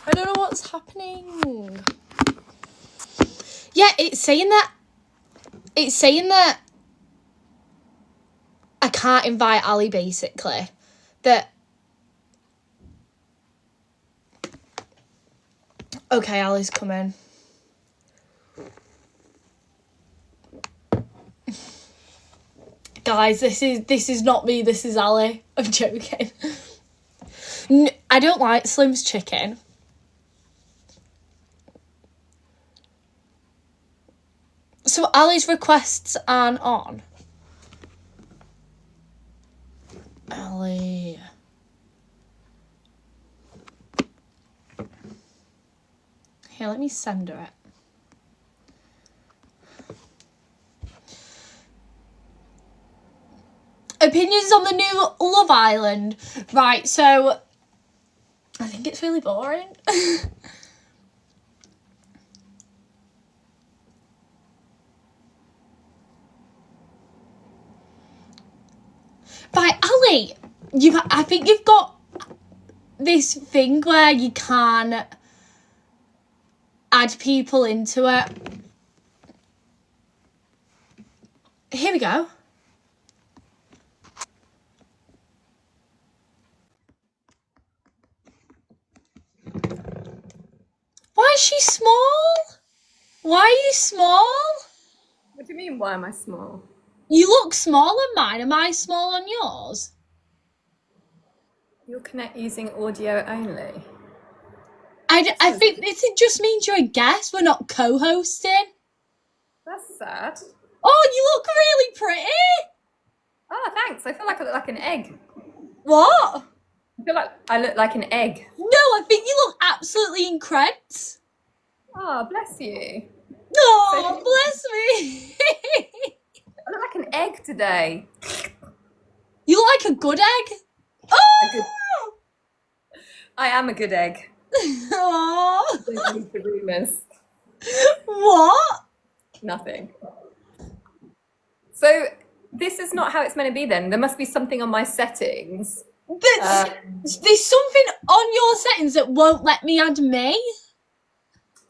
I don't know what's happening. Yeah, it's saying that I can't invite Ali, basically. That... Okay, Ali's coming. Guys, this is not me, this is Ali. I'm joking. I don't like Slim's chicken. So Ali's requests aren't on. Ali. Here, let me send her it. Opinions on the new Love Island. Right, so I think it's really boring. Right, Ali, I think you've got this thing where you can add people into it. Here we go. Why is she small? Why are you small? What do you mean, why am I small? You look small on mine. Am I small on yours? You'll connect using audio only. I think this just means you're a guest. We're not co-hosting. That's sad. Oh, you look really pretty. Oh, thanks. I feel like I look like an egg. What? I feel like I look like an egg. No, I think you look absolutely incredible. Oh, bless you. Oh, bless me. I look like an egg today. You look like a good egg. Oh! I am a good egg. Oh. Don't need the rumours. What? Nothing. So this is not how it's meant to be then. There must be something on my settings. There's something on your settings that won't let me add me.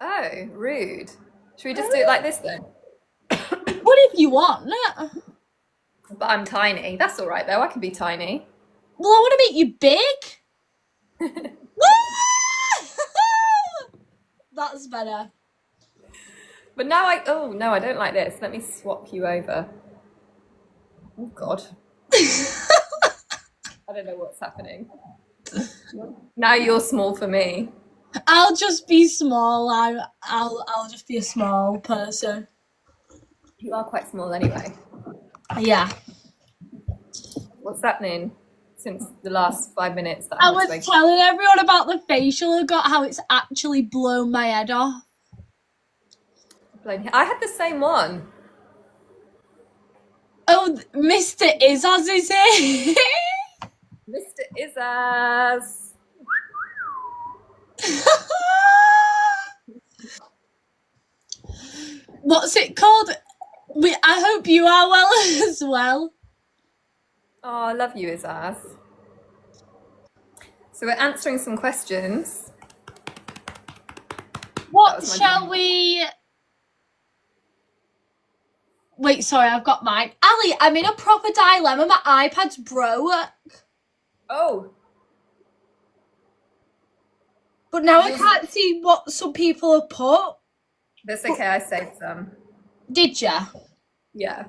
Oh, rude. Should we just do it like this then? What if you want? But I'm tiny. That's all right though. I can be tiny. Well, I want to make you big. That's better. But now oh no, I don't like this. Let me swap you over. Oh God. I don't know what's happening. Now you're small for me. I'll just be small. I'll just be a small person. You are quite small anyway. Yeah. What's happening since the last 5 minutes? That I was telling everyone about the facial I got, how it's actually blown my head off. I had the same one. Oh, Mr. Izaz is here. Mr. Izaz. What's it called? I hope you are well as well. Oh, I love you, Izaz. So we're answering some questions. What shall we... Wait, sorry, I've got mine. Ali, I'm in a proper dilemma. My iPad's broke. Oh. But now I can't see what some people have put. That's okay, I saved some. Did ya? Yeah.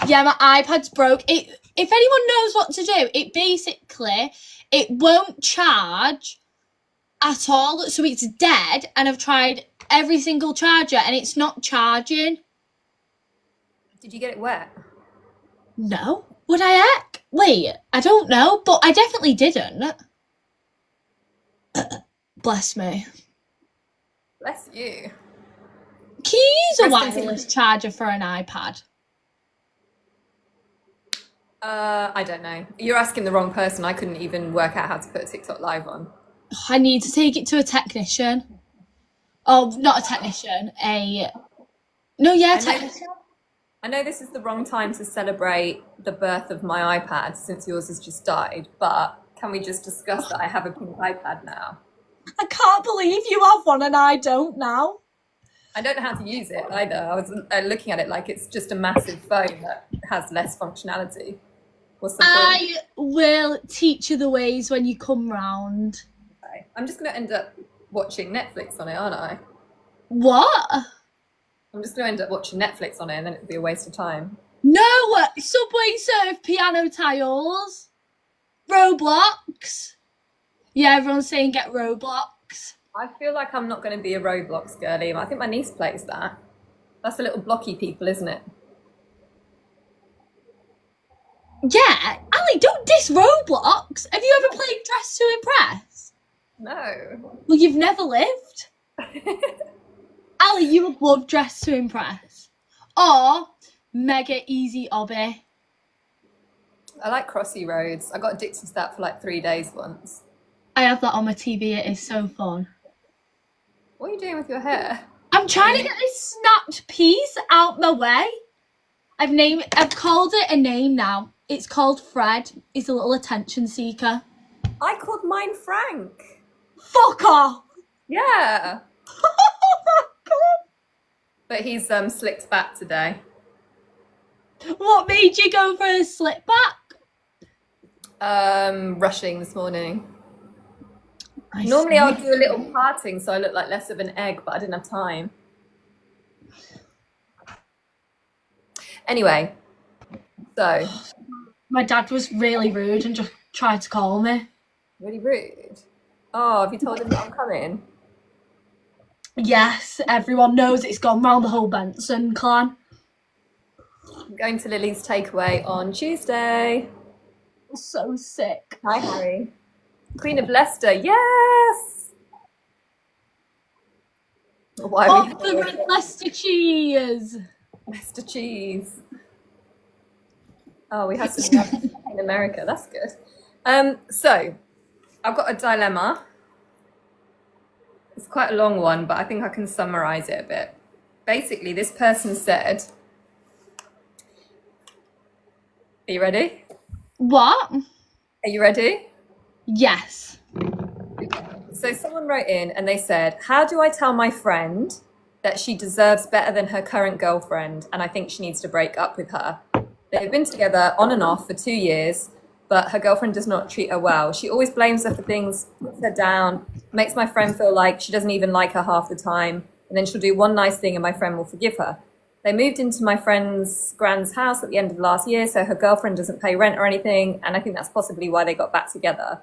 Yeah, my iPad's broke. If anyone knows what to do, it won't charge at all. So it's dead, and I've tried every single charger, and it's not charging. Did you get it wet? No. Would I heck? Wait, I don't know, but I definitely didn't. Bless me. Bless you. Can you use a wireless charger for an iPad? I don't know. You're asking the wrong person. I couldn't even work out how to put a TikTok live on. I need to take it to a technician. Oh, not a technician. Technician. I know this is the wrong time to celebrate the birth of my iPad since yours has just died, but can we just discuss that I have a pink iPad now? I can't believe you have one and I don't now. I don't know how to use it either. I was looking at it like it's just a massive phone that has less functionality. What's the point? I will teach you the ways when you come round. Okay. I'm just going to end up watching Netflix on it, aren't I? What? I'm just going to end up watching Netflix on it and then it'll be a waste of time. No! Subway Surf piano tiles. Roblox. Yeah, everyone's saying get Roblox. I feel like I'm not going to be a Roblox girly. I think my niece plays that. That's the little blocky people, isn't it? Yeah, Ali, don't diss Roblox. Have you ever played Dress to Impress? No. Well, you've never lived. Ali, you would love Dress to Impress. Or Mega Easy Obby. I like Crossy Roads. I got addicted to that for like 3 days once. I have that on my TV. It is so fun. What are you doing with your hair? I'm trying to get this snapped piece out my way. I've called it a name now. It's called Fred. He's a little attention seeker. I called mine Frank. Fuck off! Yeah. Oh my god! But he's slicked back today. What made you go for a slip back? Rushing this morning. I Normally see. I'll do a little parting so I look like less of an egg, but I didn't have time. Anyway, so My dad was really rude and just tried to call me. really rude. Oh, have you told him that I'm coming? Yes, everyone knows it's gone round the whole Benson clan. I'm going to Lily's takeaway on Tuesday. So sick. Hi, Harry. Queen of Leicester, yes! Why are we Oh, the red Leicester cheese. Leicester cheese? Oh, we had some in America. That's good. So I've got a dilemma. It's quite a long one, but I think I can summarize it a bit. Basically, this person said, are you ready? What? Are you ready? Yes. So someone wrote in and they said, how do I tell my friend that she deserves better than her current girlfriend and I think she needs to break up with her? They've been together on and off for 2 years, but her girlfriend does not treat her well. She always blames her for things, puts her down, makes my friend feel like she doesn't even like her half the time, and then she'll do one nice thing and my friend will forgive her. They moved into my friend's grand's house at the end of last year, so her girlfriend doesn't pay rent or anything, and I think that's possibly why they got back together.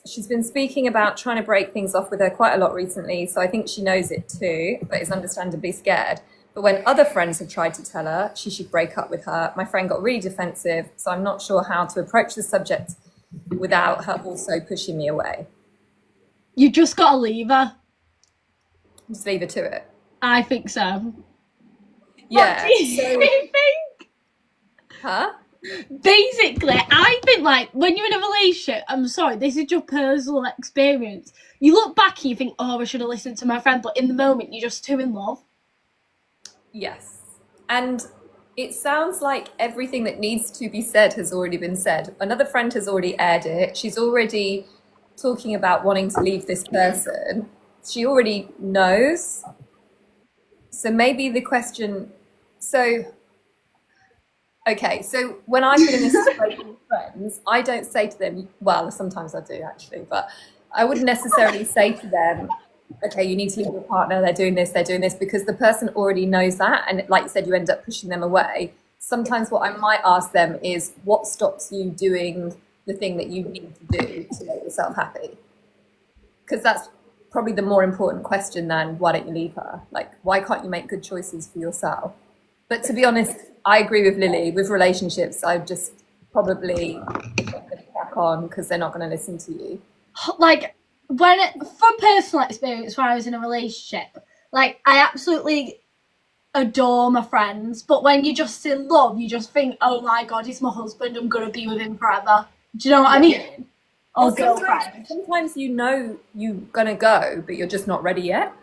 She's been speaking about trying to break things off with her quite a lot recently, so I think she knows it too, but is understandably scared. But when other friends have tried to tell her she should break up with her, my friend got really defensive, so I'm not sure how to approach the subject without her also pushing me away. You just gotta leave her. Just leave her to it. I think so. Yeah. What do you think? Huh? Basically, I think like when you're in a relationship, I'm sorry, this is your personal experience. You look back and you think, oh, I should have listened to my friend, but in the moment, you're just too in love. Yes. And it sounds like everything that needs to be said has already been said. Another friend has already aired it. She's already talking about wanting to leave this person. She already knows. So maybe the question, okay, so when I've been in this situation with friends, I don't say to them, well, sometimes I do actually, but I wouldn't necessarily say to them, okay, you need to leave your partner, they're doing this, because the person already knows that. And like you said, you end up pushing them away. Sometimes what I might ask them is, what stops you doing the thing that you need to do to make yourself happy? Because that's probably the more important question than why don't you leave her? Like, why can't you make good choices for yourself? But to be honest, I agree with Lily. With relationships, I just probably crack on because they're not going to listen to you. Like, from personal experience, when I was in a relationship, like, I absolutely adore my friends, but when you're just in love, you just think, oh my god, he's my husband, I'm going to be with him forever. Do you know what I mean? Or girlfriend. Sometimes you know you're going to go, but you're just not ready yet.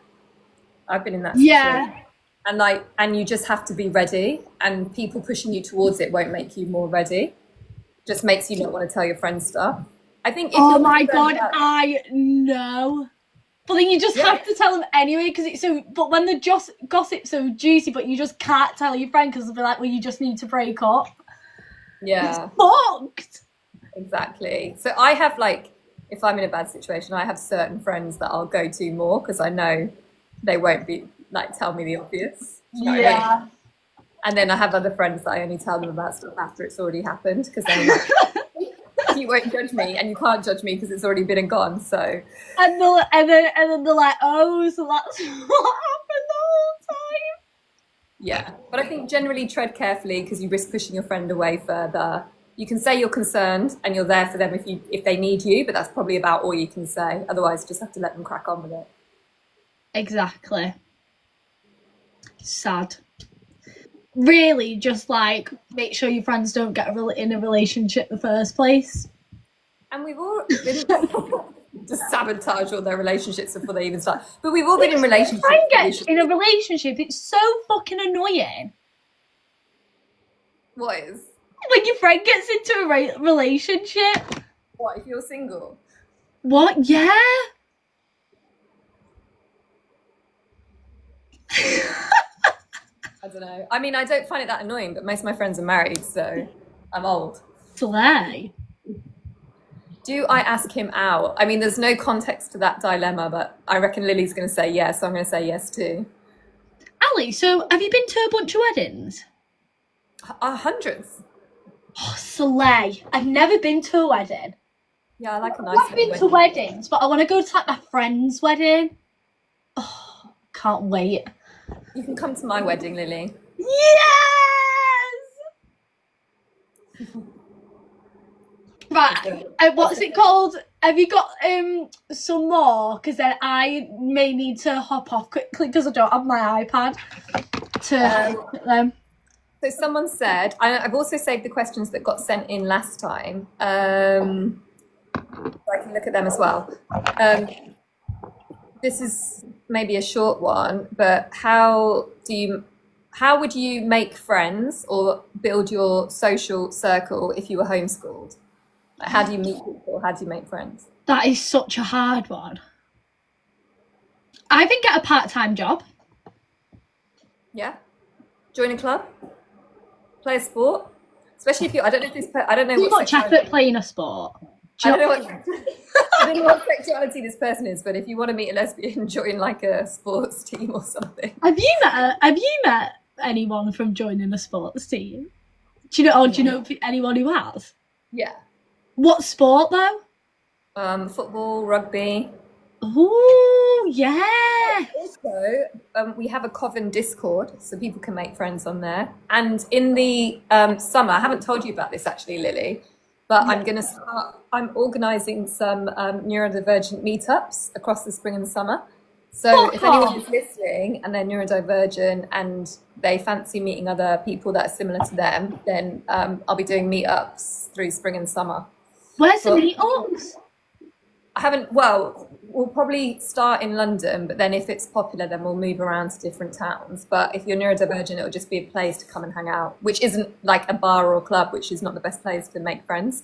I've been in that situation. Yeah. And you just have to be ready, and people pushing you towards it won't make you more ready. Just makes you not want to tell your friends stuff. I think if Oh you're my concerned god, I know. But then you just Yeah. have to tell them anyway because it's so. But when the gossip's so juicy, but you just can't tell your friend because they'll be like, "Well, you just need to break up." Yeah, Fucked. exactly. So I have like, if I'm in a bad situation, I have certain friends that I'll go to more because I know they won't be like tell me the obvious. Do you know what I mean? Yeah. And then I have other friends that I only tell them about stuff after it's already happened because they're like, you won't judge me and you can't judge me because it's already been and gone. So And then they're like, "Oh, so that's what happened the whole time." yeah, but I think generally tread carefully because you risk pushing your friend away further. You can say you're concerned and you're there for them if they need you, but that's probably about all you can say. Otherwise, you just have to let them crack on with it. Exactly. Sad. Really, just like make sure your friends don't get in a relationship in the first place. And we've all been just sabotage all their relationships before they even start. But we've all been in relationships. Try and get in a relationship. It's so fucking annoying What is? when your friend gets into a relationship. What if you're single? What? Yeah. I don't know. I mean, I don't find it that annoying, but most of my friends are married, so I'm old. Slay. Do I ask him out? I mean, there's no context to that dilemma, but I reckon Lily's going to say yes, so I'm going to say yes too. Ali, so have you been to a bunch of weddings? Hundreds. Oh, slay. I've never been to a wedding. Yeah, I like a nice I've been to weddings, but I want to go to like my friend's wedding. Oh, can't wait. You can come to my wedding, Lily. Yes! Right, what's it called? Have you got some more? Because then I may need to hop off quickly because I don't have my iPad to look at them. So someone said, I've also saved the questions that got sent in last time. So I can look at them as well. This is maybe a short one, but how would you make friends or build your social circle if you were homeschooled? Like, how do you meet people? How do you make friends? That is such a hard one. I think get a part-time job. Yeah, join a club, play a sport, especially if you. I don't know if this. I don't know Too what much effort playing a sport. I don't know what sexuality this person is, but if you want to meet a lesbian, join like a sports team or something. Have you met anyone from joining a sports team? Do you know anyone who has? Yeah. What sport though? Football, rugby. Oh yeah. Also, we have a Coven Discord, so people can make friends on there. And in the summer, I haven't told you about this actually, Lily, but I'm organising some neurodivergent meetups across the spring and summer. So if anyone is listening and they're neurodivergent and they fancy meeting other people that are similar to them, then I'll be doing meetups through spring and summer. Where's the meetups? We'll probably start in London, but then if it's popular, then we'll move around to different towns. But if you're neurodivergent, it'll just be a place to come and hang out, which isn't like a bar or a club, which is not the best place to make friends.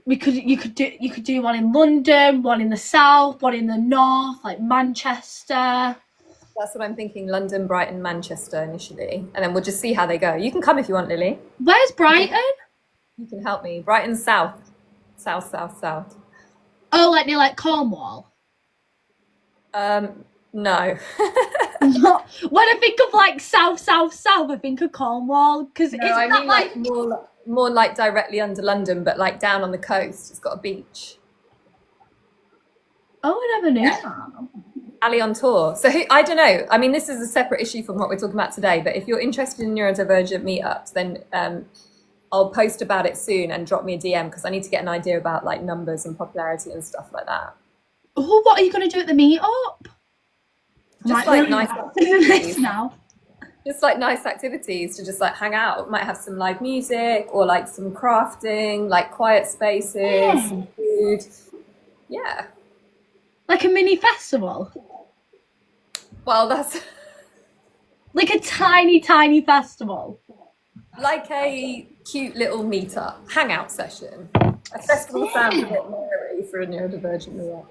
You could do one in London, one in the south, one in the north, like Manchester. That's what I'm thinking, London, Brighton, Manchester initially. And then we'll just see how they go. You can come if you want, Lily. Where's Brighton? You can help me. Brighton's south. South. Oh, like near like Cornwall? No. When I think of like south, I think of Cornwall. Because no, I mean like more like directly under London, but like down on the coast. It's got a beach. Oh, I never knew that. Ali on tour. So I don't know. I mean, this is a separate issue from what we're talking about today. But if you're interested in neurodivergent meetups, then I'll post about it soon and drop me a DM because I need to get an idea about like numbers and popularity and stuff like that. Oh, what are you going to do at the meetup? Just like nice activities now. Just like nice activities to just like hang out. Might have some live music or like some crafting, like quiet spaces, some food. Yeah. Like a mini festival? Well, that's like a tiny festival. Like a cute little meetup, hangout session. A festival sounds a bit merry for a neurodivergent meetup.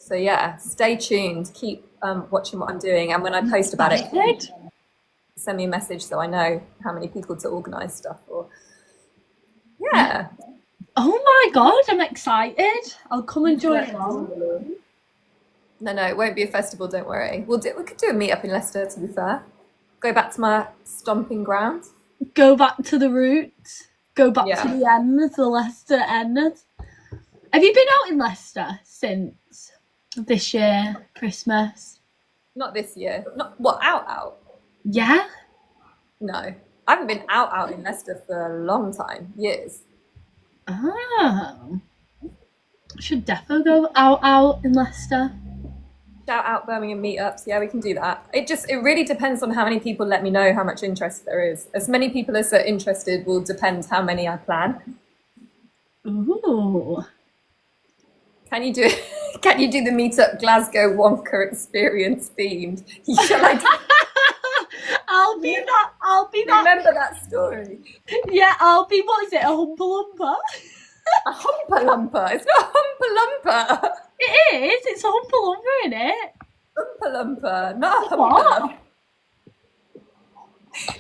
So yeah, stay tuned. Keep watching what I'm doing, and when I post about it, Excited. send me a message so I know how many people to organise stuff for. Yeah. Oh my god, I'm excited. I'll come and join along. No, it won't be a festival. Don't worry. We could do a meetup in Leicester. To be fair, go back to my stomping ground. Go back to the roots. Go back Yeah. to the ends, the Leicester ends. Have you been out in Leicester since this year, Christmas? Not this year. Not what out. Yeah? No, I haven't been out in Leicester for a long time. Years. Oh. Should defo go out in Leicester. Shout out Birmingham meetups. Yeah, we can do that. It really depends on how many people let me know how much interest there is. As many people as are interested will depend how many I plan. Ooh. Can you do the meetup Glasgow Wonka experience themed? Shall I I'll be that. remember that story? Yeah, I'll be, what is it, a Humpa Lumpa? A Humpa Lumpa. It's not a Humpa Lumpa. It is, it's a Humpa Lumpa, isn't it? Humpa Lumpa, not a Humpa What? Lumpa.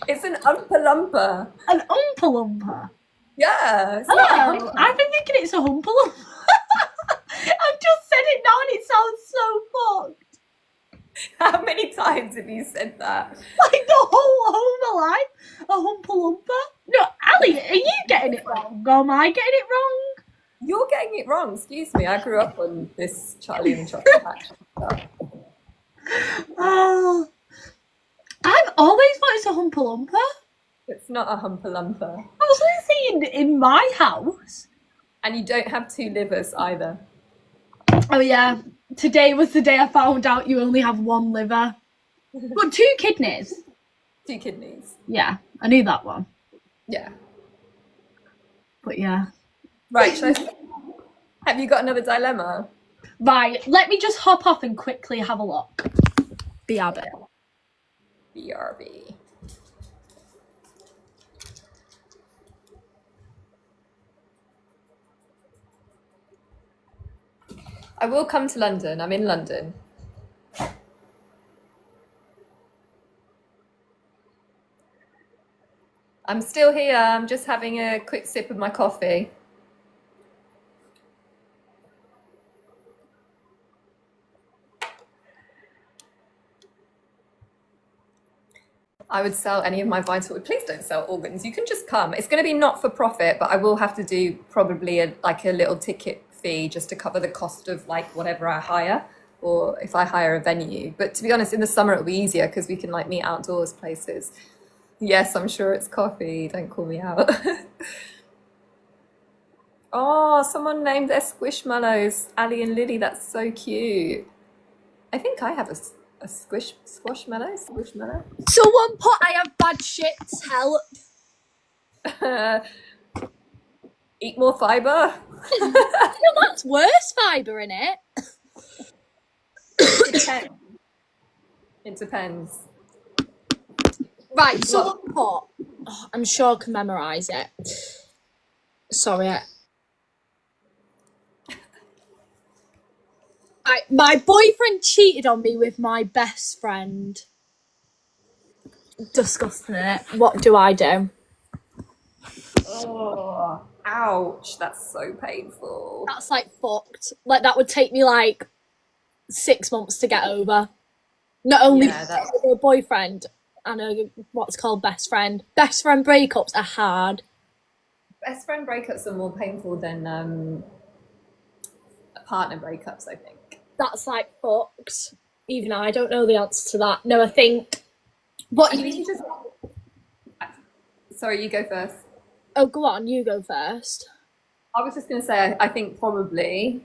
It's an Umpa Lumpa. An Umpa Lumpa. Yeah. It's not a Oh, humpa. I've been thinking it's a Humpa Lumpa. I've just said it now and it sounds so fucked. How many times have you said that? Like the whole my life. A Humpa Lumpa. No, Ali, are you getting it wrong? Or am I getting it wrong? You're getting it wrong. Excuse me. I grew up on this Charlie and the Chocolate Factory stuff. Oh, I've always thought it's a Humpa Lumpa. It's not a Humpa Lumpa. I was saying in my house. And you don't have two livers either. Oh yeah, today was the day I found out you only have one liver. But 2 kidneys. 2 kidneys. Yeah, I knew that one. Yeah. But yeah. Right. Have you got another dilemma? Right, let me just hop off and quickly have a look. BRB. BRB. I will come to London. I'm in London. I'm still here. I'm just having a quick sip of my coffee. I would sell any of my vital. Please don't sell organs. You can just come. It's going to be not for profit, but I will have to do probably a little ticket fee just to cover the cost of like whatever I hire, or if I hire a venue. But to be honest, in the summer it'll be easier because we can like meet outdoors places. Yes, I'm sure it's coffee. Don't call me out. Oh, someone named their squishmallows Ali and Lily. That's so cute. I think I have a squishmallow. Someone put I have bad shits, help. Eat more fiber. No, that's worse fibre in it. It depends. It depends. Right, someone put, I'm sure I can memorise it. Sorry. My boyfriend cheated on me with my best friend. Disgusting, it. What do I do? Oh, ouch. That's so painful. That's like fucked. Like that would take me like 6 months to get over. Not only a boyfriend and a what's called best friend. Best friend breakups are hard. Best friend breakups are more painful than partner breakups, I think. That's like fucked. Even I don't know the answer to that. No, I think what you need to Sorry, you go first. Oh, go on, you go first. I was just going to say, I think probably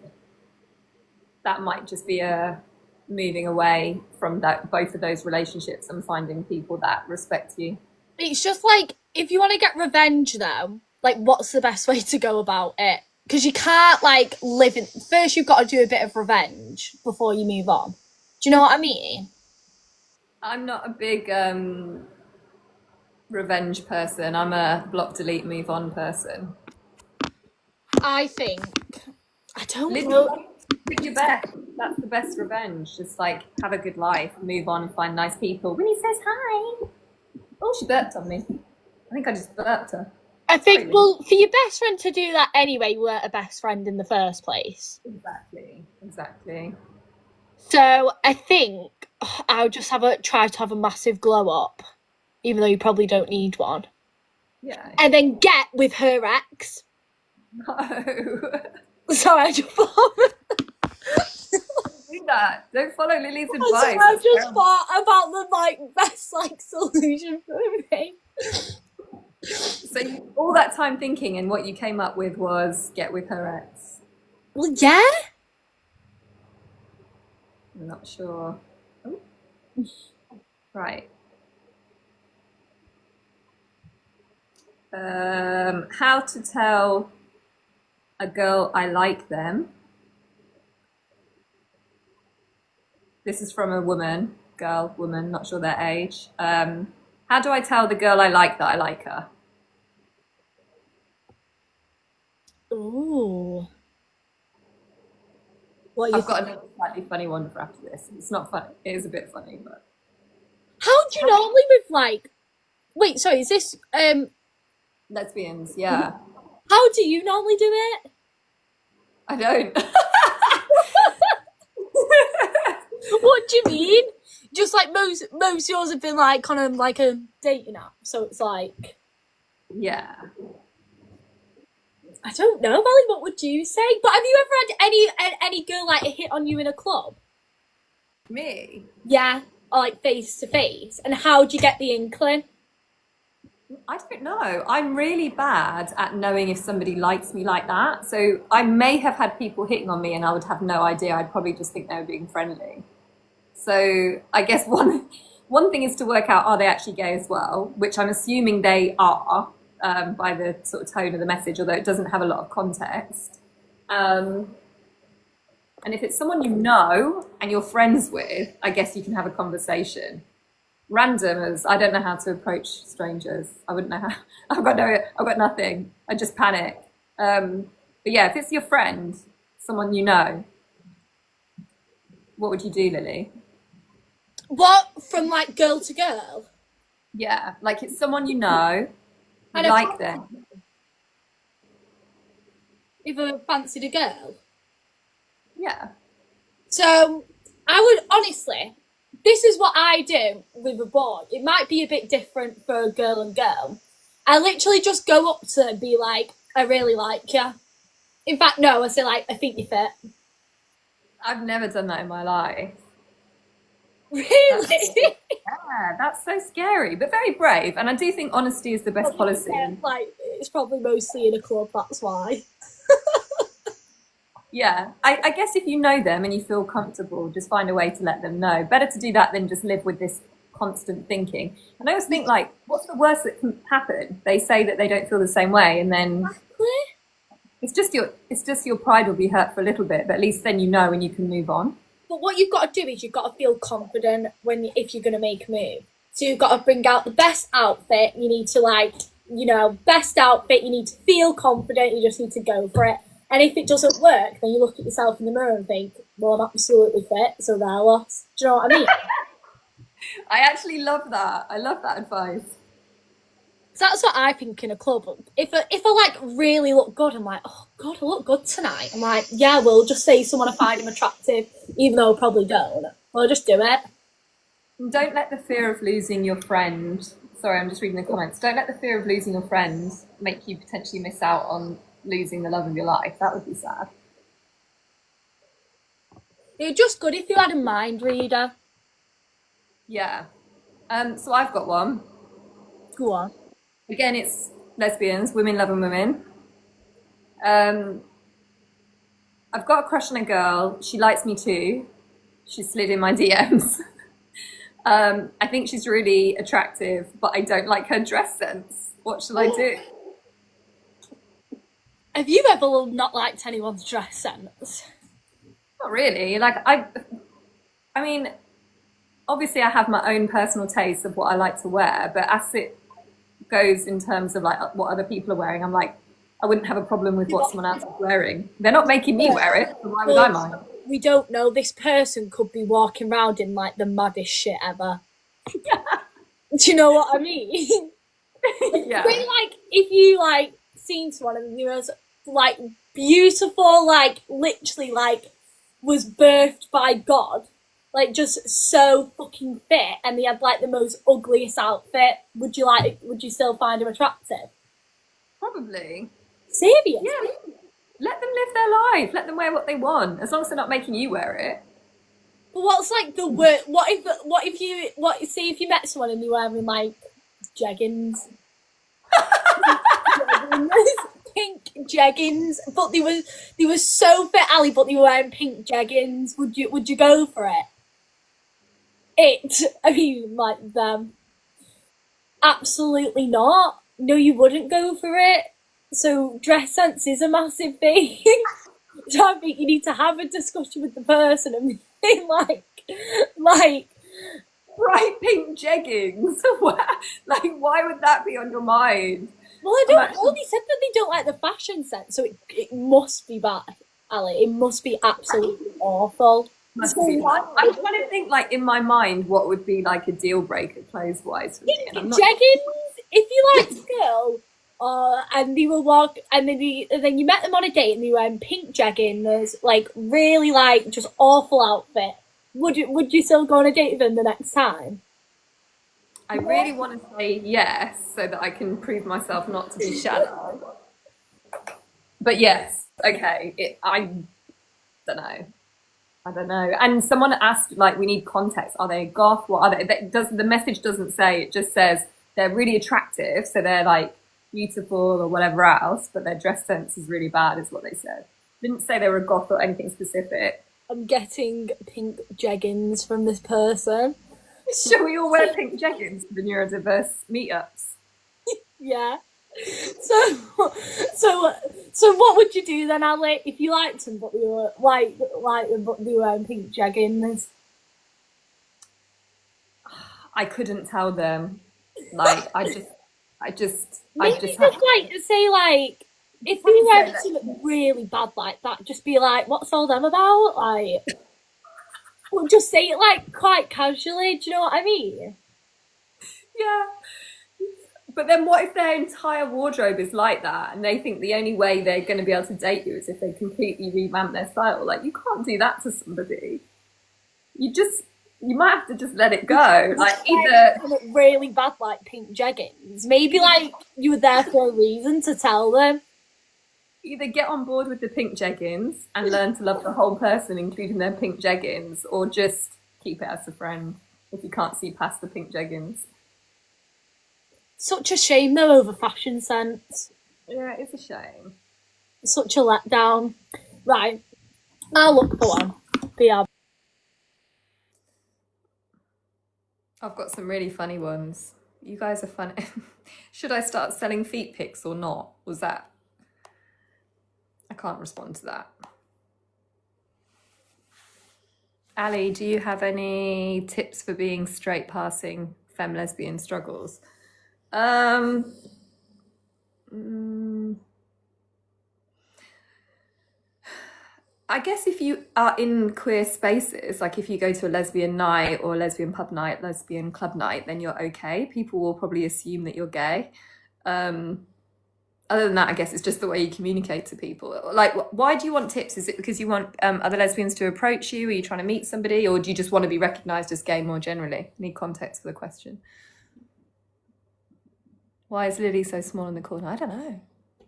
that might just be a moving away from both of those relationships and finding people that respect you. It's just like, if you want to get revenge though, like what's the best way to go about it? Because you can't like live in, first you've got to do a bit of revenge before you move on. Do you know what I mean? I'm not a big revenge person. I'm a block, delete, move on person. I think, I don't know. Pick your best. That's the best revenge. Just like have a good life, move on, and find nice people. Winnie says hi. Oh, she burped on me. I think I just burped her. I Sorry, think, Winnie. well, for your best friend to do that anyway, you weren't a best friend in the first place. Exactly. So I think I'll just try to have a massive glow up, even though you probably don't need one, Yeah. and then get with her ex. No. Sorry, I just thought. Do that. Don't follow Lily's So advice. I That's just terrible. thought about the best solution for me. So all that time thinking, and what you came up with was get with her ex. Well, yeah. I'm not sure. Oh. Right. How to tell a girl I like them. This is from a woman, not sure their age. How do I tell the girl I like that I like her? Ooh. What you I've got another slightly funny one for after this. It's not funny. It is a bit funny, but How do you normally with Wait, sorry, is this lesbians, yeah. how do you normally do it? I don't. What do you mean? Just like most yours have been like kind of like a dating app, so it's like Yeah. I don't know, Molly. What would you say? But have you ever had any girl like hit on you in a club? Me? Yeah, or like face to face. And how do you get the inkling? I don't know. I'm really bad at knowing if somebody likes me like that. So I may have had people hitting on me and I would have no idea. I'd probably just think they were being friendly. So I guess one thing is to work out, are they actually gay as well? Which I'm assuming they are, by the sort of tone of the message, although it doesn't have a lot of context. And if it's someone you know and you're friends with, I guess you can have a conversation. Randomers, I don't know how to approach strangers. I wouldn't know how. I've got nothing. I just panic. But yeah, if it's your friend, someone you know, what would you do, Lily? What from like girl to girl? Yeah, like it's someone you know, you And like them. if I fancied a girl. Yeah. So I would honestly, this is what I do with a boy. It might be a bit different for a girl and girl. I literally just go up to them and be like, I really like you. In fact, no, I say like, I think you fit. I've never done that in my life. Really? Yeah, that's so scary, but very brave. And I do think honesty is the best policy. Like, it's probably mostly in a club, that's why. Yeah, I guess if you know them and you feel comfortable, just find a way to let them know. Better to do that than just live with this constant thinking. And I always think, like, what's the worst that can happen? They say that they don't feel the same way, and then Exactly. it's just your pride will be hurt for a little bit, but at least then you know and you can move on. But what you've got to do is you've got to feel confident if you're going to make a move. So you've got to bring out the best outfit. You need to best outfit. You need to feel confident. You just need to go for it. And if it doesn't work, then you look at yourself in the mirror and think, well, I'm absolutely fit, so they're lost. Do you know what I mean? I actually love that. I love that advice. So that's what I think in a club. If I like really look good, I'm like, oh God, I look good tonight. I'm like, yeah, we'll just say someone I find him attractive, even though I probably don't. We'll just do it. Don't let the fear of losing your friend. Sorry, I'm just reading the comments. Don't let the fear of losing your friend make you potentially miss out on losing the love of your life. That would be sad. It's just good if you had a mind reader. Yeah. So I've got one. Go on. Again, it's lesbians, women loving women. I've got a crush on a girl. She likes me too. She slid in my DMs. I think she's really attractive, but I don't like her dress sense. What should I do? Have you ever not liked anyone's dress sense? Not really. I mean, obviously I have my own personal taste of what I like to wear, but as it goes in terms of like what other people are wearing, I'm like, I wouldn't have a problem with what someone else is wearing. They're not making me wear it, so why would I mind? we don't know. This person could be walking around in like the maddest shit ever. Do you know what I mean? Yeah. Say, like, if you like seen someone and you was like beautiful, like literally like was birthed by God, like just so fucking fit, and they had like the most ugliest outfit, would you still find him attractive? Probably. Serious? Yeah. Let them live their life. Let them wear what they want, as long as they're not making you wear it. But what's like the word? What see if you met someone and they were wearing like jeggings? Pink jeggings, but they were so fit, Ali, but they were wearing pink jeggings. Would you go for it? I mean, like them. Absolutely not. No, you wouldn't go for it. So dress sense is a massive thing. So I think you need to have a discussion with the person and be like, Bright pink jeggings. Like, why would that be on your mind? well, I don't know. They said that they don't like the fashion sense, so it must be bad, Ali. It must be absolutely awful. Must be. I'm trying to think, like, in my mind, what would be like a deal breaker clothes-wise for me. And I'm not... Jeggings. If you liked a girl, and they will and then you met them on a date and they were wearing pink jeggings, like really like just awful outfit. Would you still go on a date with them the next time? I really want to say yes, so that I can prove myself not to be shallow. But yes, okay. I don't know. I don't know. And someone asked, like, we need context. Are they goth? What are they? The message doesn't say. It just says they're really attractive, so they're like beautiful or whatever else, but their dress sense is really bad, is what they said. Didn't say they were a goth or anything specific. I'm getting pink jeggings from this person. Shall we all wear pink jeggings for the neurodiverse meetups? Yeah. So what would you do then, Ali, if you liked them but they were but they were wearing pink jeggings? I couldn't tell them. Like, I just like say like if they were something really bad like that, just be like, what's all them about? Like, well, just say it like quite casually. Do you know what I mean? Yeah. But then what if their entire wardrobe is like that and they think the only way they're going to be able to date you is if they completely revamp their style? Like, you can't do that to somebody. You might have to just let it go. Like, either really bad like pink jeggings. Maybe like you were there for a reason to tell them. Either get on board with the pink jeggings and learn to love the whole person, including their pink jeggings, or just keep it as a friend if you can't see past the pink jeggings. Such a shame though over fashion sense. Yeah, it's a shame. Such a letdown. Right, I'll look for one. Yeah. I've got some really funny ones. You guys are funny. Should I start selling feet pics or not? Was that... I can't respond to that. Ali, do you have any tips for being straight passing femme lesbian struggles? I guess if you are in queer spaces, like if you go to a lesbian night or a lesbian pub night, lesbian club night, then you're okay. People will probably assume that you're gay. Other than that, I guess it's just the way you communicate to people. Like, why do you want tips? Is it because you want other lesbians to approach you? Are you trying to meet somebody? Or do you just want to be recognised as gay more generally? Need context for the question. Why is Lily so small in the corner? I don't know.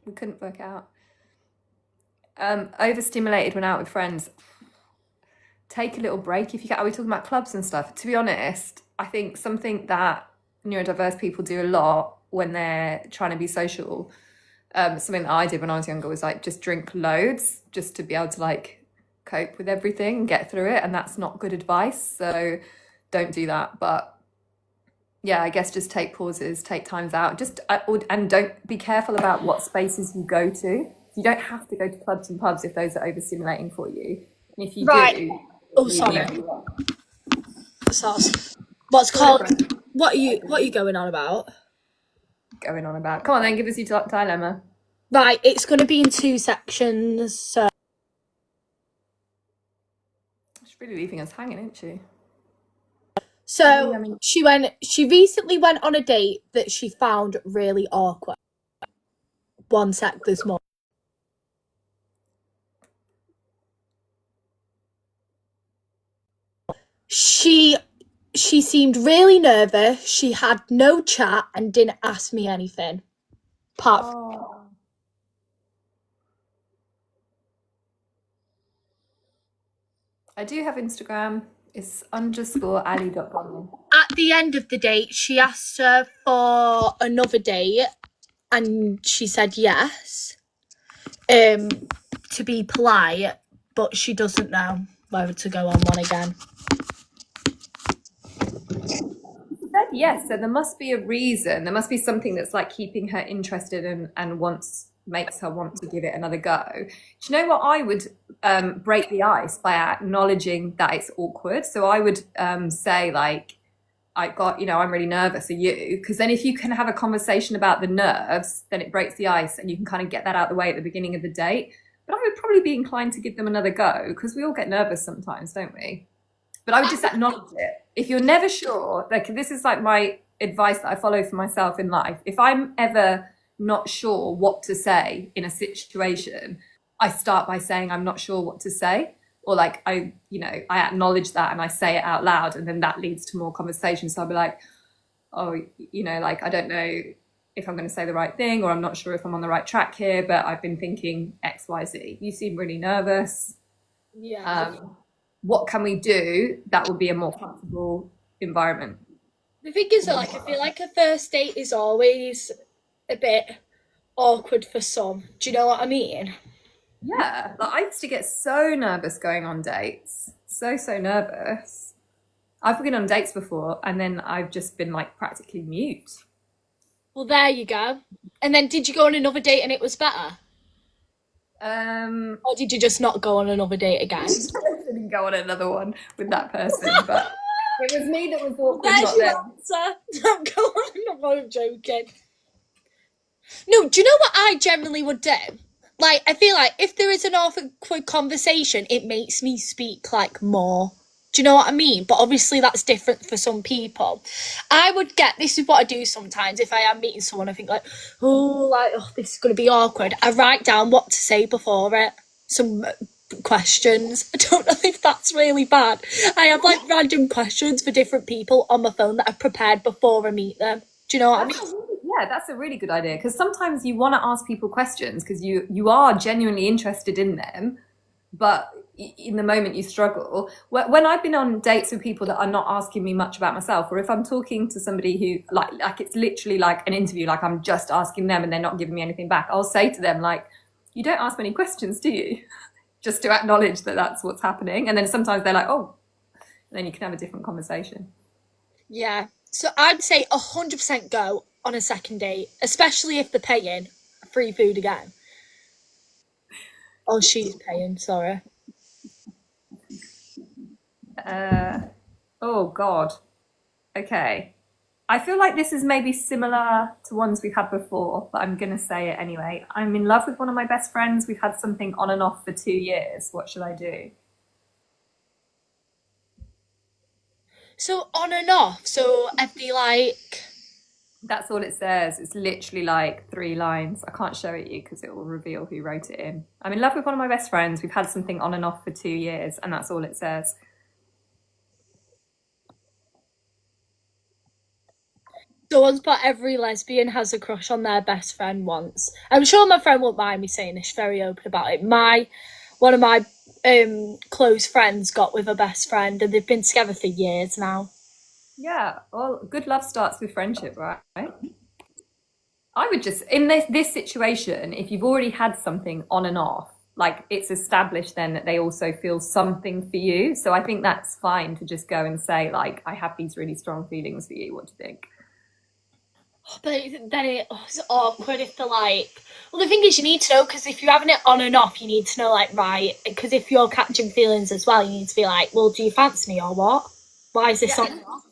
We couldn't work it out. Overstimulated when out with friends. Take a little break if you get... Are we talking about clubs and stuff? To be honest, I think something that neurodiverse people do a lot when they're trying to be social, something that I did when I was younger was like just drink loads just to be able to like cope with everything and get through it, and that's not good advice, so don't do that. But yeah, I guess just take pauses, take times out, and don't be careful about what spaces you go to. You don't have to go to clubs and pubs if those are overstimulating for you. And if you do... Oh, sorry. What's called... What are you going on about? Going on about... Come on then, give us your dilemma. Right, it's going to be in 2 sections, so... She's really leaving us hanging, isn't she? So she recently went on a date that she found really awkward. One sec, there's more. She seemed really nervous. She had no chat and didn't ask me anything. Oh. I do have Instagram. It's _ali.bonnie. At the end of the date, she asked her for another date, and she said yes. To be polite, but she doesn't know whether to go on one again. Said yes, so there must be a reason. There must be something that's like keeping her interested and makes her want to give it another go. Do you know what I would break the ice by acknowledging that it's awkward? So I would say like, I'm really nervous. Are you? Because then if you can have a conversation about the nerves, then it breaks the ice and you can kind of get that out of the way at the beginning of the date. But I would probably be inclined to give them another go because we all get nervous sometimes, don't we? But I would just acknowledge it. If you're never sure, like this is like my advice that I follow for myself in life. If I'm ever not sure what to say in a situation, I start by saying I'm not sure what to say. Or like I acknowledge that and I say it out loud, and then that leads to more conversation. So I'll be like, oh, like I don't know if I'm going to say the right thing, or I'm not sure if I'm on the right track here, but I've been thinking X, Y, Z. You seem really nervous. Yeah. What can we do that would be a more comfortable environment? The thing is, like, I feel like a first date is always a bit awkward for some. Do you know what I mean? Yeah, like I used to get so nervous going on dates. So nervous. I've been on dates before and then I've just been like practically mute. Well, there you go. And then did you go on another date and it was better? Or did you just not go on another date again? I didn't go on another one with that person, but it was me that was awkward, There's not your them. answer. Don't go on another one. I'm joking. No, do you know what I generally would do? Like, I feel like if there is an awkward conversation, it makes me speak like more. Do you know what I mean? But obviously that's different for some people. I would get, this is what I do sometimes if I am meeting someone, I think like, oh, this is going to be awkward. I write down what to say before it. Some questions. I don't know if that's really bad. I have like random questions for different people on my phone that I've prepared before I meet them. Do you know what I mean? Yeah, that's a really good idea because sometimes you want to ask people questions because you are genuinely interested in them, but in the moment you struggle. When I've been on dates with people that are not asking me much about myself, or if I'm talking to somebody who like it's literally like an interview, like I'm just asking them and they're not giving me anything back, I'll say to them like, you don't ask many questions, do you? Just to acknowledge that that's what's happening. And then sometimes they're like, oh, and then you can have a different conversation. Yeah. So I'd say 100% go on a second date, especially if they're paying. Free food again. Oh, she's paying, sorry. Oh God. Okay. I feel like this is maybe similar to ones we've had before, but I'm gonna say it anyway. I'm in love with one of my best friends. We've had something on and off for 2 years. What should I do? So on and off. So I'd be like, That's all it says. It's literally like 3 lines. I can't show it you because it will reveal who wrote it in. I'm in love with one of my best friends. We've had something on and off for 2 years, and that's all it says. someone's put every lesbian has a crush on their best friend once. I'm sure my friend won't mind me saying this, she's very open about it. One of my close friends got with a best friend and they've been together for years now. Yeah, well, good love starts with friendship, right? I would just, in this situation, if you've already had something on and off, like it's established then that they also feel something for you. So I think that's fine to just go and say, like, I have these really strong feelings for you. What do you think? But then it's awkward if they're like, well, the thing is, you need to know because if you're having it on and off, you need to know, like, right, because if you're catching feelings as well, you need to be like, well, do you fancy me or what? Why is this on and off?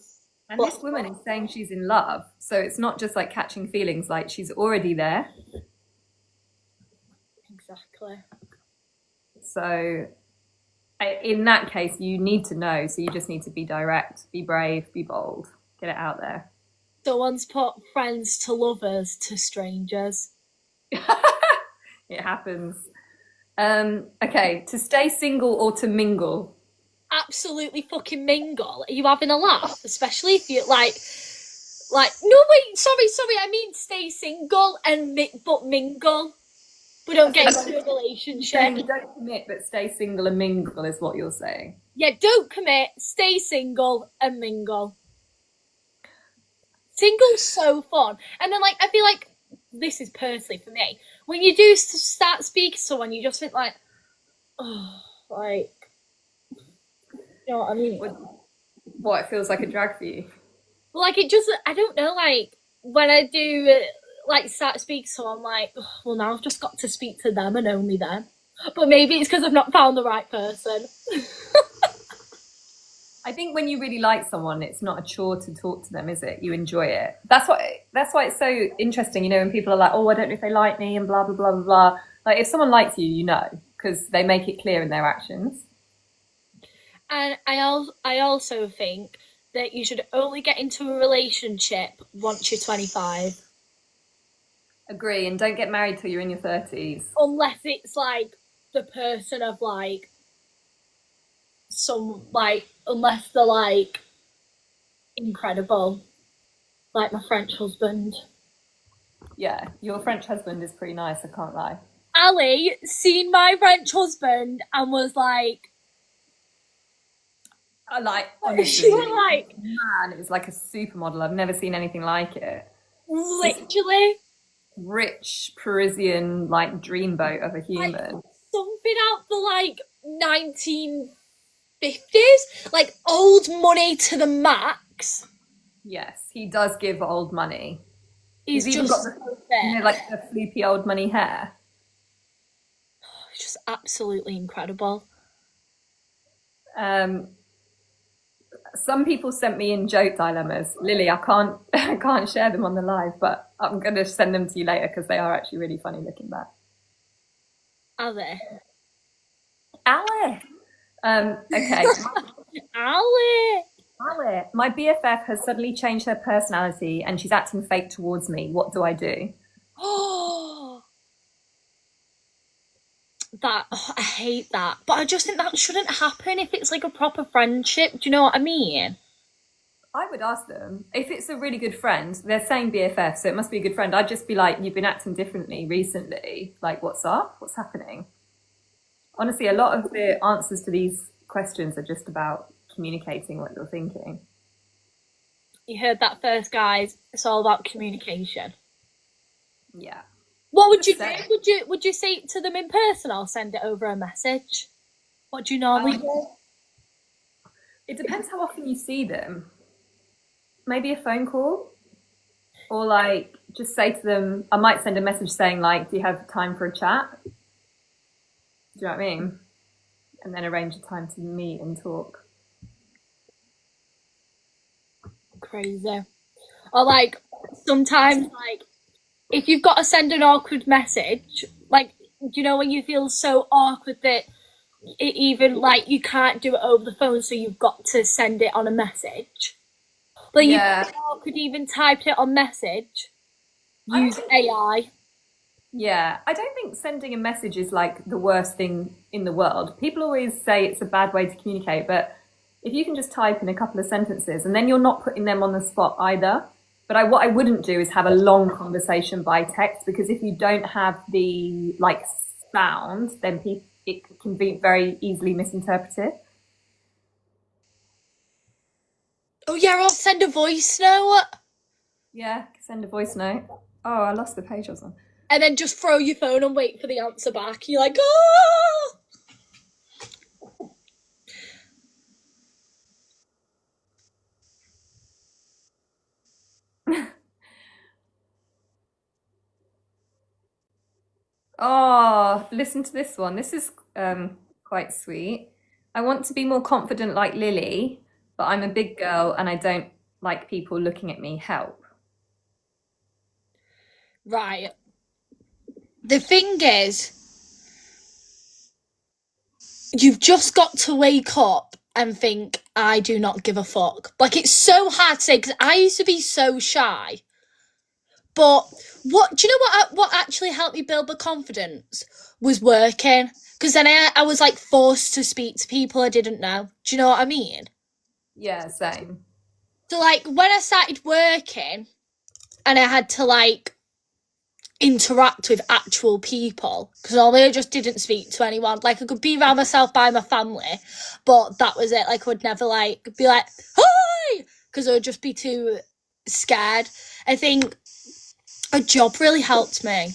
And this woman is saying she's in love. So it's not just like catching feelings, like she's already there. Exactly. So In that case, you need to know. So you just need to be direct, be brave, be bold, get it out there. Someone's put friends to lovers to strangers. It happens. Okay, to stay single or to mingle? Absolutely fucking mingle. Are you having a laugh? Especially if you like. No, wait. Sorry. I mean, stay single and but mingle. We don't get into a relationship. Don't commit, but stay single and mingle is what you're saying. Yeah, don't commit. Stay single and mingle. Single's so fun, and then like I feel like this is personally for me. When you do start speaking to someone, you just think like, oh, like, you know what I mean? What, it feels like a drag for you? Like it just, I don't know. Like when I do like start speaking to someone, I'm like, oh, well, now I've just got to speak to them and only them. But maybe it's because I've not found the right person. I think when you really like someone, it's not a chore to talk to them, is it? You enjoy it. That's why it's so interesting, when people are like, oh, I don't know if they like me and blah blah blah blah blah. Like if someone likes you, you know, because they make it clear in their actions. And I also think that you should only get into a relationship once you're 25. Agree, and don't get married till you're in your 30s. Unless it's like the person of like some like unless they're like incredible. Like my French husband. Yeah, your French husband is pretty nice, I can't lie. Ali seen my French husband and was like, I like, she honestly, was like, man, it was like a supermodel. I've never seen anything like it. literally Rich Parisian, like, dreamboat of a like human. something out the like 1950s, like old money to the max. Yes, he does give old money. He's even just got the, so fit. like the floopy old money hair. It's just absolutely incredible. Um, some people sent me in joke dilemmas. Lily, I can't I can't share them on the live, but I'm going to send them to you later because they are actually really funny looking back. Are they? Ali. Okay. Ali. Ali. My BFF has suddenly changed her personality and she's acting fake towards me. What do I do? Oh, I hate that. But I just think that shouldn't happen if it's like a proper friendship. Do you know what I mean? I would ask them if it's a really good friend. They're saying BFF, so it must be a good friend. I'd just be like, "You've been acting differently recently. Like, what's up? What's happening?" Honestly, a lot of the answers to these questions are just about communicating what you're thinking. You heard that first, guys. It's all about communication. Yeah. What would you Just do? say. Would you say it to them in person or send it over a message? What do you normally do? It depends how often you see them. Maybe a phone call, or like just say to them. I might send a message saying like, "Do you have time for a chat?" Do you know what I mean? And then arrange a time to meet and talk. Crazy. Or like sometimes like if you've got to send an awkward message, like do you know when you feel so awkward that it even like you can't do it over the phone, so you've got to send it on a message. Like Yeah. you could even type it on message. I Use don't AI. Yeah, I don't think sending a message is like the worst thing in the world. People always say it's a bad way to communicate, but if you can just type in a couple of sentences and then you're not putting them on the spot either. But what I wouldn't do is have a long conversation by text because if you don't have the like sound, then it can be very easily misinterpreted. Oh yeah, I'll send a voice note Yeah, send a voice note. Oh, I lost the page I was on. and then just throw your phone and wait for the answer back. You're like, oh. Oh, listen to this one. This is quite sweet. I want to be more confident like Lily, but I'm a big girl and I don't like people looking at me. Help. Right. The thing is, you've just got to wake up and think, I do not give a fuck. Like, it's so hard to say because I used to be so shy. But what do you know what actually helped me build the confidence was working. Because then I was like forced to speak to people I didn't know. Do you know what I mean? Yeah, same. So like when I started working and I had to like interact with actual people, because normally I just didn't speak to anyone. Like I could be around myself by my family, but that was it. Like I would never like be like hi, because I would just be too scared. I think a job really helped me.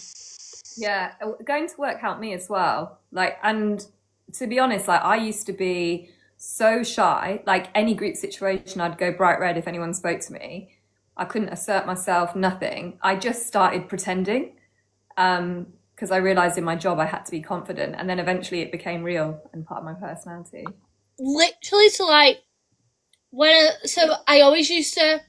Yeah, going to work helped me as well. Like, and to be honest, like I used to be so shy. Like any group situation, I'd go bright red if anyone spoke to me. I couldn't assert myself, nothing. I just started pretending, because I realized in my job I had to be confident, and then eventually it became real and part of my personality. Literally, so like so I always used to.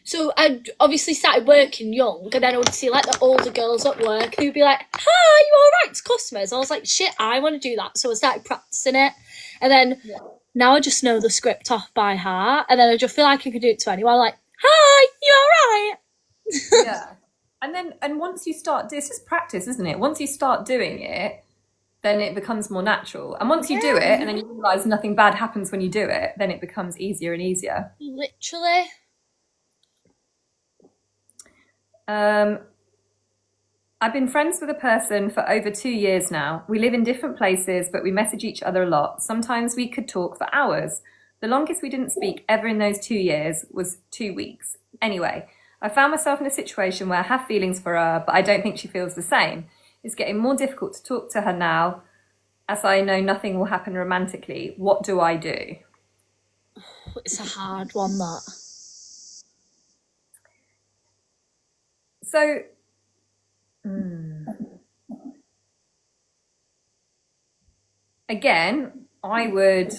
So I obviously started working young, and then I would see like the older girls at work who'd be like, "Hi, you all right?" to customers. I was like, "Shit, I want to do that." So I started practicing it, and then Yeah. now I just know the script off by heart, and then I just feel like I could do it to anyone. Like, "Hi, you all right?" Yeah. And once you start, it's just practice, isn't it? Once you start doing it, then it becomes more natural. And once you do it, Yeah, and then you realize nothing bad happens when you do it, then it becomes easier and easier. literally. Um, I've been friends with a person for over 2 years now. We live in different places, but we message each other a lot. Sometimes we could talk for hours. The longest we didn't speak ever in those 2 years was 2 weeks. Anyway, I found myself in a situation where I have feelings for her, but I don't think she feels the same. It's getting more difficult to talk to her now, as I know nothing will happen romantically. What do I do? It's a hard one. That. So, again, I would,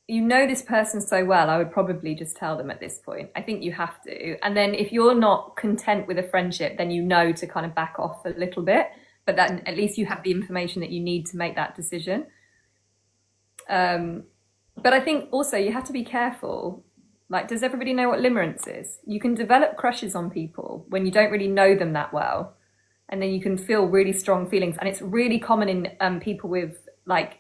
you know, this person so well, I would probably just tell them at this point. I think you have to. And then if you're not content with a friendship, then you know to kind of back off a little bit. But then at least you have the information that you need to make that decision. But I think also you have to be careful. Like, does everybody know what limerence is? You can develop crushes on people when you don't really know them that well. And then you can feel really strong feelings. And it's really common in people with like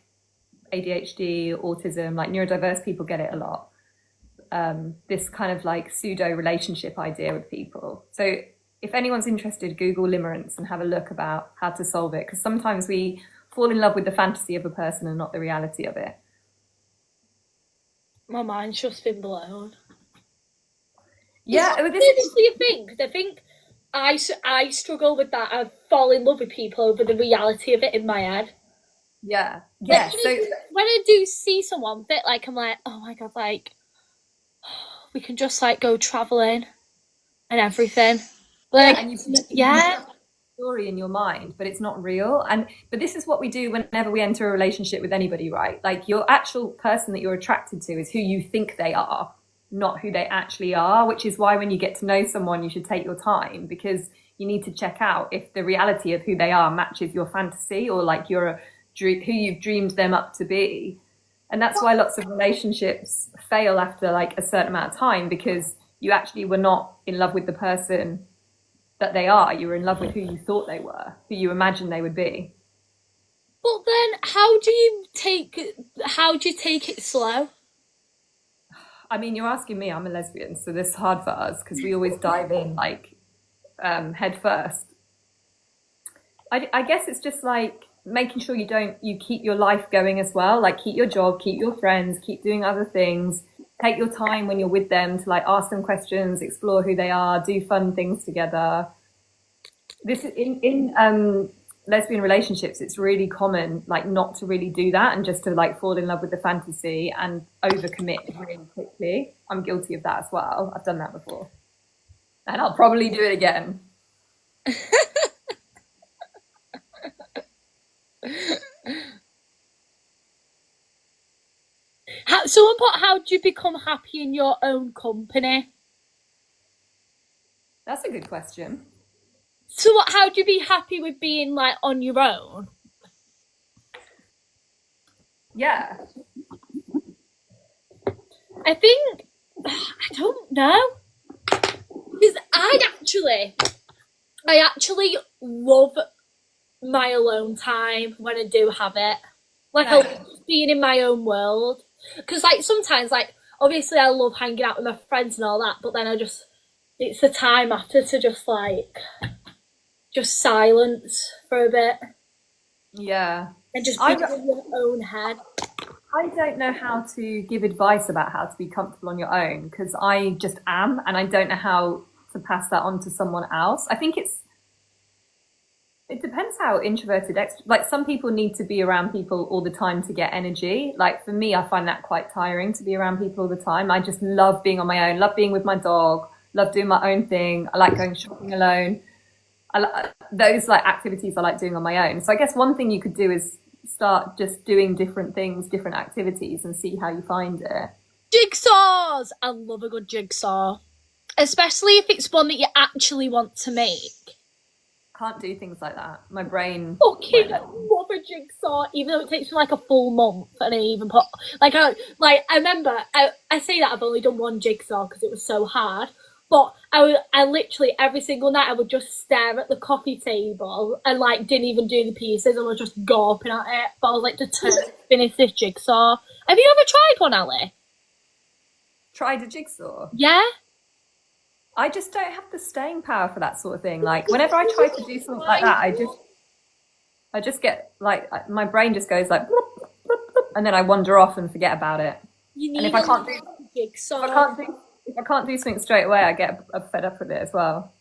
ADHD, autism, like neurodiverse people get it a lot. This kind of like pseudo relationship idea with people. So if anyone's interested, Google limerence and have a look about how to solve it. Because sometimes we fall in love with the fantasy of a person and not the reality of it. My mind's just been blown. Is Yeah, that this seriously a thing? 'Cause I think I struggle with that. I fall in love with people over the reality of it in my head. yeah, Like yeah. So when I do see someone fit, like I'm like, oh my god, like we can just like go traveling and everything. yeah, Like and you make yeah, up a story in your mind, but it's not real. And but this is what we do whenever we enter a relationship with anybody, right? Like your actual person that you're attracted to is who you think they are, not who they actually are. Which is why when you get to know someone, you should take your time because you need to check out if the reality of who they are matches your fantasy or like your who you've dreamed them up to be. And that's why lots of relationships fail after like a certain amount of time because you actually were not in love with the person that they are. You were in love with who you thought they were, who you imagined they would be. but then how do you take it slow? I mean, you're asking me, I'm a lesbian, so this is hard for us because we always dive in like head first. I guess it's just like making sure you keep your life going as well. Like keep your job, keep your friends, keep doing other things. Take your time when you're with them to like ask them questions, explore who they are, do fun things together. This is in lesbian relationships, it's really common like not to really do that and just to like fall in love with the fantasy and overcommit really quickly. I'm guilty of that as well. I've done that before. And I'll probably do it again. Someone put, how do you become happy in your own company? That's a good question. So what? How do you be happy with being like on your own? Yeah. I think I don't know because I actually love my alone time when I do have it. Like I love Same. just being in my own world. Because like sometimes like obviously I love hanging out with my friends and all that, but then I just it's the time after to just like just silence for a bit Yeah. and just be I in your own head. I don't know how to give advice about how to be comfortable on your own because I just am and I don't know how to pass that on to someone else. I think it depends how introverted like some people need to be around people all the time to get energy. Like for me, I find that quite tiring to be around people all the time. I just love being on my own, love being with my dog, love doing my own thing. I like going shopping alone. Those like activities I like doing on my own. So I guess one thing you could do is start just doing different things, different activities, and see how you find it. Jigsaws! I love a good jigsaw. Especially if it's one that you actually want to make. Can't do things like that. My brain Fucking won't let me. love a jigsaw, even though it takes me like a full month, and I even put I remember I say that I've only done one jigsaw because it was so hard, but I literally every single night I would just stare at the coffee table and like didn't even do the pieces and was just gawping at it. But I was like determined to finish this jigsaw. Have you ever tried one, Ali? Tried a jigsaw. Yeah. I just don't have the staying power for that sort of thing. Like whenever I try to do something like that, I just get like my brain just goes like bloop, bloop, bloop, and then I wander off and forget about it. You And need a if I jigsaw. can't do if I can't do something straight away, I get fed up with it as well.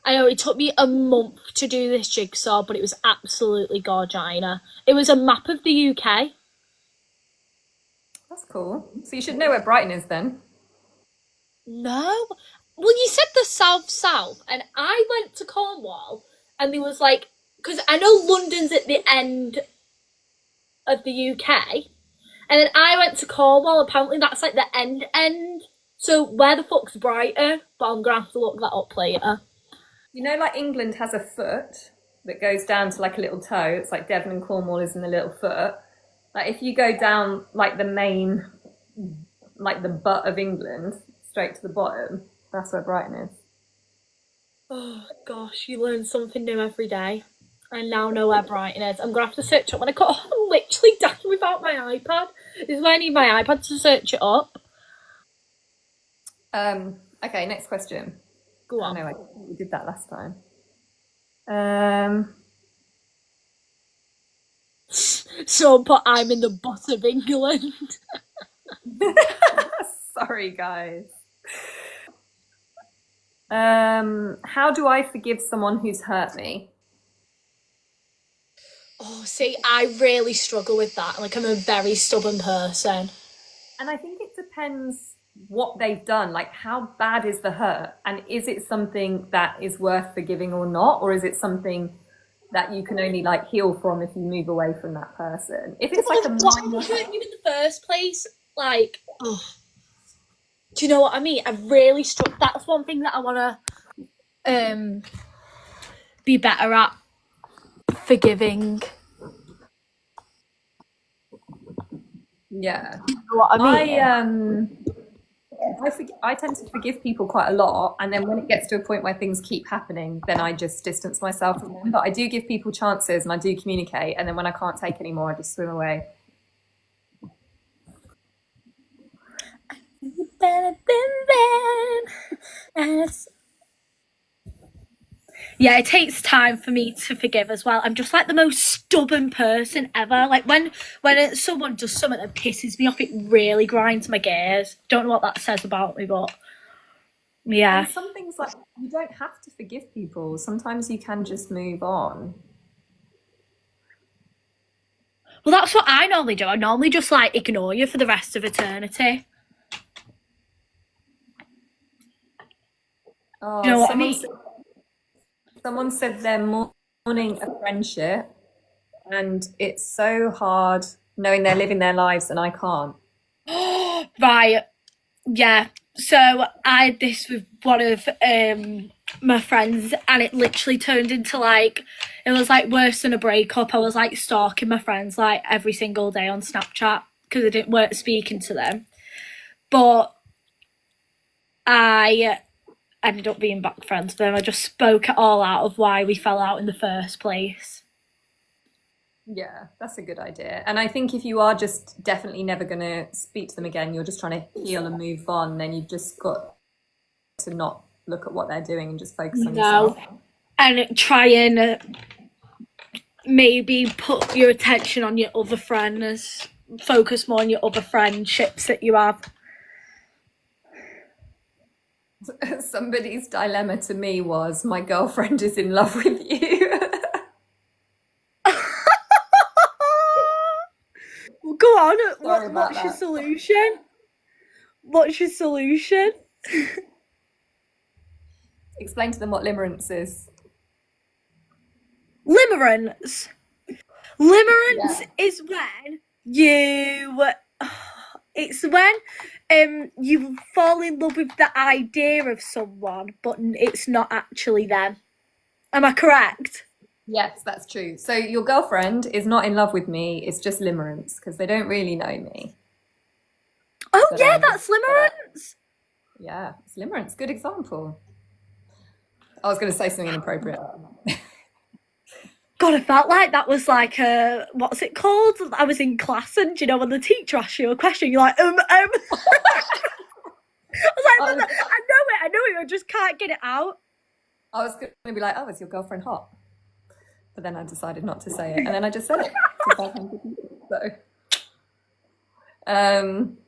I know it took me a month to do this jigsaw, but it was absolutely gorgina. It was a map of the UK. That's cool. So you should know where Brighton is then. No. Well, you said the south south, and I went to Cornwall, and there was like, because I know London's at the end of the UK, and then I went to Cornwall. Apparently, that's like the end. So where the fuck's Brighton? But I'm gonna have to look that up later. You know, like England has a foot that goes down to like a little toe. It's like Devon and Cornwall is in the little foot. Like if you go down like the main, like the butt of England, straight to the bottom, that's where Brighton is. Oh gosh, you learn something new every day. I now know where Brighton is. I'm gonna have to search up when I got. I'm literally dying without my iPad. This is why I need my iPad to search it up. Okay, next question. Go Oh on. no, we did that last time. Um, So, but I'm in the butt of England. sorry guys. How do I forgive someone who's hurt me? Oh, see, I really struggle with that. Like, I'm a very stubborn person. And I think it depends what they've done. Like, how bad is the hurt? And is it something that is worth forgiving or not? Or is it something that you can only like heal from if you move away from that person? If it's like a What minor, hurt you in the first place? Like, oh, do you know what I mean? I really struck. That's one thing that I want to be better at forgiving. yeah. You know what I I mean? I tend to forgive people quite a lot, and then when it gets to a point where things keep happening, then I just distance myself from them. But I do give people chances, and I do communicate. And then when I can't take anymore, I just swim away. Better than that. And it's yeah, it takes time for me to forgive as well. I'm just like the most stubborn person ever. Like when someone does something that pisses me off, it really grinds my gears. Don't know what that says about me, but yeah. And some things like you don't have to forgive people. Sometimes you can just move on. Well, that's what I normally do. I normally just like ignore you for the rest of eternity. Do you Oh, know what I mean? someone said they're mourning a friendship, and it's so hard knowing they're living their lives and I can't. Right. Yeah. So I had this with one of my friends, and it literally turned into like, it was like worse than a breakup. I was like stalking my friends like every single day on Snapchat because I didn't work speaking to them. But I ended up being back friends with them. I just spoke it all out of why we fell out in the first place. Yeah, that's a good idea. And I think if you are just definitely never going to speak to them again, you're just trying to heal and move on, then you've just got to not look at what they're doing and just focus on No. yourself. And try and maybe put your attention on your other friends, focus more on your other friendships that you have. Somebody's dilemma to me was my girlfriend is in love with you. Well, go on. Sorry about What's your that. solution? What's your solution? Explain to them what limerence is. Limerence. Limerence Yeah. is when you. It's when you fall in love with the idea of someone, but it's not actually them. Am I correct? Yes, that's true. So your girlfriend is not in love with me. It's just limerence because they don't really know me. Oh But yeah, that's but, limerence. yeah, it's limerence. Good example. I was going to say something inappropriate. God, I felt like that was like a what's it called? I was in class, and you know when the teacher asks you a question, you're like I was I like, was, I know it, I just can't get it out. I was going to be like, oh, is your girlfriend hot? But then I decided not to say it, and then I just said it to 500 people. So, um,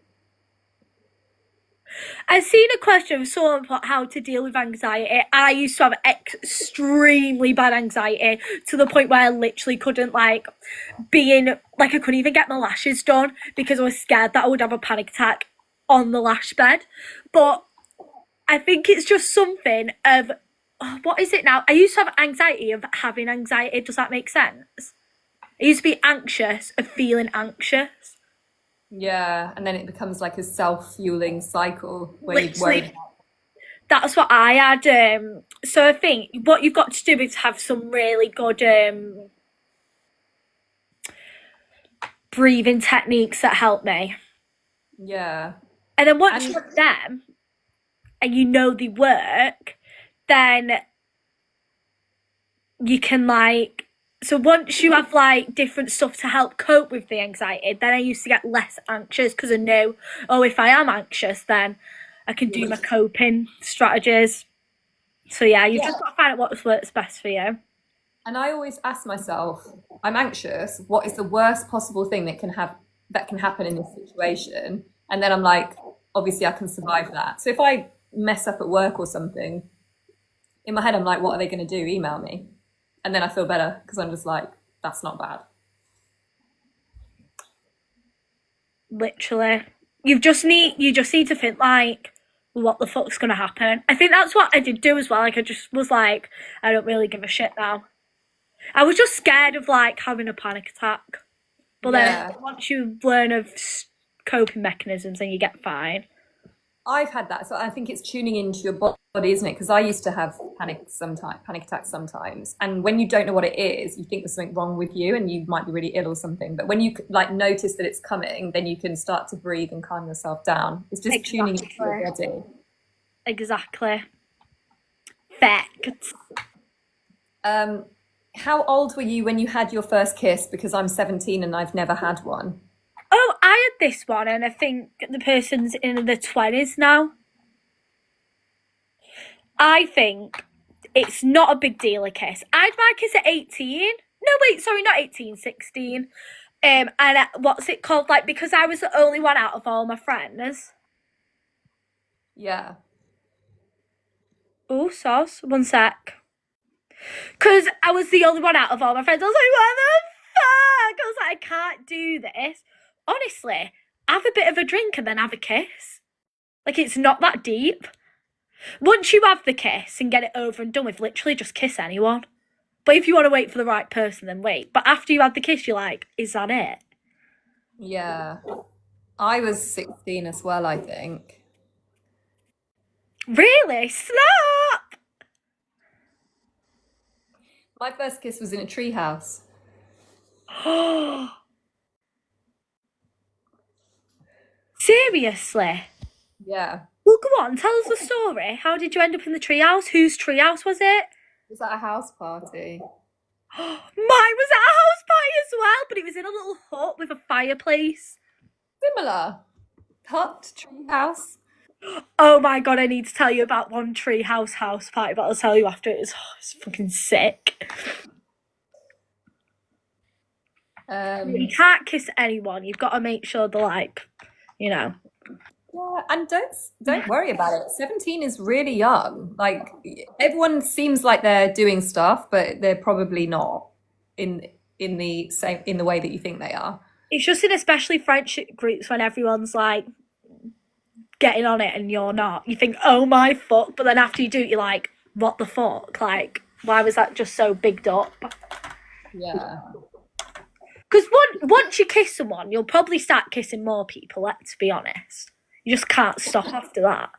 I've seen a question of someone put how to deal with anxiety. I used to have extremely bad anxiety to the point where I literally couldn't like be in like I couldn't even get my lashes done because I was scared that I would have a panic attack on the lash bed. But I think it's just something of what is it now? I used to have anxiety of having anxiety. Does that make sense? I used to be anxious of feeling anxious. yeah, and then it becomes like a self-fueling cycle where you worry. Literally, that's what I had. So I think what you've got to do is have some really good breathing techniques that help me. Yeah, And then once you and have them and you know they work, then you can like so once you have like different stuff to help cope with the anxiety, then I used to get less anxious because I know, oh, if I am anxious, then I can do my coping strategies. So yeah, you've just yeah, got to find out what works best for you. and I always ask myself, I'm anxious. What is the worst possible thing that can happen in this situation? And then I'm like, obviously, I can survive that. So if I mess up at work or something, in my head, I'm like, what are they going to do? Email me, and then I feel better because I'm just like, that's not bad. Literally, you just need to think like, what the fuck's gonna happen? I think that's what I did do as well. Like I just was like, I don't really give a shit now. I was just scared of like having a panic attack. But then Yeah, once you learn of coping mechanisms, then you get fine. I've had that. So I think it's tuning into your body, isn't it? Because I used to have panic attacks sometimes. And when you don't know what it is, you think there's something wrong with you and you might be really ill or something. But when you like notice that it's coming, then you can start to breathe and calm yourself down. It's just tuning into your Exactly. body. Exactly. Facts. Um, how old were you when you had your first kiss? Because I'm 17 and I've never had one. Oh, I had this one, and I think the person's in their 20s now. I think it's not a big deal, a kiss. I had my kiss at 18. No, wait, sorry, not 18, 16. And what's it called? Like, because I was the only one out of all my friends. Yeah. Oh, sauce. One sec. Because I was the only one out of all my friends. I was like, what the fuck? I was like, I can't do this. Honestly, have a bit of a drink and then have a kiss. Like, it's not that deep. Once you have the kiss and get it over and done with, literally just kiss anyone. But if you want to wait for the right person, then wait. But after you had the kiss, you're like, is that it? Yeah. I was 16 as well, I think. Really? Snap! My first kiss was in a treehouse. Seriously? Yeah. Well, go on, tell us the story. How did you end up in the treehouse? Whose treehouse was it? It was at a house party. Mine was at a house party as well, but it was in a little hut with a fireplace. Similar. Hut, treehouse. Oh my god, I need to tell you about one treehouse house party, but I'll tell you after. It's fucking sick. You Um, can't kiss anyone. You've got to make sure they're like, you know. yeah, and don't worry about it. 17 is really young. Like everyone seems like they're doing stuff, but they're probably not in in the way that you think they are. It's just in especially friendship groups when everyone's like getting on it and you're not. You think, oh my fuck, but then after you do it, you're like, what the fuck? Like, why was that just so bigged up? Yeah. Because once you kiss someone, you'll probably start kissing more people. Let's be honest. You just can't stop after that.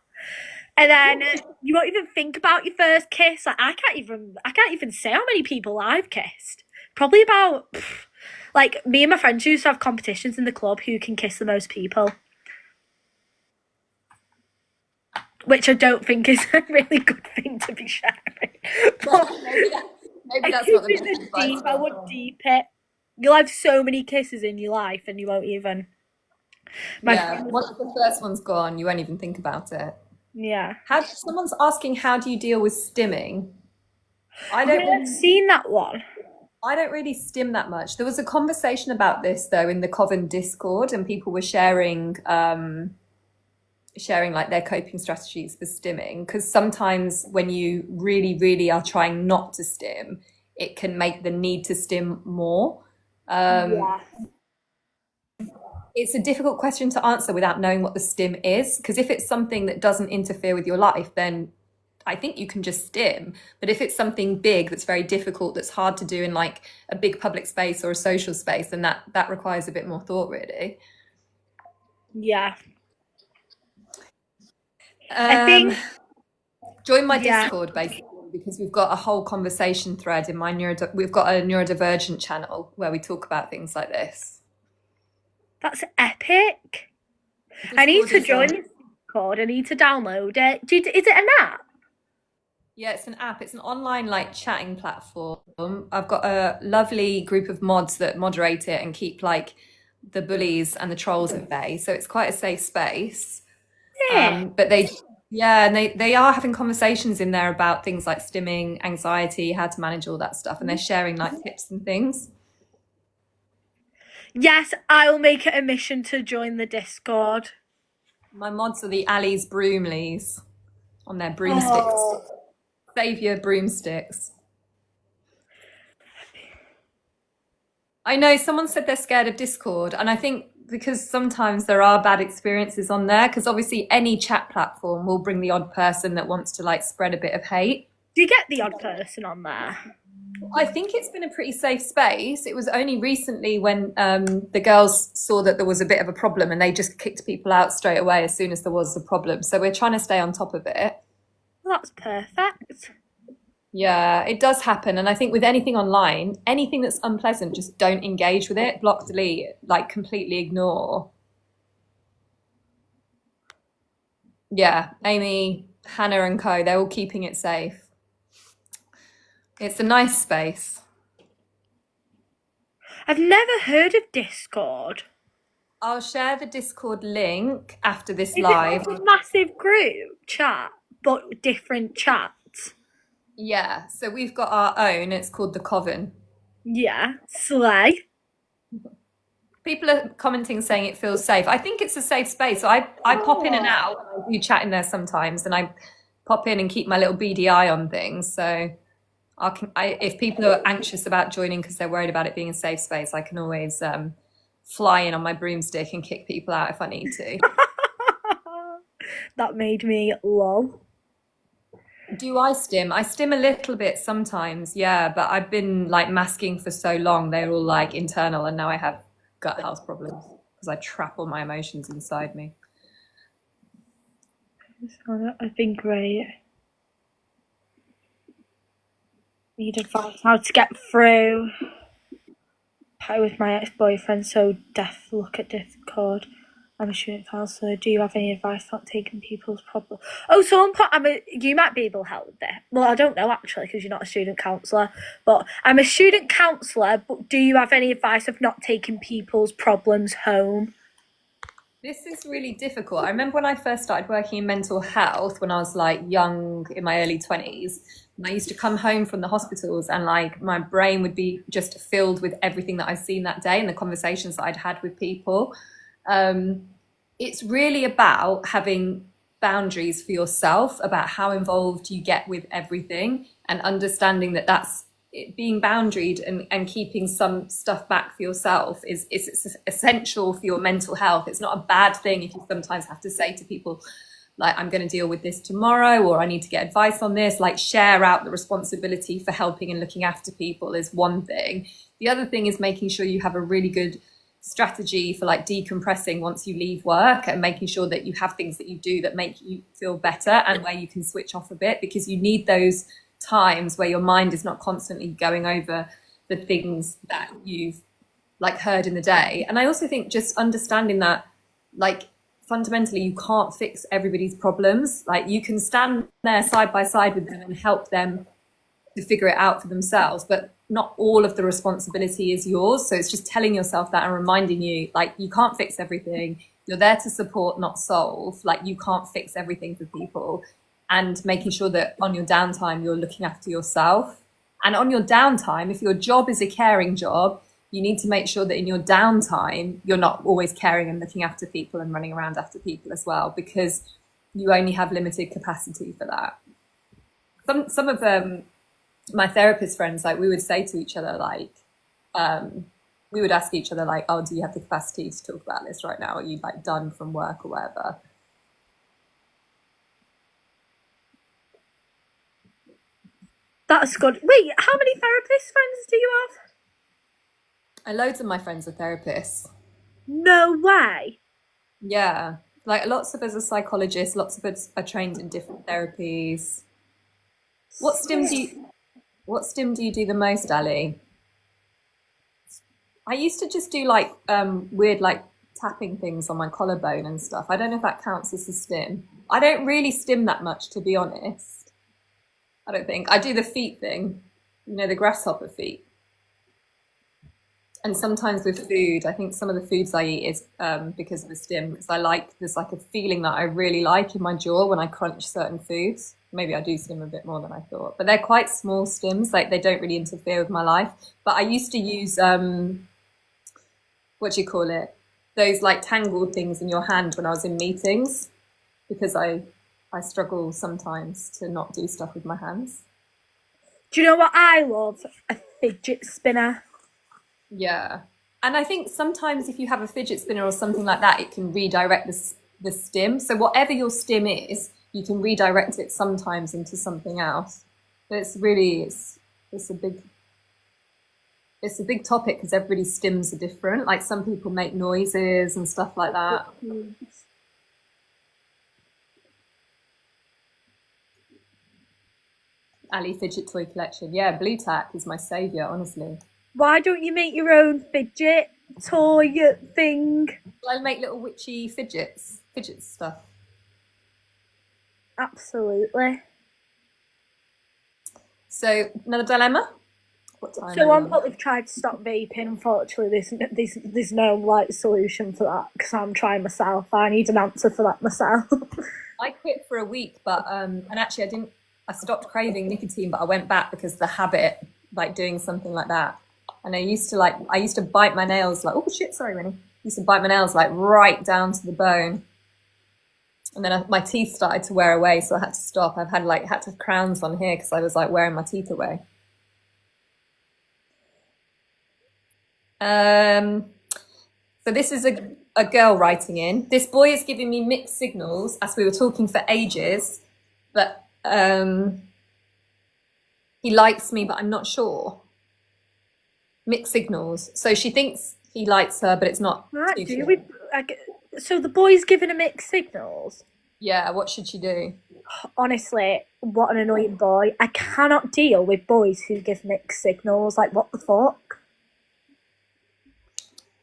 And then you won't even think about your first kiss. Like I can't even say how many people I've kissed. Probably about like me and my friends used to have competitions in the club who can kiss the most people, which I don't think is a really good thing to be sharing. But Maybe I that's keep not the it best as advice deep. for I would everyone. deep it. You'll have so many kisses in your life, and you won't even. My Yeah. friend, Once the first one's gone, you won't even think about it. yeah, Someone's asking how do you deal with stimming? I don't yeah, I've really seen that one. I don't really stim that much. There was a conversation about this though in the Coven Discord, and people were sharing like their coping strategies for stimming. Because sometimes when you really, really are trying not to stim, it can make the need to stim more. Um, Yeah, it's a difficult question to answer without knowing what the stim is. Because if it's something that doesn't interfere with your life, then I think you can just stim. But if it's something big that's very difficult, that's hard to do in like a big public space or a social space, then that requires a bit more thought, really. yeah. I Um, think, join my yeah, Discord basically because we've got a whole conversation thread in my we've got a neurodivergent channel where we talk about things like this. that's epic. I need Discord to is join this Discord. I need to download it. Is it an app? yeah, it's an app. It's an online like chatting platform. I've got a lovely group of mods that moderate it and keep like the bullies and the trolls at bay. So it's quite a safe space. Yeah. But yeah, and they are having conversations in there about things like stimming, anxiety, how to manage all that stuff, and they're sharing like tips and things. Yes, I will make it a mission to join the Discord. My mods are the Ali's Broomleys on their broomsticks. Oh, Save your broomsticks. I know someone said they're scared of Discord, and I think because sometimes there are bad experiences on there, because obviously any chat platform will bring the odd person that wants to like spread a bit of hate. do you get the odd person on there? I think it's been a pretty safe space. It was only recently when the girls saw that there was a bit of a problem and they just kicked people out straight away as soon as there was a problem. So we're trying to stay on top of it. Well, that's perfect. Yeah, it does happen. And I think with anything online, anything that's unpleasant, just don't engage with it, block, delete, like completely ignore. Yeah, Amy, Hannah, and co, they're all keeping it safe. It's a nice space. I've never heard of Discord. I'll share the Discord link after this Is it live. like a massive group chat, but different chats? Yeah, so we've got our own. It's called the Coven. Yeah, slay. People are commenting saying it feels safe. I think it's a safe space. So I pop in and out. I do chat in there sometimes, and I pop in and keep my little beady eye on things. So if people are anxious about joining because they're worried about it being a safe space, I can always fly in on my broomstick and kick people out if I need to. That made me lol. Do I stim? I stim a little bit sometimes, yeah, but I've been like masking for so long, they're all like internal, and now I have gut health problems because I trap all my emotions inside me. I think right. Need advice how to get through. Party with my ex-boyfriend, so look at Discord. I'm a student counsellor. Do you have any advice for not taking people's problems? Oh, someone put, you might be able to help with this. Well, I don't know actually because you're not a student counsellor. But I'm a student counsellor, but do you have any advice of not taking people's problems home? This is really difficult. I remember when I first started working in mental health when I was like young in my early 20s. And I used to come home from the hospitals and like my brain would be just filled with everything that I'd seen that day and the conversations that I'd had with people. It's really about having boundaries for yourself about how involved you get with everything and understanding that that's being boundaried and keeping some stuff back for yourself is essential for your mental health. It's not a bad thing if you sometimes have to say to people like, I'm going to deal with this tomorrow, or I need to get advice on this. Like, share out the responsibility for helping and looking after people is one thing. The other thing is making sure you have a really good strategy for like decompressing once you leave work and making sure that you have things that you do that make you feel better and where you can switch off a bit, because you need those times where your mind is not constantly going over the things that you've like heard in the day. And I also think just understanding that like fundamentally you can't fix everybody's problems. Like you can stand there side by side with them and help them to figure it out for themselves, but not all of the responsibility is yours. So it's just telling yourself that and reminding you like you can't fix everything. You're there to support, not solve. Like you can't fix everything for people. And making sure that on your downtime you're looking after yourself. And on your downtime, if your job is a caring job, you need to make sure that in your downtime you're not always caring and looking after people and running around after people as well, because you only have limited capacity for that. Some of my therapist friends, like we would say to each other, like we would ask each other like, oh, do you have the capacity to talk about this right now? Are you like done from work or whatever? That's good. Wait, how many therapist friends do you have? Loads of my friends are therapists. No way. Yeah, like lots of us are psychologists, lots of us are trained in different therapies. What stim do you do the most, Ali? I used to just do like weird like tapping things on my collarbone and stuff. I don't know if that counts as a stim. I don't really stim that much, to be honest. I don't think. I do the feet thing, you know, the grasshopper feet. And sometimes with food, I think some of the foods I eat is because of the stim, because there's like a feeling that I really like in my jaw when I crunch certain foods. Maybe I do stim a bit more than I thought, but they're quite small stims, like they don't really interfere with my life. But I used to use, what do you call it? Those like tangled things in your hand when I was in meetings, because I struggle sometimes to not do stuff with my hands. Do you know what I love? A fidget spinner. Yeah. And I think sometimes if you have a fidget spinner or something like that, it can redirect the stim. So whatever your stim is, you can redirect it sometimes into something else. But it's a big topic because everybody's stims are different. Like some people make noises and stuff like that. Ali fidget toy collection. Yeah, Blue Tack is my saviour, honestly. Why don't you make your own fidget toy thing? I make little witchy fidget stuff. Absolutely. So another dilemma. What time? So I'm probably tried to stop vaping. Unfortunately, there's no like solution for that because I'm trying myself. I need an answer for that myself. I quit for a week, but and actually I stopped craving nicotine, but I went back because of the habit, like doing something like that. And I used to bite my nails like, oh shit, sorry, Rennie. I used to bite my nails like right down to the bone. And then my teeth started to wear away, so I had to stop. I've had to have crowns on here because I was like wearing my teeth away. So this is a girl writing in. This boy is giving me mixed signals as we were talking for ages, but he likes me, but I'm not sure. Mixed signals. So she thinks he likes her, but it's not. Right, so the boy's giving her mixed signals? Yeah, what should she do? Honestly, what an annoying boy. I cannot deal with boys who give mixed signals. Like, what the fuck?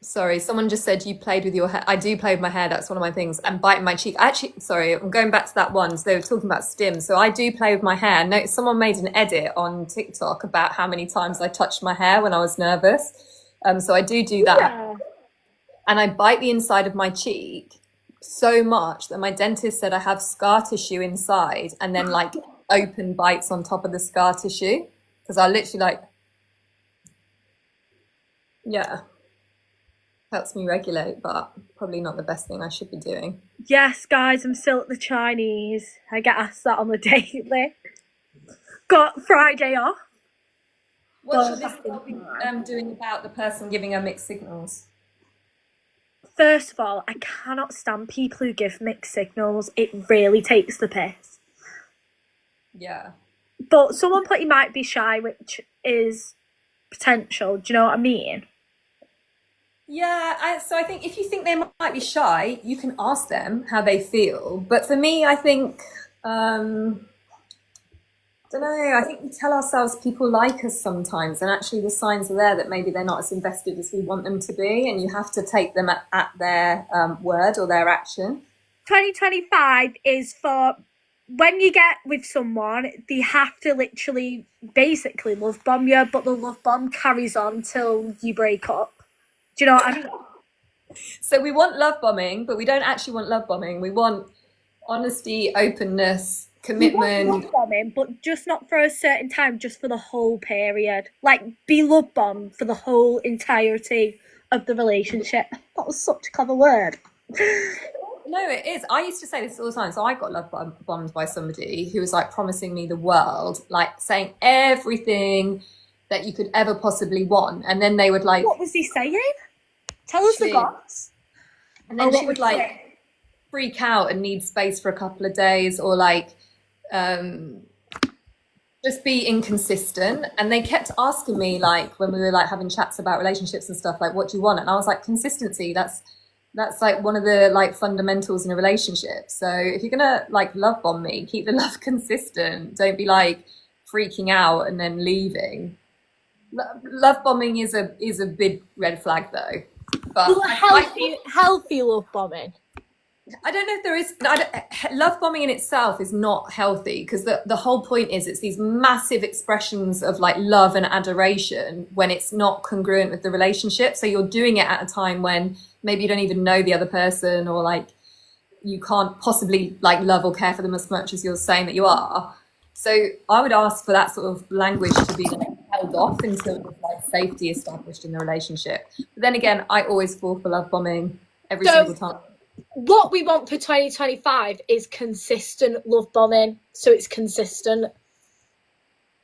Sorry, someone just said you played with your hair. I do play with my hair. That's one of my things. And biting my cheek. Actually, sorry, I'm going back to that one. So they were talking about stim. So I do play with my hair. No, someone made an edit on TikTok about how many times I touched my hair when I was nervous. So I do that. Yeah. And I bite the inside of my cheek so much that my dentist said I have scar tissue inside and then like open bites on top of the scar tissue. Because I literally like, yeah. Helps me regulate, but probably not the best thing I should be doing. Yes, guys, I'm still at the Chinese. I get asked that on the daily. Got Friday off. What should this girl be doing about the person giving her mixed signals? First of all, I cannot stand people who give mixed signals. It really takes the piss. Yeah. But someone put he might be shy, which is potential. Do you know what I mean? Yeah, so I think if you think they might be shy, you can ask them how they feel. But for me, I think, don't know, I think we tell ourselves people like us sometimes, and actually the signs are there that maybe they're not as invested as we want them to be, and you have to take them at their word or their action. 2025 is for when you get with someone, they have to literally basically love bomb you, but the love bomb carries on till you break up. Do you know what I mean? So we want love bombing, but we don't actually want love bombing. We want honesty, openness, commitment. Love bombing, but just not for a certain time, just for the whole period. Like, be love bombed for the whole entirety of the relationship. That was such a clever word. No, it is. I used to say this all the time. So I got love bombed by somebody who was like promising me the world, like saying everything that you could ever possibly want. And then they would like, What was he saying? Tell us the goss. and then she would like freak out and need space for a couple of days, or like just be inconsistent. And they kept asking me, like when we were like having chats about relationships and stuff, like what do you want? And I was like, consistency. That's like one of the like fundamentals in a relationship. So if you're gonna like love bomb me, keep the love consistent. Don't be like freaking out and then leaving. Love bombing is a big red flag though. But healthy love bombing. I don't know if there is. Love bombing in itself is not healthy, because the whole point is it's these massive expressions of like love and adoration when it's not congruent with the relationship. So you're doing it at a time when maybe you don't even know the other person, or like you can't possibly like love or care for them as much as you're saying that you are. So I would ask for that sort of language to be like held off until there's like safety established in the relationship. But then again, I always fall for love bombing every single time. What we want for 2025 is consistent love bombing. So it's consistent.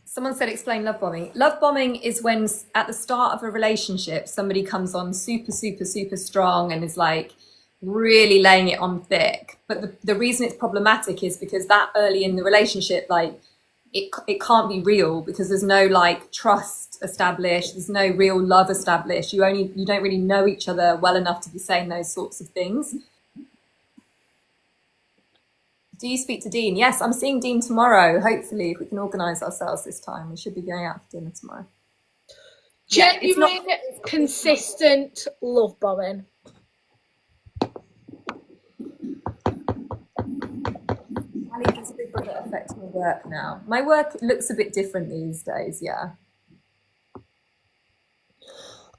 Someone said explain love bombing. Love bombing is when at the start of a relationship, somebody comes on super, super, super strong and is like really laying it on thick. But the reason it's problematic is because that early in the relationship, like it can't be real, because there's no like trust established. There's no real love established. You don't really know each other well enough to be saying those sorts of things. Do you speak to Dean? Yes, I'm seeing Dean tomorrow. Hopefully, if we can organise ourselves this time, we should be going out for dinner tomorrow. Genuine, consistent love bombing. I need this Big Brother affect my work now. My work looks a bit different these days, yeah.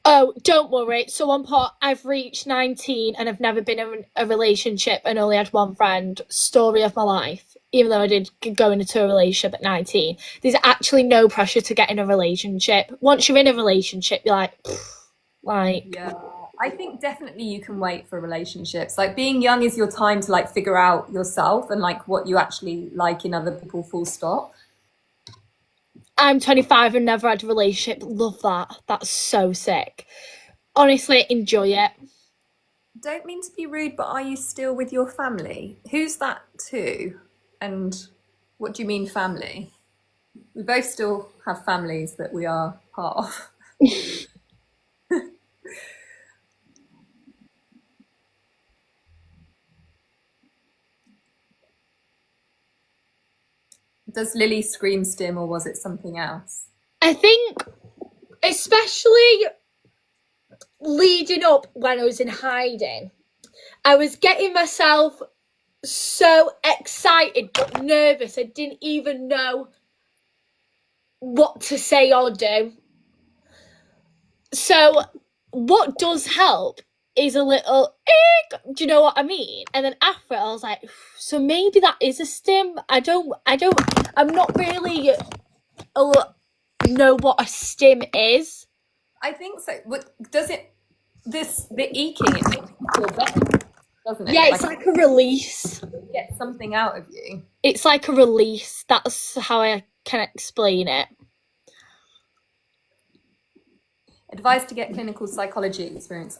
Oh, don't worry. Someone put, I've reached 19 and I've never been in a relationship and only had one friend. Story of my life. Even though I did go into a relationship at 19. There's actually no pressure to get in a relationship. Once you're in a relationship, you're like... Yeah, I think definitely you can wait for relationships. Like being young is your time to like figure out yourself and like what you actually like in other people, full stop. I'm 25 and never had a relationship. Love that. That's so sick. Honestly, enjoy it. Don't mean to be rude, but are you still with your family? Who's that to? And what do you mean family? We both still have families that we are part of. Does Lily scream stim, or was it something else? I think, especially leading up when I was in hiding, I was getting myself so excited but nervous. I didn't even know what to say or do. So what does help is a little do you know what I mean? And then after it, I was like, so maybe that is a stim. I'm not really know what a stim is. I think so. What does it? The eking, it makes you feel better, doesn't it? Yeah, it's like a release. Get something out of you. It's like a release. That's how I can explain it. Advice to get clinical psychology experience.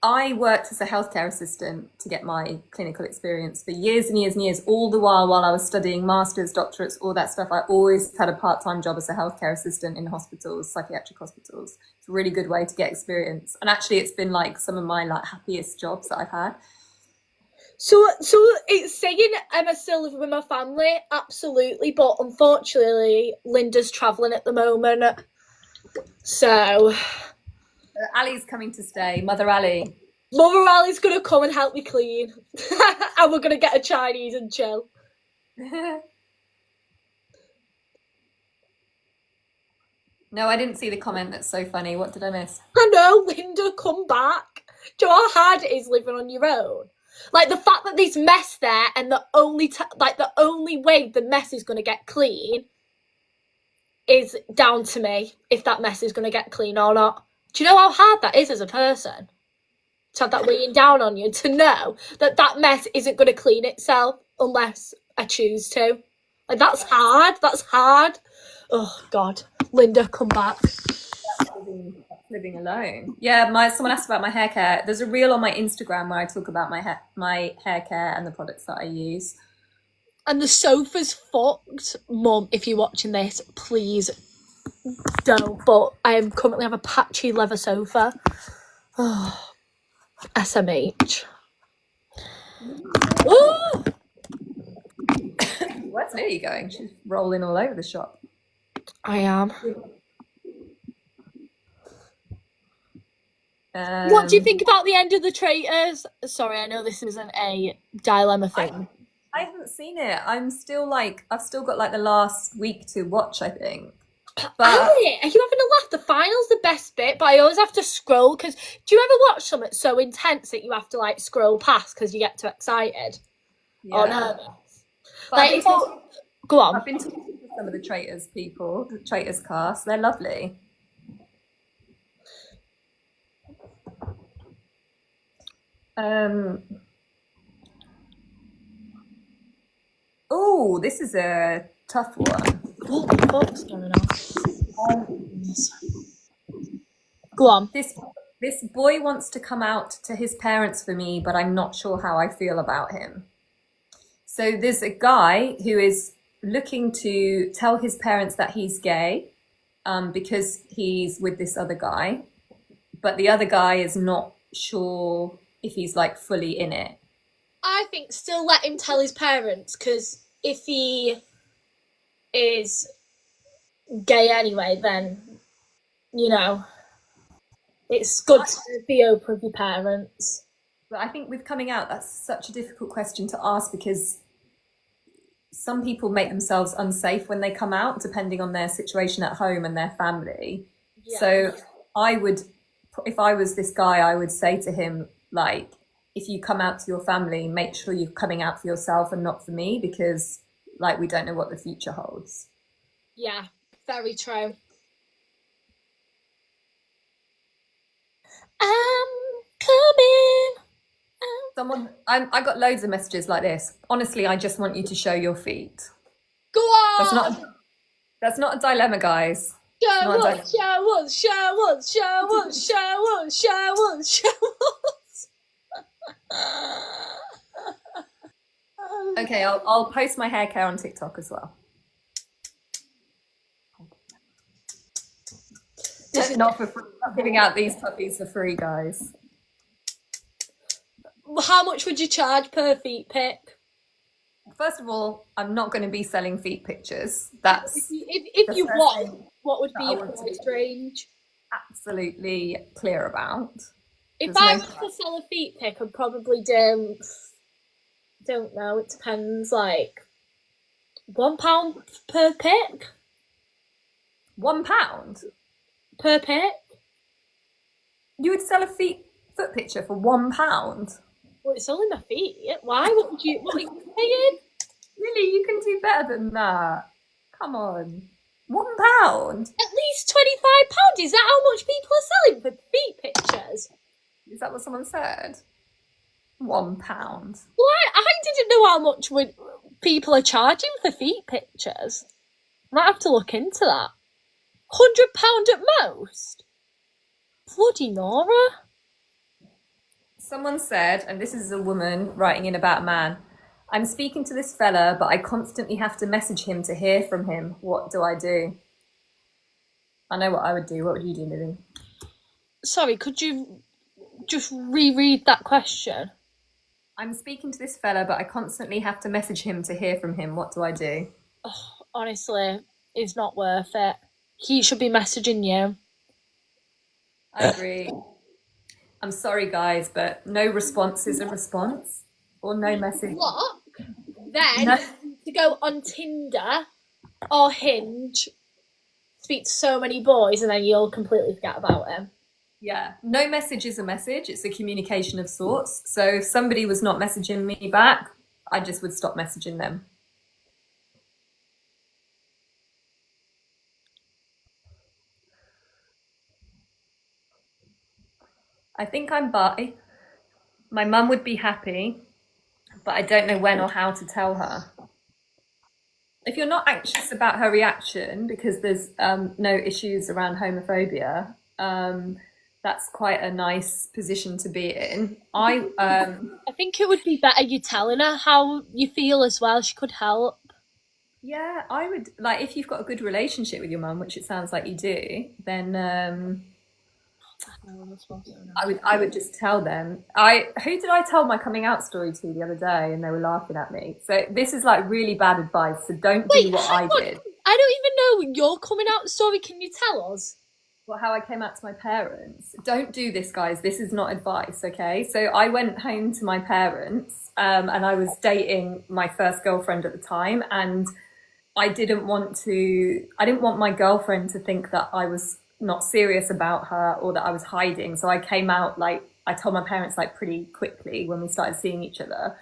I worked as a healthcare assistant to get my clinical experience for years and years and years. All the while I was studying masters, doctorates, all that stuff, I always had a part-time job as a healthcare assistant in hospitals, psychiatric hospitals. It's a really good way to get experience. And actually, it's been like some of my happiest jobs that I've had. So it's saying am I still living with my family? Absolutely, but unfortunately, Linda's travelling at the moment. So Ali's coming to stay, Mother Ali. Mother Ali's gonna come and help me clean, and we're gonna get a Chinese and chill. No, I didn't see the comment. That's so funny. What did I miss? I know, Linda, come back. Do you know how hard it is living on your own? Like the fact that there's mess there, and the only way the mess is gonna get clean is down to me if that mess is gonna get clean or not. Do you know how hard that is as a person? To have that weighing down on you, to know that mess isn't going to clean itself unless I choose to. Like, that's hard. That's hard. Oh, God. Linda, come back. That's living alone. Yeah, someone asked about my hair care. There's a reel on my Instagram where I talk about my hair care and the products that I use. And the sofa's fucked. Mum, if you're watching this, please don't. But I currently have a patchy leather sofa. Oh, SMH. Ooh! Where's Lily going? She's rolling all over the shop. I am. What do you think about the end of The Traitors? Sorry, I know this isn't a dilemma thing. I haven't seen it. I'm still I've still got the last week to watch, I think. But Are you having a laugh? The final's the best bit, but I always have to scroll because do you ever watch something so intense that you have to scroll past because you get too excited? yeah. Or nervous? But Go on. I've been talking to some of the Traitors people, the Traitors cast. They're lovely. Oh, this is a tough one. What the fuck's going on? Go on. This boy wants to come out to his parents for me, but I'm not sure how I feel about him. So there's a guy who is looking to tell his parents that he's gay, because he's with this other guy, but the other guy is not sure if he's fully in it. I think still let him tell his parents because if he is gay anyway, then it's good to be open with your parents. But I think with coming out, that's such a difficult question to ask because some people make themselves unsafe when they come out, depending on their situation at home and their family. Yeah. So if I was this guy, I would say to him, if you come out to your family, make sure you're coming out for yourself and not for me, because we don't know what the future holds. Yeah, very true. I'm coming. I got loads of messages like this. Honestly, I just want you to show your feet. Go on. That's not a dilemma, guys. Show us. Okay, I'll post my hair care on TikTok as well. This is not for free. I'm giving out these puppies for free, guys. How much would you charge per feet pick? First of all, I'm not going to be selling feet pictures. That's If the you first want, thing what would that be I your want to price be range? absolutely clear about. If There's I no was to sell a feet pic, I'd probably do, don't know, it depends, like £1 per pic? £1. Per pic? You would sell a foot picture for £1. Well, it's only my feet. Why? What are you saying? Lily, you can do better than that. Come on. £1? At least £25. Is that how much people are selling for feet pictures? Is that what someone said? £1. Well, I didn't know how much people are charging for feet pictures. Might have to look into that. £100 at most? Bloody Nora. Someone said, and this is a woman writing in about a man, I'm speaking to this fella, but I constantly have to message him to hear from him. What do I do? I know what I would do. What would you do, Lily? Sorry, could you just reread that question? I'm speaking to this fella, but I constantly have to message him to hear from him. What do I do? Oh, honestly, it's not worth it. He should be messaging you. I agree. I'm sorry, guys, but no response is a response, or no message. What? Then No. to go on Tinder or Hinge, speak to so many boys, and then you'll completely forget about him. Yeah, no message is a message. It's a communication of sorts. So if somebody was not messaging me back, I just would stop messaging them. I think I'm bi. My mum would be happy, but I don't know when or how to tell her. If you're not anxious about her reaction because there's no issues around homophobia, that's quite a nice position to be in. I think it would be better you telling her how you feel as well. She could help. Yeah, I would like if you've got a good relationship with your mum, which it sounds like you do, then I would just tell them. Who did I tell my coming out story to the other day and they were laughing at me. So this is like really bad advice. So don't do what I did. I don't even know your coming out story. Can you tell us? Well, how I came out to my parents. Don't do this, guys. This is not advice, okay? So I went home to my parents and I was dating my first girlfriend at the time, and I didn't want my girlfriend to think that I was not serious about her or that I was hiding. So I came out I told my parents pretty quickly when we started seeing each other.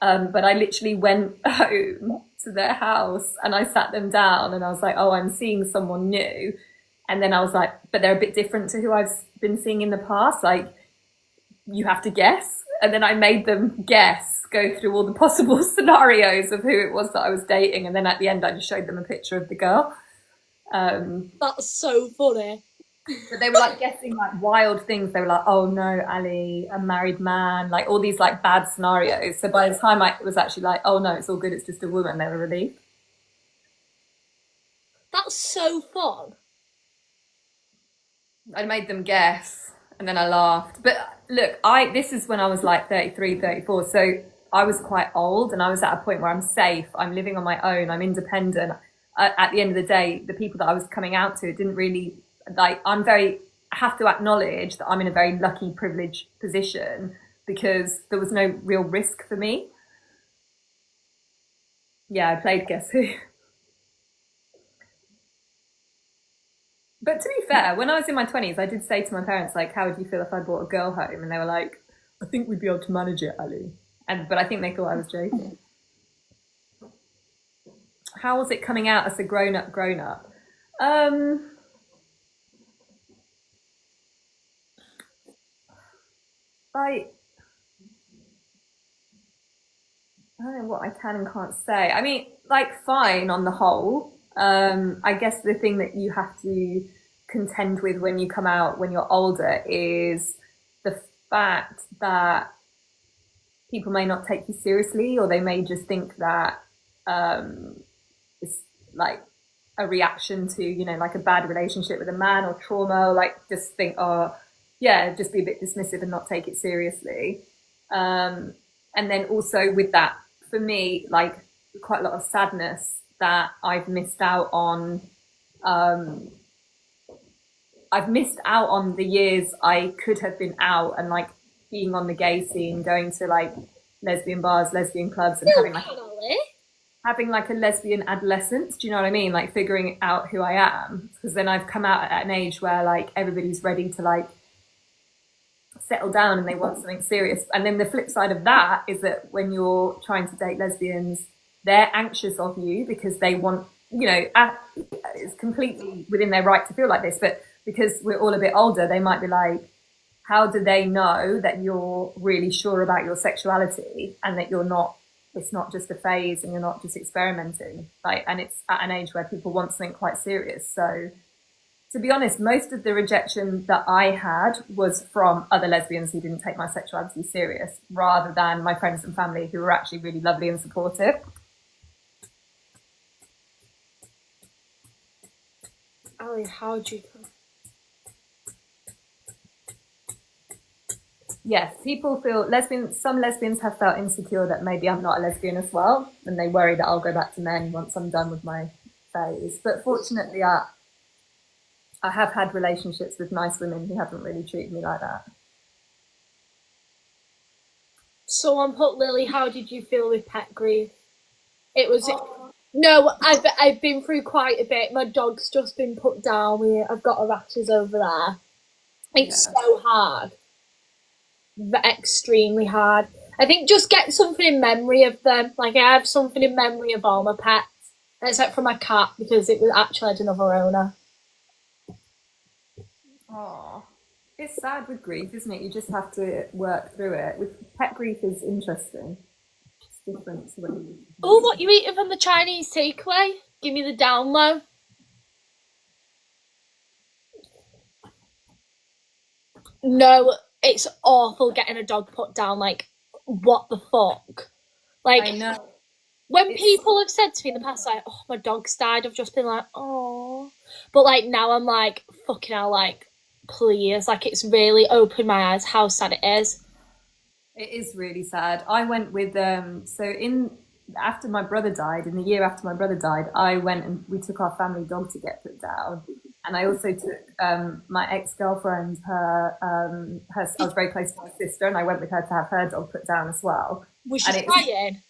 But I literally went home to their house and I sat them down and I was like, oh, I'm seeing someone new. And then I was like, but they're a bit different to who I've been seeing in the past. Like, you have to guess. And then I made them guess, go through all the possible scenarios of who it was that I was dating. And then at the end, I just showed them a picture of the girl. That's so funny. But they were guessing wild things. They were like, oh no, Ali, a married man, all these bad scenarios. So by the time I was actually oh no, it's all good, it's just a woman, they were relieved. That's so fun. I made them guess and then I laughed. But look, this is when I was 33, 34. So I was quite old and I was at a point where I'm safe. I'm living on my own. I'm independent. At the end of the day, the people that I was coming out to didn't really I have to acknowledge that I'm in a very lucky, privileged position because there was no real risk for me. Yeah, I played Guess Who. But to be fair, when I was in my 20s, I did say to my parents, how would you feel if I brought a girl home? And they were like, I think we'd be able to manage it, Ali. But I think they thought I was joking. How was it coming out as a grown-up? I don't know what I can and can't say. I mean, fine on the whole. I guess the thing that you have to contend with when you come out when you're older is the fact that people may not take you seriously, or they may just think that it's a reaction to, a bad relationship with a man or trauma, or just think, oh, yeah, just be a bit dismissive and not take it seriously. And then also with that, for me, quite a lot of sadness that I've missed out on. I've missed out on the years I could have been out and like being on the gay scene, going to like lesbian bars, lesbian clubs, and having like a lesbian adolescence. Do you know what I mean? Like figuring out who I am, because then I've come out at an age where like everybody's ready to like settle down and they want something serious. And then the flip side of that is that when you're trying to date lesbians, they're anxious of you because they want, you know, it's completely within their right to feel like this, but because we're all a bit older, they might be like, how do they know that you're really sure about your sexuality and that you're not, it's not just a phase and you're not just experimenting, like, and it's at an age where people want something quite serious. So to be honest, most of the rejection that I had was from other lesbians who didn't take my sexuality serious, rather than my friends and family who were actually really lovely and supportive. Ali, how do you? Yes, people feel some lesbians have felt insecure that maybe I'm not a lesbian as well, and they worry that I'll go back to men once I'm done with my phase. But fortunately, I have had relationships with nice women who haven't really treated me like that. Someone put, Lily, how did you feel with pet grief? It was no, I've been through quite a bit. My dog's just been put down. I've got a rashes over there. It's so hard. Extremely hard. I think just get something in memory of them. Like I have something in memory of all my pets, except for my cat because it was actually had another owner. Oh, it's sad with grief, isn't it? You just have to work through it. With pet grief is interesting. It's different to when you. Oh, what you eating from the Chinese takeaway? Give me the down low. No, it's awful getting a dog put down. Like, what the fuck? Like, I know. When people have said to me in the past, like, oh, my dog's died, I've just been like, oh. But, like, now I'm like, fucking hell, like, please. Like, it's really opened my eyes how sad it is. It is really sad. I went with, after my brother died, in the year after my brother died, I went and we took our family dog to get put down. And I also took my ex-girlfriend, I was very close to my sister, and I went with her to have her dog put down as well. Was she crying?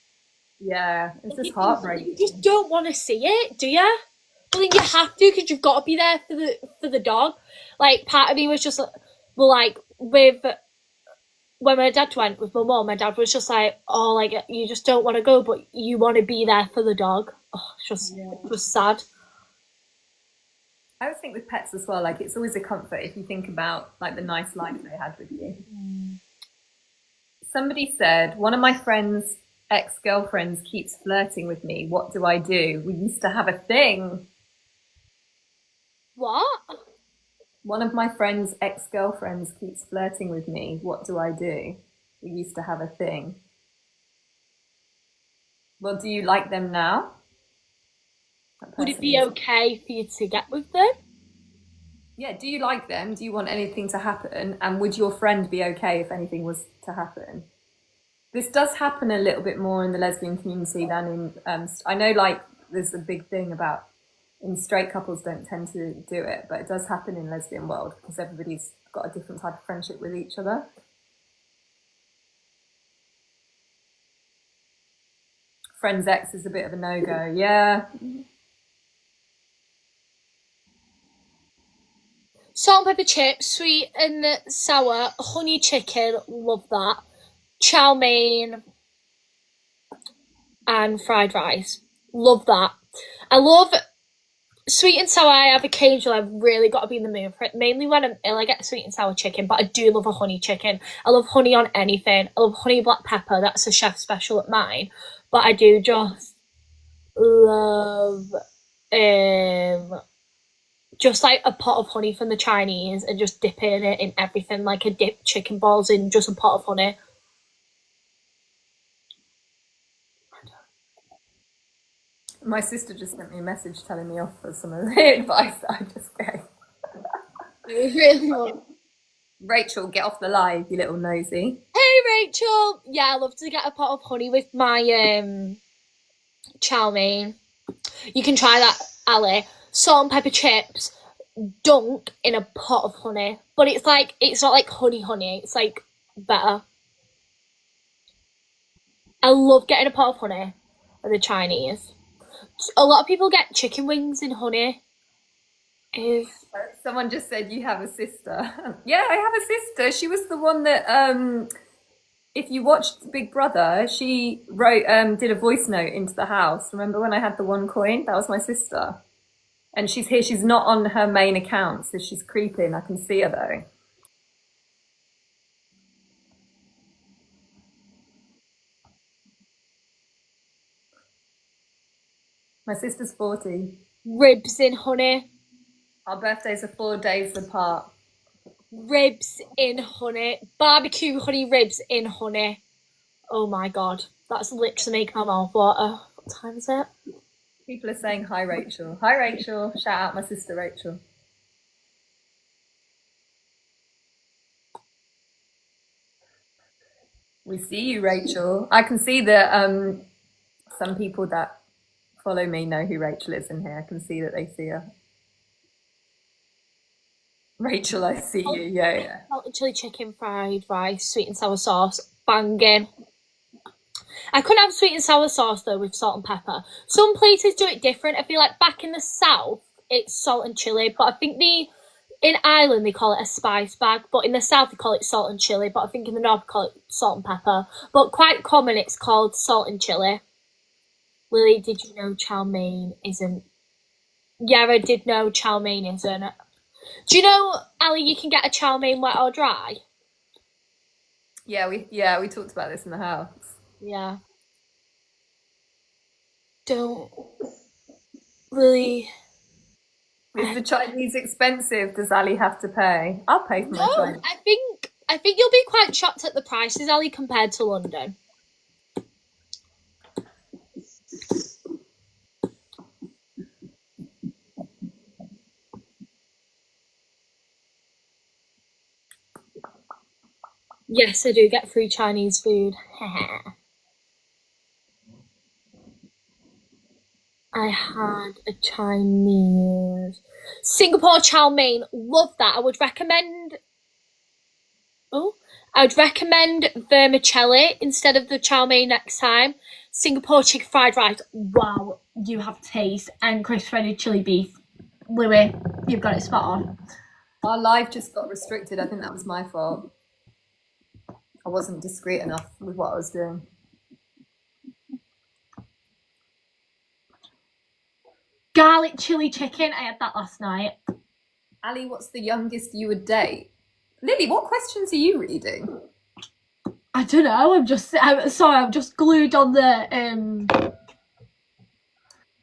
Yeah, it's just heartbreaking. You just don't want to see it, do you? I think you have to because you've got to be there for the dog. Like, part of me was just like with when my dad went with my mum, my dad was just like, oh, like you just don't want to go, but you want to be there for the dog. Oh, it's just sad. I always think with pets as well, like it's always a comfort if you think about like the nice life they had with you. Somebody said, one of my friends' ex-girlfriends keeps flirting with me. What do I do? We used to have a thing. What? One of my friend's ex-girlfriends keeps flirting with me. What do I do? We used to have a thing. Well, do you like them now? Would it be okay for you to get with them? Yeah, do you like them? Do you want anything to happen? And would your friend be okay if anything was to happen? This does happen a little bit more in the lesbian community than in, I know like there's a big thing about in straight couples don't tend to do it, but it does happen in lesbian world because everybody's got a different type of friendship with each other. Friend's ex is a bit of a no-go, yeah. Salt and pepper chips, sweet and sour, honey chicken, love that. Chow mein and fried rice, love that. I love sweet and sour. I have occasionally, I've really got to be in the mood for it. Mainly when I'm ill, I get sweet and sour chicken, but I do love a honey chicken. I love honey on anything. I love honey black pepper. That's a chef special at mine. But I do just love just like a pot of honey from the Chinese and just dipping it in everything, like a dip chicken balls in just a pot of honey. My sister just sent me a message telling me off for some of the advice that I just gave. Really? Rachel, get off the live, you little nosy. Hey Rachel! Yeah, I love to get a pot of honey with my chow mein. You can try that, Ali. Salt and pepper chips, dunk in a pot of honey. But it's like, it's not like honey. It's like better. I love getting a pot of honey at the Chinese. A lot of people get chicken wings in honey. Is Someone just said you have a sister. Yeah, I have a sister. She was the one that if you watched Big Brother, she wrote did a voice note into the house. Remember when I had the 1 coin? That was my sister. And she's here. She's not on her main account, so she's creeping. I can see her though. My sister's 40. ribs in honey. Our birthdays are 4 days apart. Ribs in honey. Barbecue honey ribs in honey. Oh my god. That's literally making my mouth water. What time is it? People are saying hi, Rachel. Hi, Rachel. Shout out my sister, Rachel. We see you, Rachel. I can see that some people that follow me know who Rachel is in here. I can see that they see her. Rachel, I see you. Yeah. Salted chili chicken, fried rice, sweet and sour sauce. Banging. I couldn't have sweet and sour sauce though with salt and pepper. Some places do it different. I feel like back in the south it's salt and chili, but I think in Ireland they call it a spice bag, but in the south they call it salt and chili, but I think in the north they call it salt and pepper. But quite common it's called salt and chili. Lily, did you know chow mein isn't? Yeah, I did know chow mein isn't. Do you know, Ali, you can get a chow mein wet or dry? Yeah, we talked about this in the house. Yeah. Don't really. Is the Chinese expensive? Does Ali have to pay? I'll pay for my No, Chinese. I think you'll be quite shocked at the prices, Ali, compared to London. Yes, I do get free Chinese food. I had a Chinese Singapore chow mein. Love that. I would recommend. Oh, I would recommend vermicelli instead of the chow mein next time. Singapore chicken fried rice. Wow, you have taste and crisp shredded chili beef. Louis, you've got it spot on. Our live just got restricted. I think that was my fault. I wasn't discreet enough with what I was doing. Garlic chili chicken. I had that last night. Ali, what's the youngest you would date? Lily, what questions are you reading? I don't know. I'm sorry. I'm just glued on the.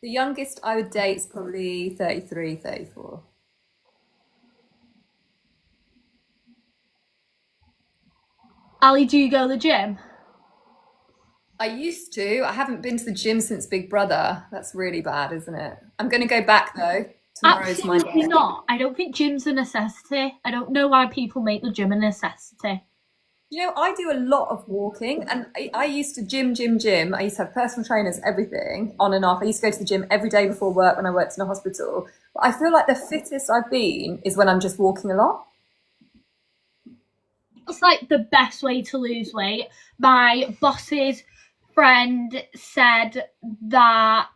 The youngest I would date is probably 33, 34. Ali, do you go to the gym? I used to. I haven't been to the gym since Big Brother. That's really bad, isn't it? I'm going to go back though. Tomorrow's my Absolutely day. not. I don't think gym's a necessity. I don't know why people make the gym a necessity. You know, I do a lot of walking, and I used to gym. I used to have personal trainers, everything, on and off. I used to go to the gym every day before work when I worked in a hospital. But I feel like the fittest I've been is when I'm just walking a lot. It's like the best way to lose weight. My boss's friend said that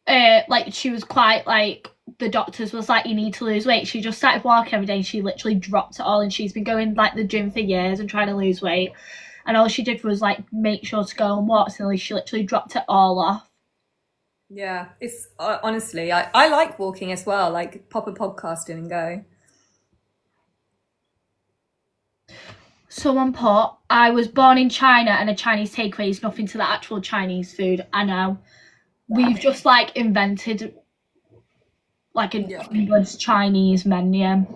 like she was quite like the doctors was like, you need to lose weight. She just started walking every day and she literally dropped it all, and she's been going like the gym for years and trying to lose weight, and all she did was like make sure to go and walk, so she literally dropped it all off. Yeah, it's honestly, I like walking as well, like pop a podcast in and go. Someone put, I was born in China and a Chinese takeaway is nothing to the actual Chinese food. I know. We've just like invented like an English Chinese menu.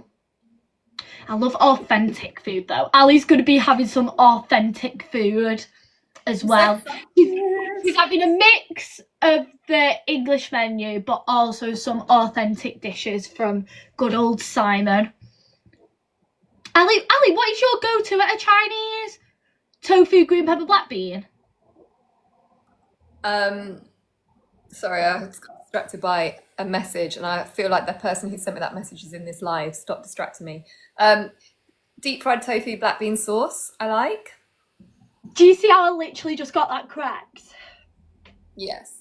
I love authentic food though. Ali's going to be having some authentic food as well. She's having a mix of the English menu, but also some authentic dishes from good old Simon. Ali, what is your go-to at a Chinese? Tofu, green pepper, black bean? Sorry, I was distracted by a message, and I feel like the person who sent me that message is in this live. Stop distracting me. Deep fried tofu, black bean sauce. I like. Do you see how I literally just got that correct? Yes.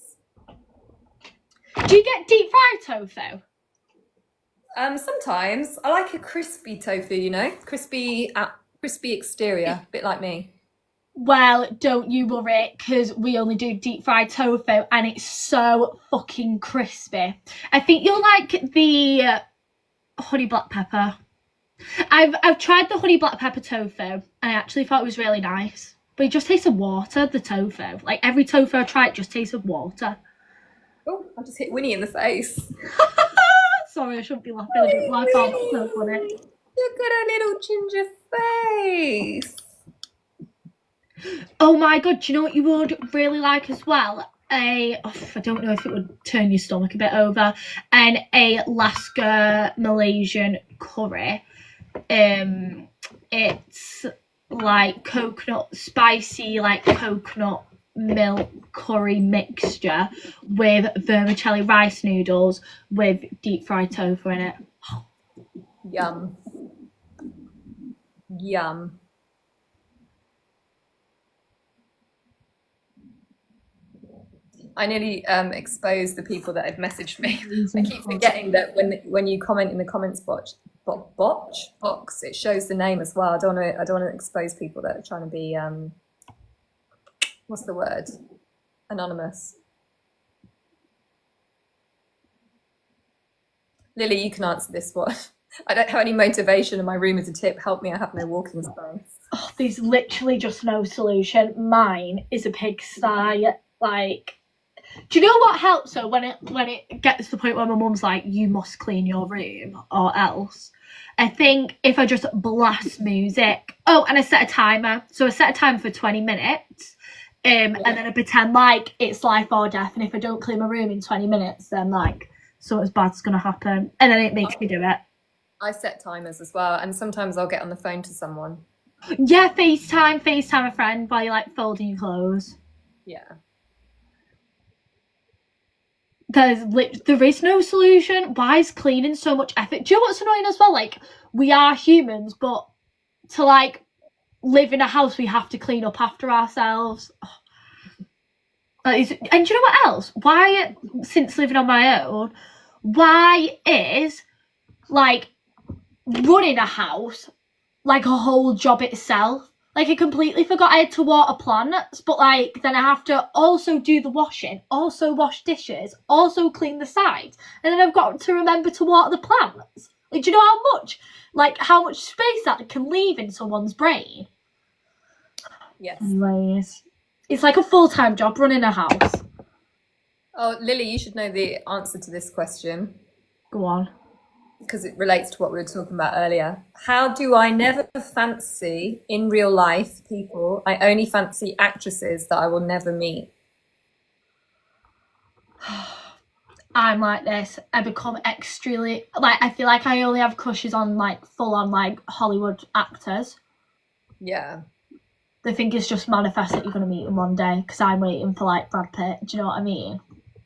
Do you get deep fried tofu? Sometimes I like a crispy tofu. You know, crispy exterior, a bit like me. Well, don't you worry, because we only do deep fried tofu and it's so fucking crispy. I think you'll like the honey black pepper. I've tried the honey black pepper tofu and I actually thought it was really nice. But it just tastes of water, the tofu. Like every tofu I try, it just tastes of water. Oh, I just hit Winnie in the face. Sorry, I shouldn't be laughing. I don't like all that's so funny. Look at her little ginger face. Oh my god, do you know what you would really like as well? I don't know if it would turn your stomach a bit over. And a Alaska Malaysian curry. It's like coconut, spicy, like coconut milk curry mixture with vermicelli rice noodles with deep fried tofu in it. Yum. Yum. I nearly exposed the people that have messaged me. I keep forgetting that when you comment in the comments box, it shows the name as well. I don't want to expose people that are trying to be what's the word? Anonymous. Lily, you can answer this one. I don't have any motivation and my room is a tip. Help me, I have no walking space. Oh, there's literally just no solution. Mine is a pigsty. Like, do you know what helps though when it gets to the point where my mum's like, you must clean your room or else? I think if I just blast music. Oh, and I set a timer. So I set a timer for 20 minutes. And then I pretend like it's life or death. And if I don't clean my room in 20 minutes, then like something bad's gonna happen. And then it makes me do it. I set timers as well, and sometimes I'll get on the phone to someone. Yeah, FaceTime a friend while you're like folding your clothes. Yeah. There is no solution. Why is cleaning so much effort? Do you know what's annoying as well? Like, we are humans, but to like live in a house, we have to clean up after ourselves. And do you know what else? Why, since living on my own, why is like running a house like a whole job itself? Like, I completely forgot I had to water plants, but like then I have to also do the washing, also wash dishes, also clean the sides, and then I've got to remember to water the plants. Like, do you know how much space that can leave in someone's brain? Yes. Anyways, it's like a full-time job running a house. Oh, Lily, you should know the answer to this question. Go on. Because it relates to what we were talking about earlier. How do I never fancy in real life people? I only fancy actresses that I will never meet. I'm like this. I become extremely like, I feel like I only have crushes on like full on like Hollywood actors. Yeah. They think it's just manifest that you're going to meet them one day because I'm waiting for like Brad Pitt. Do you know what I mean?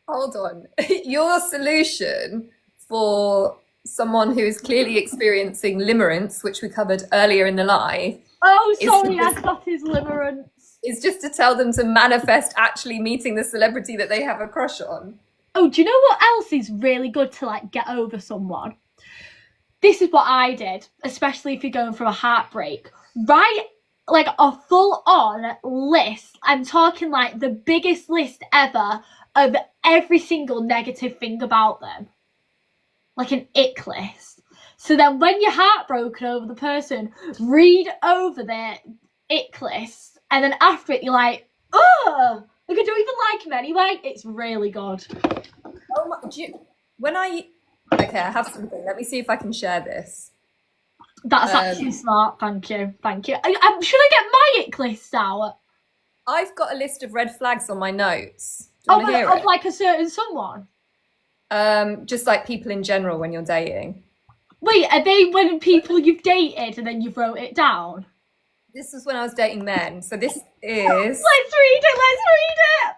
Hold on. Your solution for someone who is clearly experiencing limerence, which we covered earlier in the live. Oh, sorry, I got his limerence. Is just to tell them to manifest actually meeting the celebrity that they have a crush on. Oh, do you know what else is really good to like get over someone? This is what I did, especially if you're going through a heartbreak. Write like a full-on list. I'm talking like the biggest list ever of every single negative thing about them. Like an ick list. So then when you're heartbroken over the person, read over their ick list, and then after it you're like, oh, like I don't even like him anyway. It's really good. Oh my, okay, I have something. Let me see if I can share this. That's actually smart. Thank you. Should I get my ick list out? I've got a list of red flags on my notes. Do you want to hear it? Like a certain someone? Just like people in general when you're dating. Wait, are they when people you've dated and then you wrote it down? This was when I was dating men. So this is... Let's read it.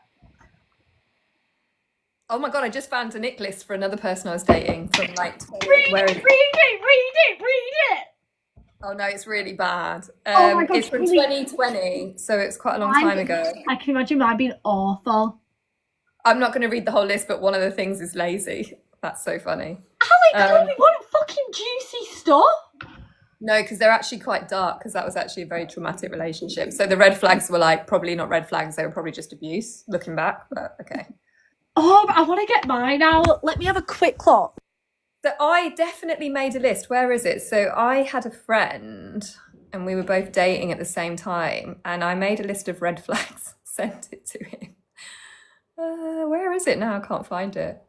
Oh my God, I just found a nick list for another person I was dating from like, Read where it, is it? read it. Oh no, it's really bad. Oh my God, It's from Kelly. 2020, so it's quite a long time ago. I can imagine mine being awful. I'm not going to read the whole list, but one of the things is lazy. That's so funny. Alex, tell Um, me what fucking juicy stuff. no, because they're actually quite dark, because that was actually a very traumatic relationship. So the red flags were like probably not red flags, they were probably just abuse looking back, but okay. Oh, I want to get mine now. Let me have a quick look. So I definitely made a list. Where is it? So I had a friend and we were both dating at the same time, and I made a list of red flags, sent it to him. Where is it now? I can't find it.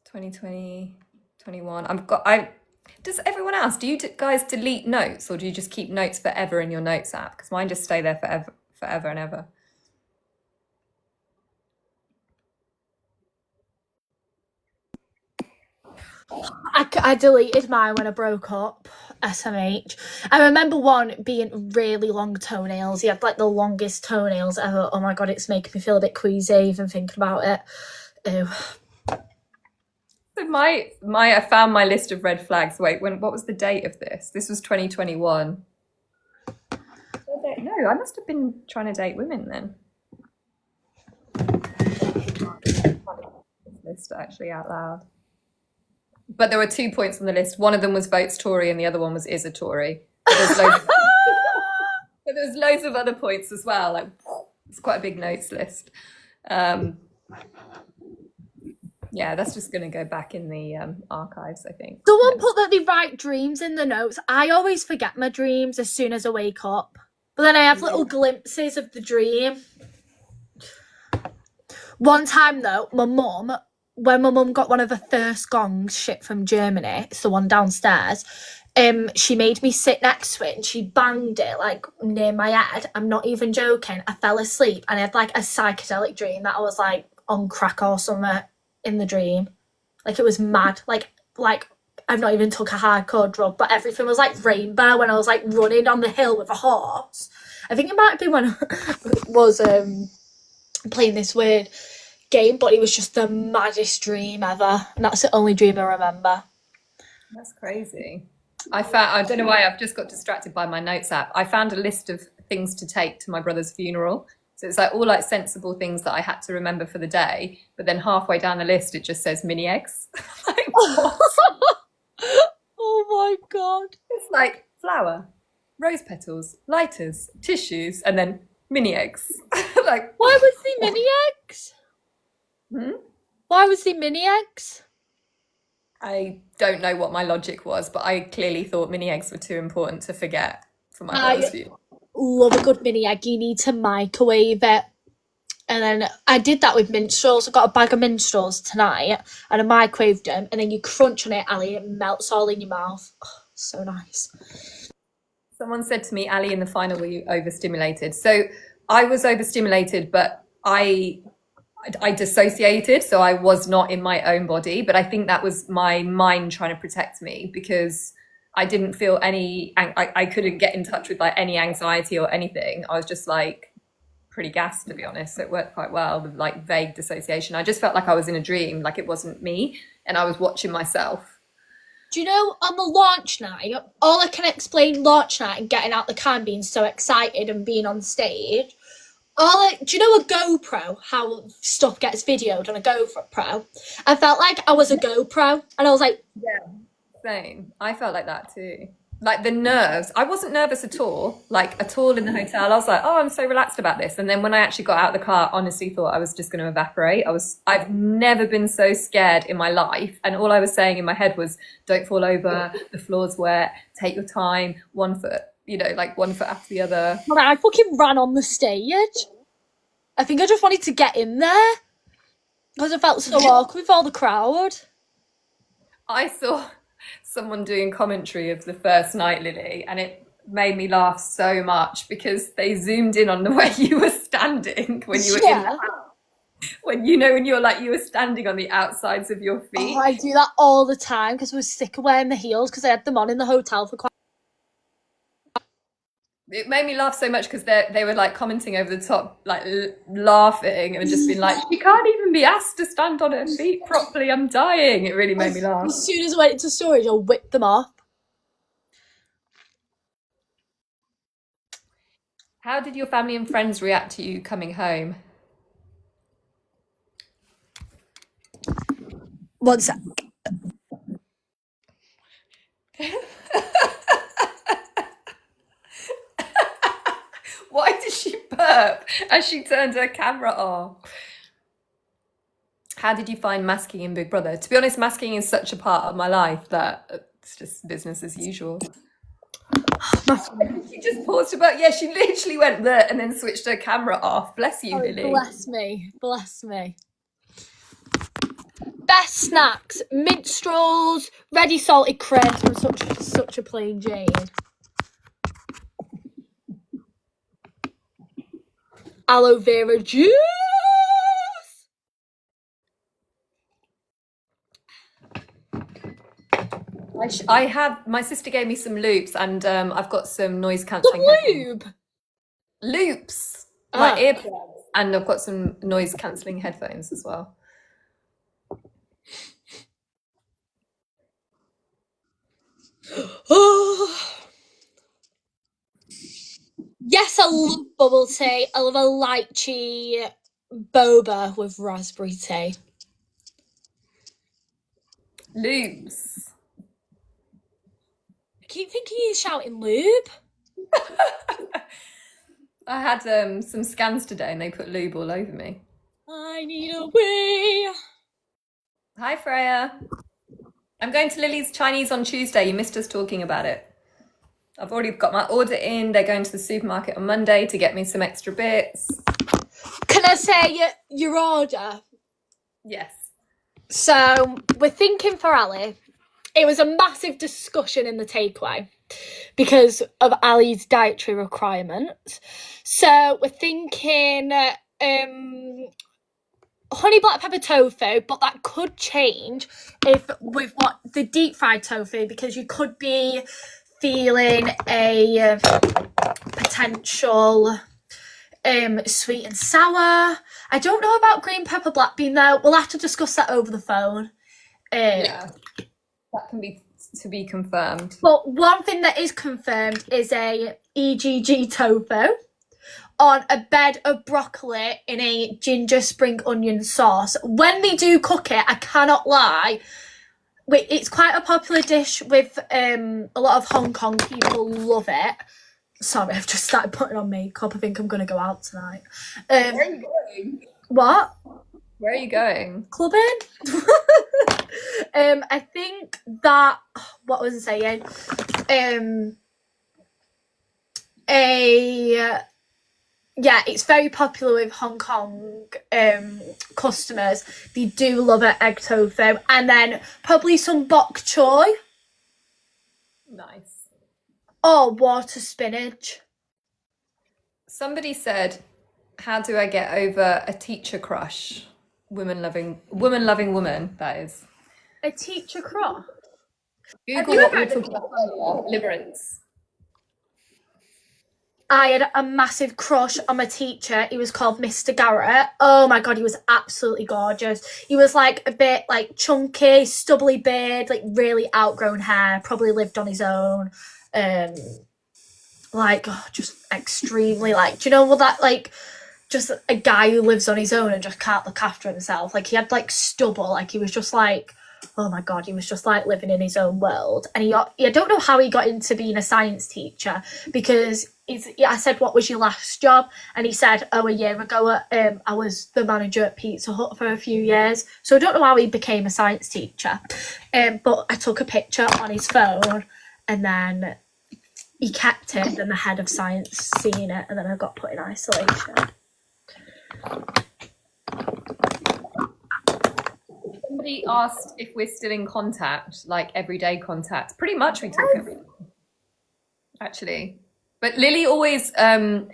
2020, 21. Does everyone else, do you guys delete notes, or do you just keep notes forever in your notes app? Because mine just stay there forever and ever. I deleted mine when I broke up. SMH. I remember one being really long toenails. He had like the longest toenails ever. Oh my God, it's making me feel a bit queasy even thinking about it. Ew. So I found my list of red flags. Wait, what was the date of this? This was 2021. No, I must have been trying to date women then. List actually out loud. But there were 2 points on the list. One of them was votes Tory and the other one was is a Tory. But there's loads of other points as well. Like, it's quite a big notes list. Yeah, that's just going to go back in the archives, I think. Someone put that they write dreams in the notes. I always forget my dreams as soon as I wake up. But then I have little glimpses of the dream. One time though, when my mum got one of the first gongs shipped from Germany, it's the one downstairs, she made me sit next to it and she banged it like near my head. I'm not even joking. I fell asleep and I had like a psychedelic dream that I was like on crack or something in the dream. Like it was mad. Like I've not even took a hardcore drug, but everything was like rainbow when I was like running on the hill with a horse. I think it might have been when I was playing this weird game, but it was just the maddest dream ever. And that's the only dream I remember. That's crazy. I don't know why, I've just got distracted by my notes app. I found a list of things to take to my brother's funeral. So it's like all like sensible things that I had to remember for the day. But then halfway down the list, it just says mini eggs. Like, what? Oh my God. It's like flour, rose petals, lighters, tissues, and then mini eggs. Like, Why was the mini eggs? Hmm? Why was the mini eggs? I don't know what my logic was, but I clearly thought mini eggs were too important to forget for my brother's funeral. Love a good mini egg. You need to microwave it. And then I did that with minstrels. I got a bag of minstrels tonight and I microwaved them. And then you crunch on it, Ali, it melts all in your mouth. Oh, so nice. Someone said to me, Ali, in the final, were you overstimulated? So I was overstimulated, but I dissociated, so I was not in my own body. But I think that was my mind trying to protect me because I didn't feel I couldn't get in touch with like any anxiety or anything. I was just like pretty gassed, to be honest. So it worked quite well with like vague dissociation. I just felt like I was in a dream, like it wasn't me, and I was watching myself. Do you know, on the launch night, all I can explain launch night and getting out the car and being so excited and being on stage, do you know a GoPro, how stuff gets videoed on a GoPro? I felt like I was a GoPro and I was like, Yeah, same. I felt like that too. Like the nerves, I wasn't nervous at all, like at all in the hotel. I was like, oh, I'm so relaxed about this. And then when I actually got out of the car, honestly thought I was just going to evaporate. I've never been so scared in my life. And all I was saying in my head was, don't fall over, the floor's wet, take your time, 1 foot, like 1 foot after the other. I fucking ran on the stage. I think I just wanted to get in there because I felt so awkward with all the crowd. I saw someone doing commentary of the first night, Lily, and it made me laugh so much because they zoomed in on the way you were standing when you were in the house. When you were standing on the outsides of your feet. Oh, I do that all the time because I was sick of wearing the heels because I had them on in the hotel for quite. It made me laugh so much because they were like commenting over the top, like laughing and just being like, she can't even be asked to stand on her feet properly. I'm dying. It really made me laugh. As soon as I went into storage, I whipped them off. How did your family and friends react to you coming home? 1 sec. Why did she burp as she turned her camera off? How did you find masking in Big Brother? To be honest, masking is such a part of my life that it's just business as usual. She just paused about, yeah, she literally went there and then switched her camera off. Bless you, Lily. Bless me. Bless me. Best snacks: minstrels, ready salted crisps. I'm such a plain Jane. Aloe vera juice. I have, my sister gave me some loops and I've got some noise The cancelling lube. loops, Ah. like earplugs, and I've got some noise cancelling headphones as well. Yes, I love bubble tea. I love a lychee boba with raspberry tea. Loops. I keep thinking you're shouting lube. I had some scans today and they put lube all over me. I need a wee. Hi, Freya. I'm going to Lily's Chinese on Tuesday. You missed us talking about it. I've already got my order in. They're going to the supermarket on Monday to get me some extra bits. Can I say your order? Yes. So we're thinking for Ali. It was a massive discussion in the takeaway because of Ali's dietary requirements. So we're thinking honey black pepper tofu, but that could change if with what the deep fried tofu, because you could be feeling a potential sweet and sour. I don't know about green pepper black bean though. We'll have to discuss that over the phone. Yeah, that can be to be confirmed. But one thing that is confirmed is a EGG tofu on a bed of broccoli in a ginger spring onion sauce. When they do cook it, I cannot lie, it's quite a popular dish with a lot of Hong Kong people love it. Sorry, I've just started putting on makeup. I think I'm going to go out tonight. Where are you going? What? Where are you going? Clubbing? I think that, what was I saying? Yeah, it's very popular with Hong Kong customers. They do love it, egg tofu. And then probably some bok choy. Nice. Or water spinach. Somebody said, how do I get over a teacher crush? Woman-loving woman, that is. A teacher crush? Google what we were talking about earlier, Deliverance. I had a massive crush on my teacher. He was called Mr. Garrett. Oh my god, he was absolutely gorgeous. He was like a bit like chunky, stubbly beard, like really outgrown hair, probably lived on his own. Just extremely like, do you know what that like, just a guy who lives on his own and just can't look after himself. Like he had like stubble, like he was just like, oh my god, he was just like living in his own world. And I don't know how he got into being a science teacher, because I said, what was your last job? And he said, a year ago I was the manager at Pizza Hut for a few years. So I don't know how he became a science teacher. But I took a picture on his phone and then he kept it, and the head of science seen it, and then I got put in isolation. Somebody asked if we're still in contact, like everyday contact. Pretty much we talk every day, actually. But Lily always, so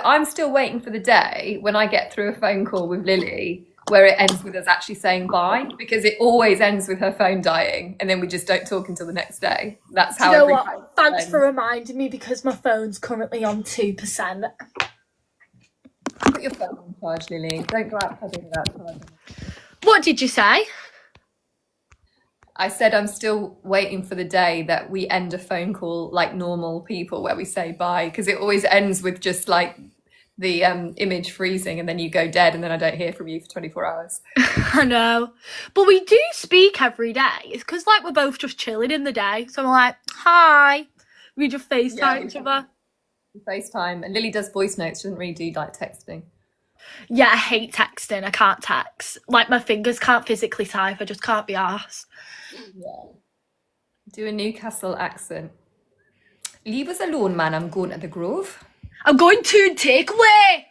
I'm still waiting for the day when I get through a phone call with Lily where it ends with us actually saying bye, because it always ends with her phone dying and then we just don't talk until the next day. That's Do how you know every what? Thanks for reminding me, because my phone's currently on 2%. Put your phone on charge, Lily. Don't go out pubbing without charging. What did you say? I said I'm still waiting for the day that we end a phone call like normal people, where we say bye, because it always ends with just like the image freezing and then you go dead and then I don't hear from you for 24 hours. I know. But we do speak every day. It's because, like, we're both just chilling in the day. So I'm like, hi. We just FaceTime each other. FaceTime. And Lily does voice notes. She doesn't really do like texting. Yeah, I hate texting. I can't text. Like, my fingers can't physically type. I just can't be arsed. Yeah. Do a Newcastle accent. Leave us alone, man. I'm going to the Grove. I'm going to takeaway.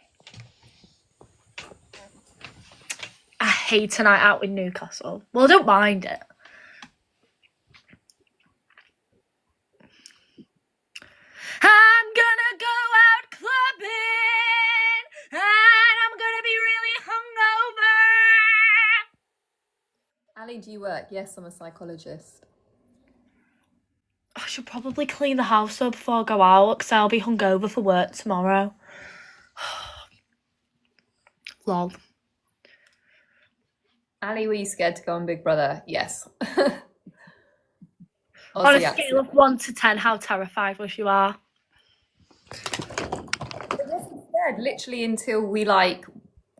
I hate a night out in Newcastle. Well, I don't mind it. I'm gonna go out clubbing, and I'm gonna be really hungover. Ali, do you work? Yes, I'm a psychologist. I should probably clean the house up before I go out, because I'll be hungover for work tomorrow. Lol. Ali, were you scared to go on Big Brother? Yes. On a scale of 1 to 10, how terrified was you are? I wasn't scared, literally, until we like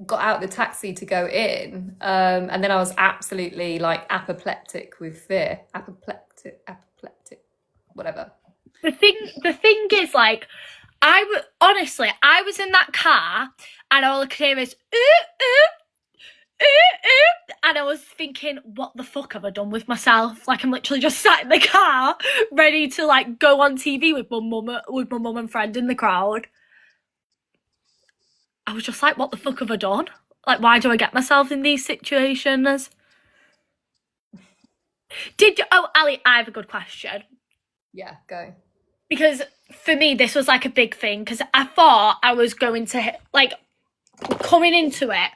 got out the taxi to go in, and then I was absolutely like apoplectic with fear. Apoplectic, whatever. The thing is, like, honestly, I was in that car, and all I could hear is ooh, ooh, ooh, ooh, and I was thinking, what the fuck have I done with myself? Like, I'm literally just sat in the car, ready to like go on TV with my mum and friend in the crowd. I was just like, what the fuck have I done? Like, why do I get myself in these situations? Ali, I have a good question. Yeah, go. Because for me, this was like a big thing, because I thought I was going to, like, coming into it,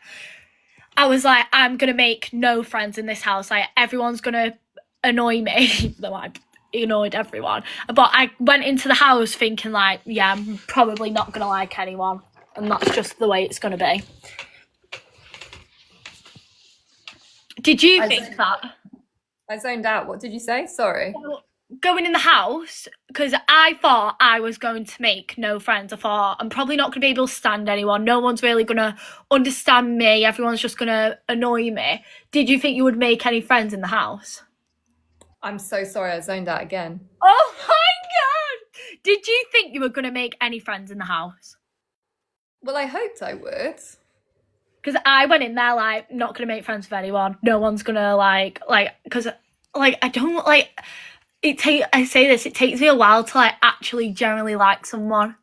I was like, I'm going to make no friends in this house. Like, everyone's going to annoy me, even though I annoyed everyone. But I went into the house thinking, like, yeah, I'm probably not going to like anyone. And that's just the way it's going to be. Did you think that? I zoned out. What did you say? Sorry. Going in the house, because I thought I was going to make no friends. I thought I'm probably not going to be able to stand anyone. No one's really going to understand me. Everyone's just going to annoy me. Did you think you would make any friends in the house? I'm so sorry, I zoned out again. Oh my god! Did you think you were going to make any friends in the house? Well, I hoped I would. Because I went in there like, not going to make friends with anyone. No one's going to because like I don't like. I say this, it takes me a while to like actually generally like someone.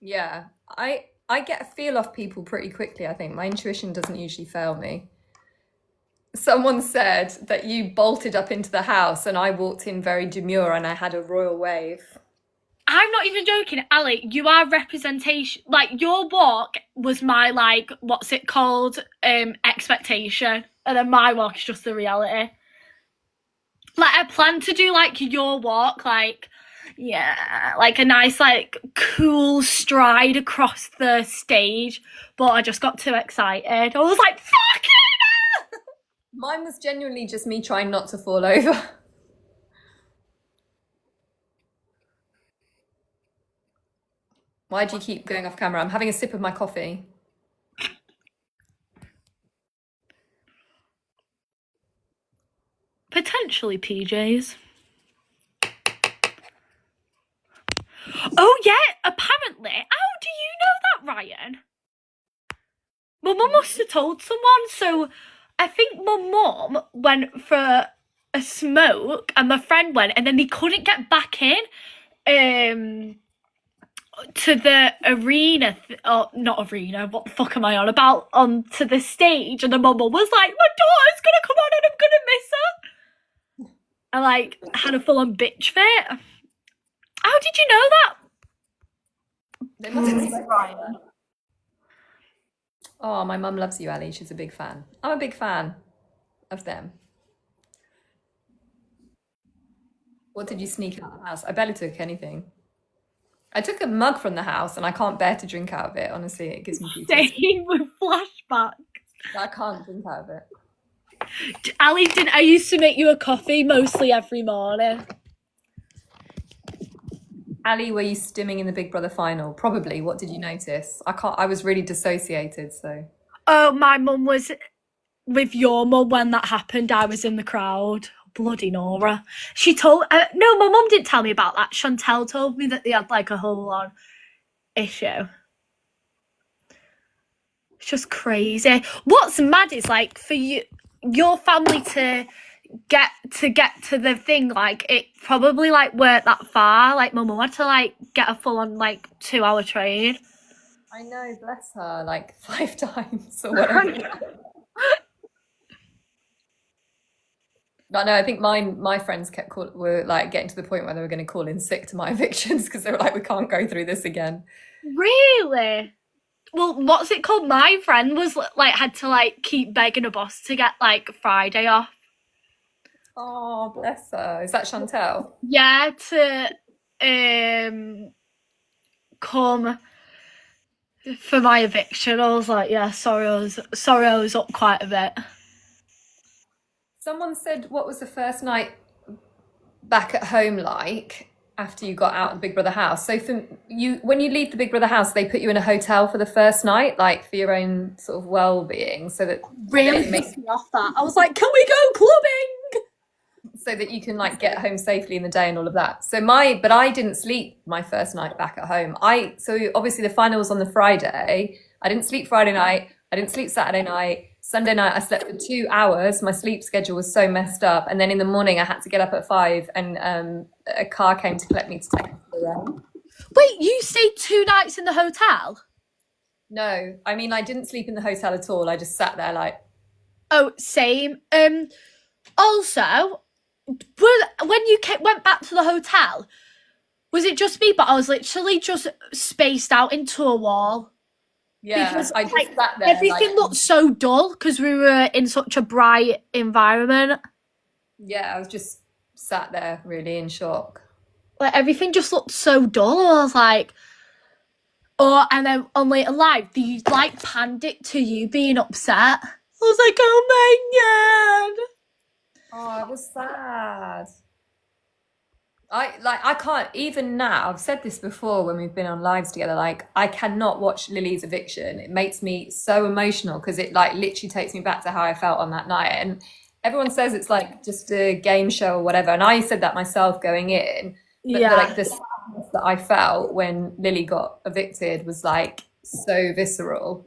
Yeah, I get a feel off people pretty quickly, I think. My intuition doesn't usually fail me. Someone said that you bolted up into the house and I walked in very demure and I had a royal wave. I'm not even joking, Ali. You are representation. Like, your walk was my, like, what's it called? Expectation. And then my walk is just the reality. Like, I plan to do, like, your walk, like, yeah, like a nice, like, cool stride across the stage. But I just got too excited. I was like, fuck it! Mine was genuinely just me trying not to fall over. Why do you keep going off camera? I'm having a sip of my coffee. Potentially PJs. Oh yeah, apparently. How do you know that, Ryan? My mum must have told someone. So I think my mum went for a smoke and my friend went, and then they couldn't get back in to the arena, or not arena, what the fuck am I on about, onto the stage, and the mum was like, my daughter's gonna come on and I'm gonna miss her. I like had a full-on bitch fit. How did you know that? They must have Ryan. Oh, my mum loves you, Ali. She's a big fan. I'm a big fan of them. What did you sneak out of the house? I barely took anything. I took a mug from the house and I can't bear to drink out of it. Honestly, it gives me PTSD. Same with flashback. I can't drink out of it. Ali, I used to make you a coffee mostly every morning. Ali, were you stimming in the Big Brother final? Probably. What did you notice? I was really dissociated, so. Oh, my mum was with your mum when that happened. I was in the crowd. Bloody Nora. She told... no, my mum didn't tell me about that. Chantel told me that they had like a whole on issue. It's just crazy. What's mad is like for your family to get to the thing, like it probably like weren't that far. Like my mum had to like get a full on like 2-hour train. I know, bless her, like 5 times or whatever. No, I think my friends were like getting to the point where they were going to call in sick to my evictions because they were like, we can't go through this again. Really? Well, what's it called? My friend was like had to like keep begging a boss to get like Friday off. Oh, bless her. Is that Chantel? Yeah, to come for my eviction. I was like, yeah, sorry, I was up quite a bit. Someone said, what was the first night back at home like after you got out of the Big Brother house? So for you, when you leave the Big Brother house, they put you in a hotel for the first night, like for your own sort of well-being, so that Really pissed me off that. I was like, can we go clubbing? So that you can like get home safely in the day and all of that. But I didn't sleep my first night back at home. So obviously the final was on the Friday. I didn't sleep Friday night. I didn't sleep Saturday night. Sunday night, I slept for 2 hours. My sleep schedule was so messed up. And then in the morning, I had to get up at 5 and a car came to collect me to take me to the run. Wait, you stayed 2 nights in the hotel? No, I mean, I didn't sleep in the hotel at all. I just sat there like... Oh, same. Also, when you went back to the hotel, was it just me? But I was literally just spaced out into a wall. Yeah, because I just like, sat there. everything looked so dull because we were in such a bright environment. Yeah, I was just sat there really in shock. Like everything just looked so dull. I was like, oh, and then on Later Live, they like panned it to you being upset. I was like, oh my god. Oh, it was sad. I can't even now. I've said this before when we've been on lives together. Like I cannot watch Lily's eviction. It makes me so emotional because it like literally takes me back to how I felt on that night. And everyone says it's like just a game show or whatever. And I said that myself going in. But Yeah. like the sadness that I felt when Lily got evicted was like so visceral.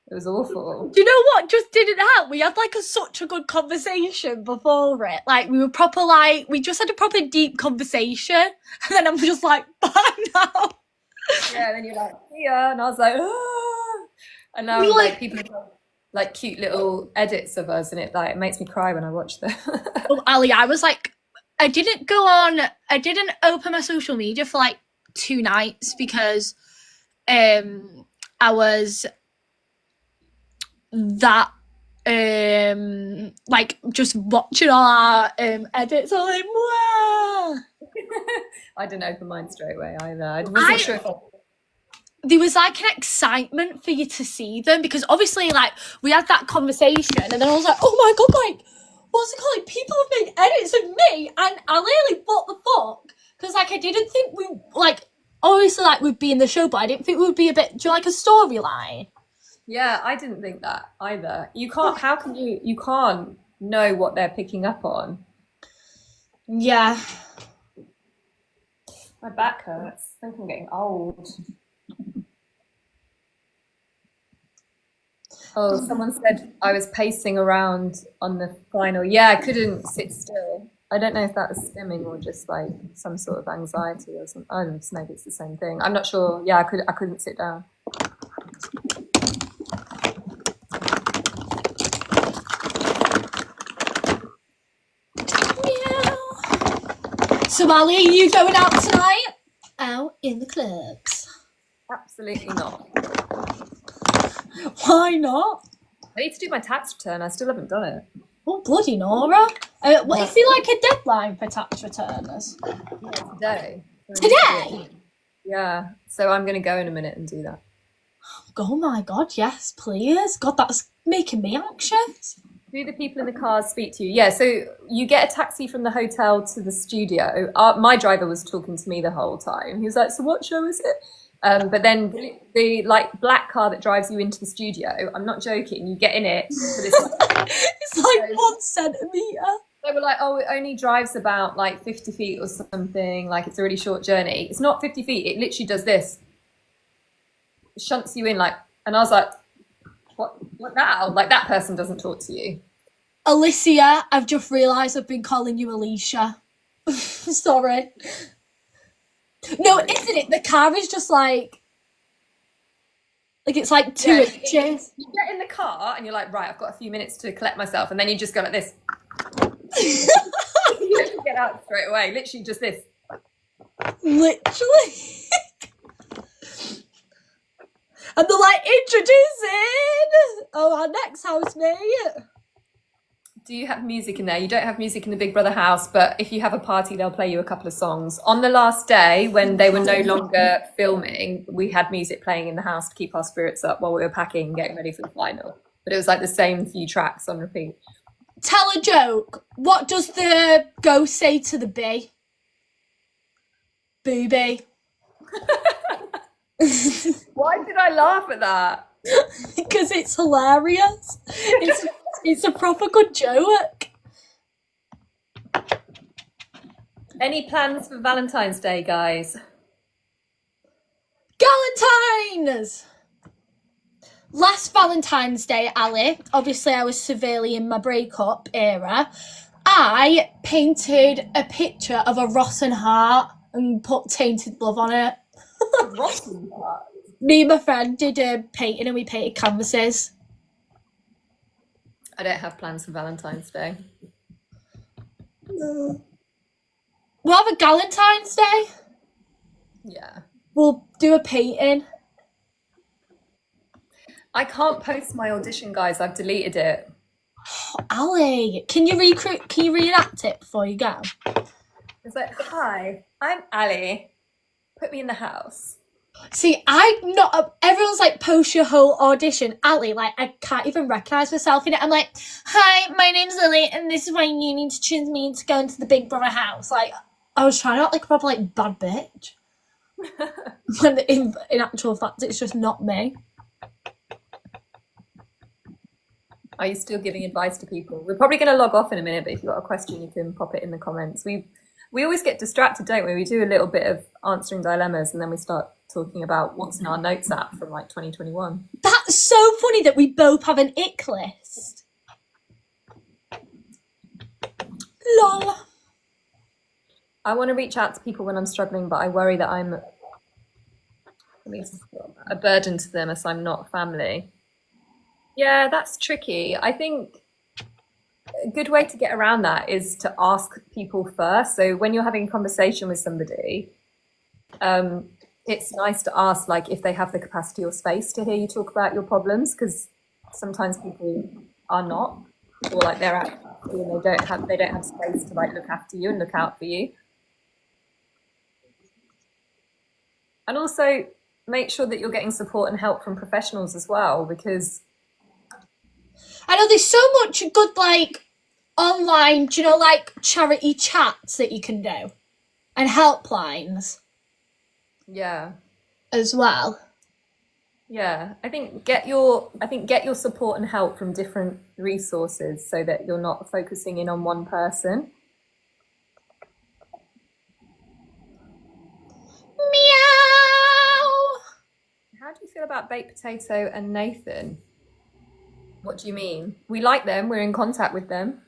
It was awful. Do you know what just didn't help? We had like such a good conversation before it. Like we were proper like we just had a proper deep conversation, and then I'm just like, bye now. Yeah, and then you're like, yeah, and I was like, ah. And now like people have like cute little edits of us, and it like it makes me cry when I watch them. Oh, Ali, I was like, I didn't open my social media for like 2 nights because I was that like just watching all our edits. I'm like, wow. I didn't open mine straight away either. I wasn't sure if there was like an excitement for you to see them because obviously like we had that conversation and then I was like, oh my god, like what's it called? Like people have made edits of me and I literally what the fuck? Because like I didn't think we like obviously like we'd be in the show, but I didn't think we would be a bit like a storyline. Yeah, I didn't think that either. You can't. How can you can't know what they're picking up on. Yeah. My back hurts. I think I'm getting old. Oh, someone said I was pacing around on the final. Yeah, I couldn't sit still. I don't know if that was stimming or just like some sort of anxiety or something. I don't know, maybe it's the same thing. I'm not sure. Yeah, I couldn't sit down. So Ali, are you going out tonight? Out in the clubs? Absolutely not. Why not? I need to do my tax return. I still haven't done it. Oh, bloody Nora. What is there like a deadline for tax returners? Today. Today? Yeah. So I'm going to go in a minute and do that. Oh my God, yes, please. God, that's making me anxious. Do the people in the cars speak to you? Yeah, so you get a taxi from the hotel to the studio. My driver was talking to me the whole time. He was like, so what show is it? But then the like black car that drives you into the studio, I'm not joking, you get in it for this. It's like 1 centimetre. They were like, oh, it only drives about like 50 feet or something, like it's a really short journey. It's not 50 feet, it literally does this. It shunts you in like, and I was like, what now? Like that person doesn't talk to you. Alicia, I've just realised I've been calling you Alicia. Sorry. No, isn't it? The car is just like it's like 2 inches. You get in the car and you're like, right, I've got a few minutes to collect myself, and then you just go like this. You have to get out straight away. Literally just this. Literally. And they're like, introducing our next housemate. Do you have music in there? You don't have music in the Big Brother house, but if you have a party, they'll play you a couple of songs. On the last day, when they were no longer filming, we had music playing in the house to keep our spirits up while we were packing and getting ready for the final. But it was like the same few tracks on repeat. Tell a joke. What does the ghost say to the bee? Booby. Why did I laugh at that? Because it's hilarious. It's a proper good joke. Any plans for Valentine's Day, guys? Galentine's! Last Valentine's Day, Ali, obviously I was severely in my breakup era, I painted a picture of a rotten heart and put tainted love on it. Rotten heart? Me and my friend did a painting and we painted canvases. I don't have plans for Valentine's Day. We'll have a Galentine's Day. Yeah. We'll do a painting. I can't post my audition, guys. I've deleted it. Oh, Ali, can you reenact it before you go? It's like, hi, I'm Ali. Put me in the house. See, I'm not. Everyone's like, post your whole audition. Ali, like, I can't even recognise myself in it. I'm like, hi, my name's Lily, and this is why you need to choose me to go into the Big Brother house. Like, I was trying out like a proper like bad bitch. When in actual fact, it's just not me. Are you still giving advice to people? We're probably going to log off in a minute, but if you've got a question, you can pop it in the comments. We always get distracted, don't we? We do a little bit of answering dilemmas and then we start talking about what's in our notes app from like 2021. That's so funny that we both have an ick list. Lol. I want to reach out to people when I'm struggling, but I worry that I'm a burden to them as I'm not family. Yeah, that's tricky. I think a good way to get around that is to ask people first. So when you're having a conversation with somebody, it's nice to ask like if they have the capacity or space to hear you talk about your problems, because sometimes people are not, or like they're at and they don't have space to like look after you and look out for you. And also make sure that you're getting support and help from professionals as well, because I know there's so much good like online, do you know, like charity chats that you can do and helplines yeah, as well. yeah. I think get your support and help from different resources so that you're not focusing in on one person. Meow. How do you feel about Baked Potato and Nathan? What do you mean? We like them. We're in contact with them.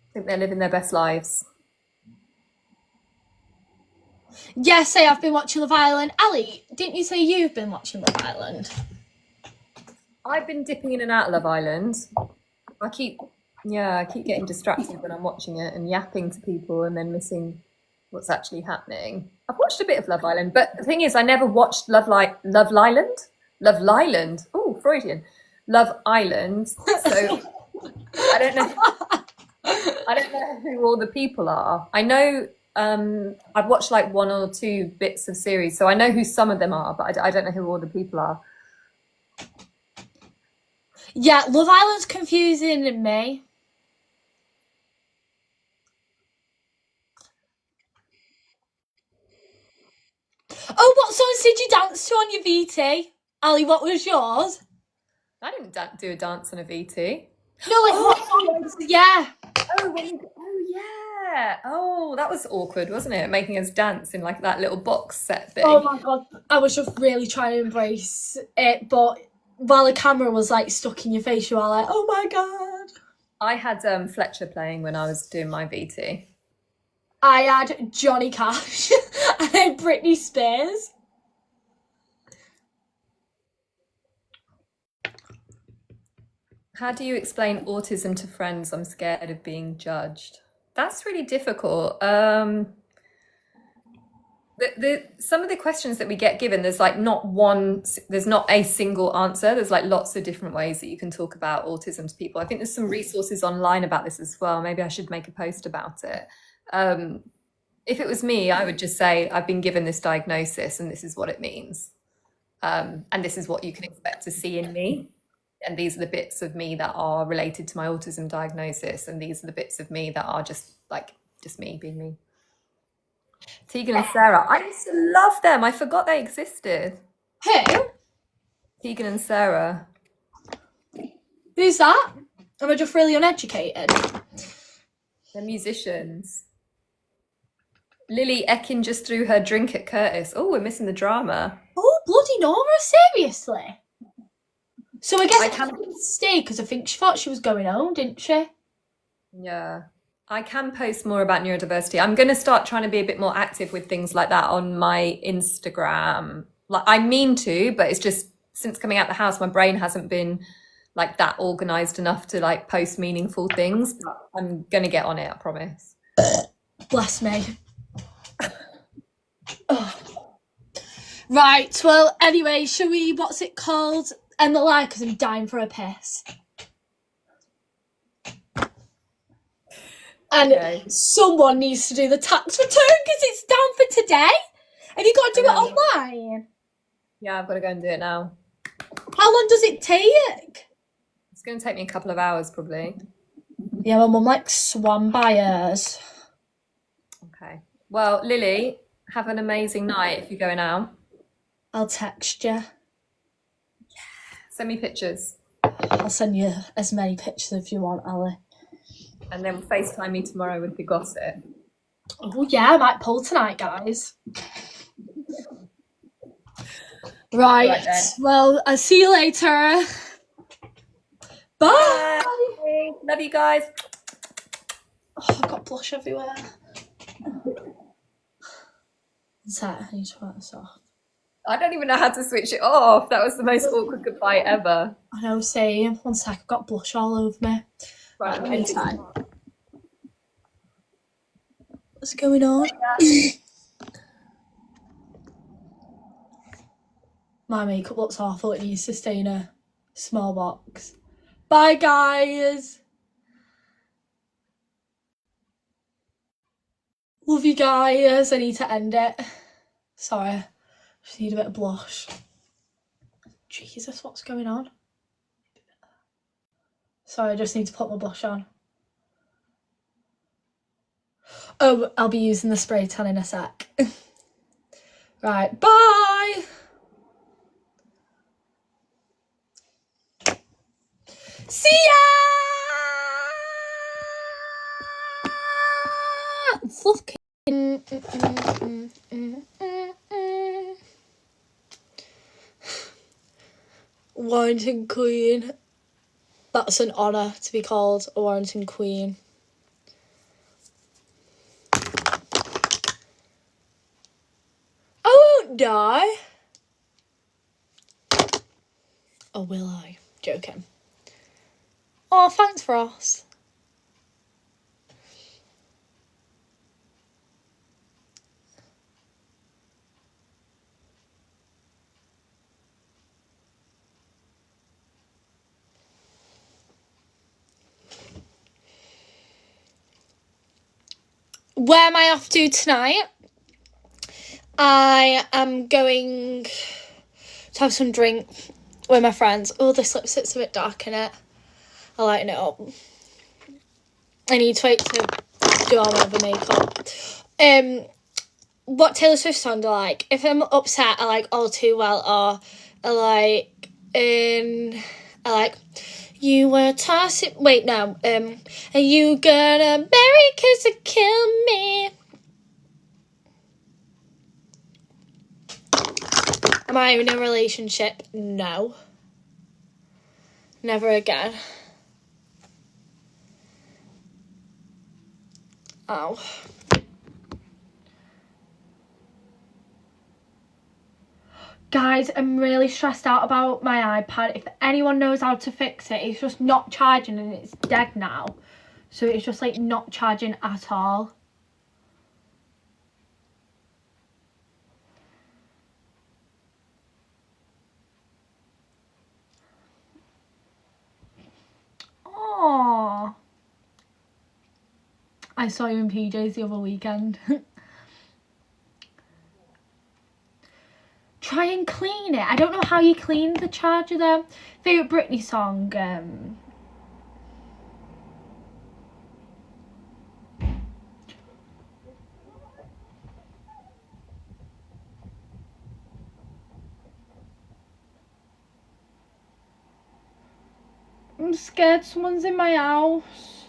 I think they're living their best lives. Yes, I have been watching Love Island. Ali, didn't you say you've been watching Love Island? I've been dipping in and out of Love Island. I keep getting distracted when I'm watching it and yapping to people and then missing what's actually happening. I've watched a bit of Love Island, but the thing is, I never watched Love Island. Love Island. Oh, Freudian. Love Island. So I don't know. I don't know who all the people are. I know I've watched like one or two bits of series, so I know who some of them are, but I don't know who all the people are. Yeah, Love Island's confusing me. Oh, what songs did you dance to on your VT? Ali, what was yours? I didn't do a dance on a VT. No, like what songs? Yeah. Oh yeah. Oh, that was awkward, wasn't it? Making us dance in like that little box set thing. Oh my god, I was just really trying to embrace it, but while the camera was like stuck in your face, you were like, oh my god. I had Fletcher playing when I was doing my VT. I had Johnny Cash and then Britney Spears. How do you explain autism to friends? I'm scared of being judged. That's really difficult. Some of the questions that we get given, there's like there's not a single answer. There's like lots of different ways that you can talk about autism to people. I think there's some resources online about this as well. Maybe I should make a post about it. If it was me, I would just say, I've been given this diagnosis and this is what it means. And this is what you can expect to see in me. And these are the bits of me that are related to my autism diagnosis. And these are the bits of me that are just me being me. Tegan and Sarah. I used to love them. I forgot they existed. Who? Tegan and Sarah. Who's that? Am I just really uneducated? They're musicians. Lily Ekin just threw her drink at Curtis. Oh, we're missing the drama. Oh, bloody Nora, seriously? So I guess I can't stay because I think she thought she was going home, didn't she? Yeah. I can post more about neurodiversity. I'm going to start trying to be a bit more active with things like that on my Instagram. Like I mean to, but it's just since coming out the house, my brain hasn't been like that organized enough to like post meaningful things. But I'm going to get on it, I promise. Bless me. Oh. Right, well, anyway, shall we, what's it called? End the live because I'm dying for a piss. And Okay. someone needs to do the tax return because it's down for today. And you got to do it online. Yeah, I've got to go and do it now. How long does it take? It's going to take me a couple of hours probably. Yeah, my mum like swam by hers. Okay. Well, Lily, have an amazing night if you're going out. I'll text you. Send me pictures. I'll send you as many pictures as you want, Ali. And then FaceTime me tomorrow with the gossip. Oh yeah, I might pull tonight, guys. Right. Well, I'll see you later. Bye. Bye. Love you guys. Oh, I've got blush everywhere. I need to turn this off. I don't even know how to switch it off. That was the most awkward goodbye ever. I know, same. 1 sec, I've got blush all over me. Right, Anytime. What's going on? My makeup looks awful. It needs to stay in a small box. Bye, guys. Love you guys. I need to end it. Sorry. Just need a bit of blush. Jesus, what's going on? Sorry, I just need to put my blush on. Oh, I'll be using the spray tan in a sec. Right, bye! See ya! Fucking... Warrington Queen. That's an honour to be called a Warrington Queen. I won't die. Or will I? Joking. Oh, thanks, Ross. where am I off to tonight? I am going to have some drink with my friends. Oh, this lipstick's a bit dark in it. I'll lighten it up. I need to wait to do all my other makeup. What Taylor Swift song do I like? If I'm upset, I like All Too Well, or I like You Were Tossing. Wait, no. Are you gonna marry 'cause it kill me? Am I in a relationship? No. Never again. Oh. Guys, I'm really stressed out about my iPad. If anyone knows how to fix it, it's just not charging and it's dead now. So it's just like not charging at all. Aww. I saw you in PJs the other weekend. Try and clean it. I don't know how you clean the charger though. Favourite Britney song? I'm scared someone's in my house.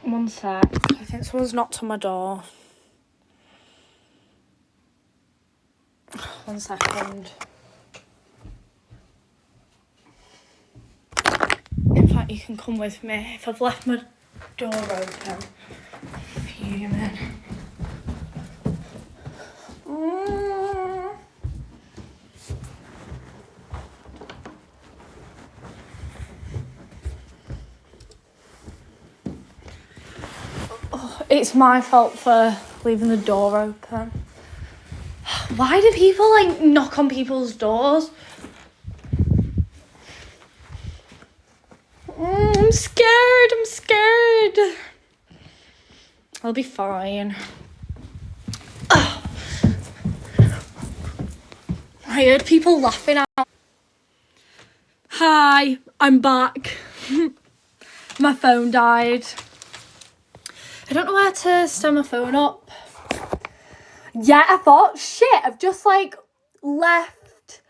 One sec. I think someone's knocked on my door. One second. In fact, you can come with me if I've left my door open. Fuming. Oh, it's my fault for leaving the door open. Why do people like knock on people's doors? I'm scared. I'll be fine. Oh. I heard people laughing out. Hi, I'm back. My phone died. I don't know where to stand my phone up. Yeah, I thought, shit, I've just like left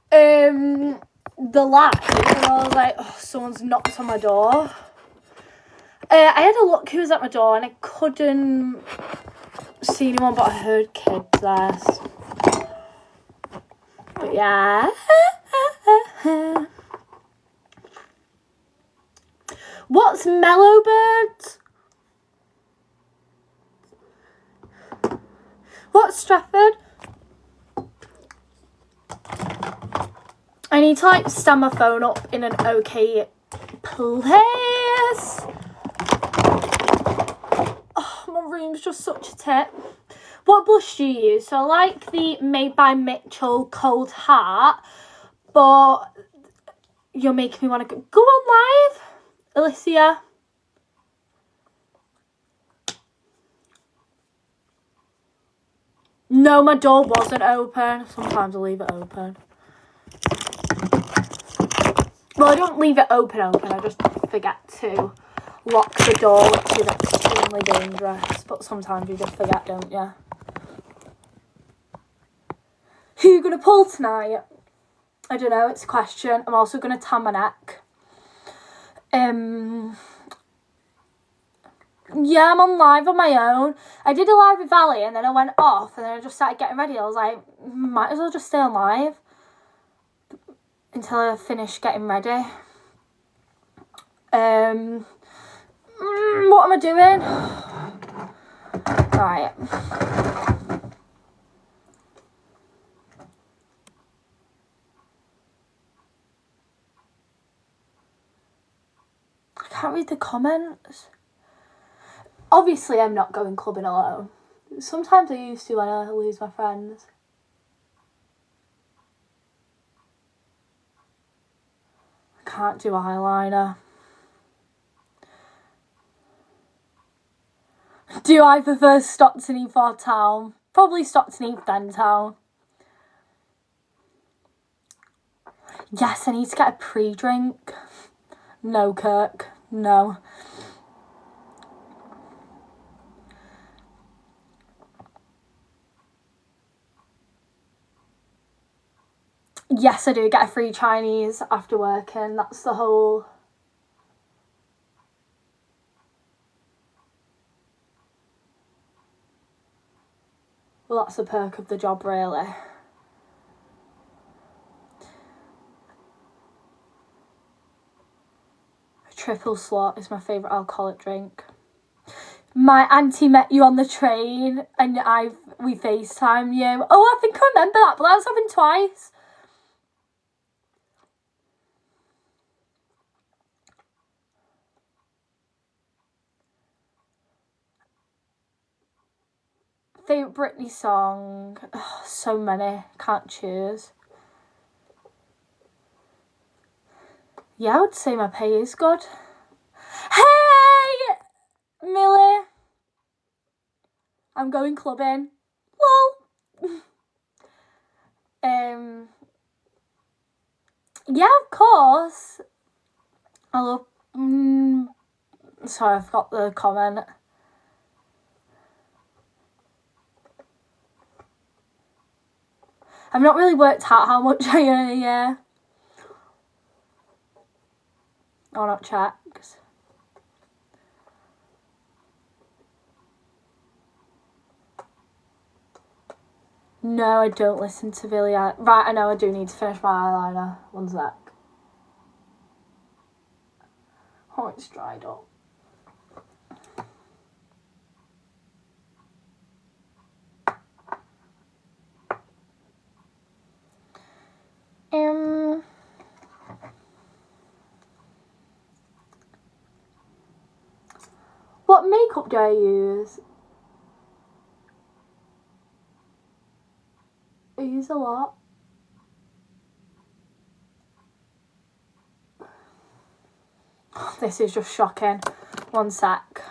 the light and I was like, oh, someone's knocked on my door. I had a look who was at my door and I couldn't see anyone, but I heard kids there. But yeah. What's Mellowbird? What's Stratford? I need to like stand my phone up in an okay place. Oh, my room's just such a tip. What blush do you use? So I like the Made by Mitchell Cold Heart, but you're making me want to go on live, Alicia. No, my door wasn't open. Sometimes I leave it open. Well, I don't leave it open. I just forget to lock the door, which is extremely dangerous. But sometimes you just forget, don't you? Who are you going to pull tonight? I don't know. It's a question. I'm also going to tan my neck. Yeah, I'm on live on my own. I did a live with Valley and then I went off and then I just started getting ready. I was like, might as well just stay on live until I finish getting ready. What am I doing? Right. I can't read the comments. Obviously, I'm not going clubbing alone. Sometimes I used to when I lose my friends. I can't do eyeliner. Do I prefer Stockton Heath or Town? Probably Stockton Heath then Town. Yes, I need to get a pre-drink. No, Kirk. No. Yes, I do get a free Chinese after working. That's the whole... Well, that's the perk of the job, really. Triple slot is my favourite alcoholic drink. My auntie met you on the train and we FaceTime you. Oh, I think I remember that, but that was happened twice. Favourite Britney song? Oh, so many. Can't choose. Yeah, I would say My Pay is good. Hey! Millie! I'm going clubbing. Lol! Yeah, of course. I love... sorry, I forgot the comment. I've not really worked out how much I earn a year. Or not checked. No, I don't listen to Billie Eilish. Right, I know I do need to finish my eyeliner. One sec. Oh, it's dried up. What makeup do I use? I use a lot. This is just shocking. One sec.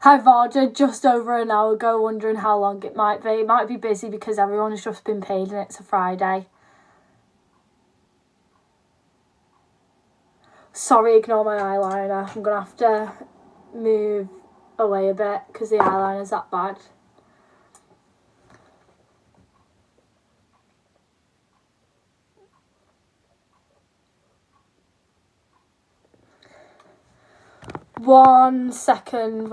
I've ordered just over an hour ago, wondering how long it might be. It might be busy because everyone's just been paid and it's a Friday. Sorry, ignore my eyeliner. I'm going to have to move away a bit because the eyeliner's that bad. One second.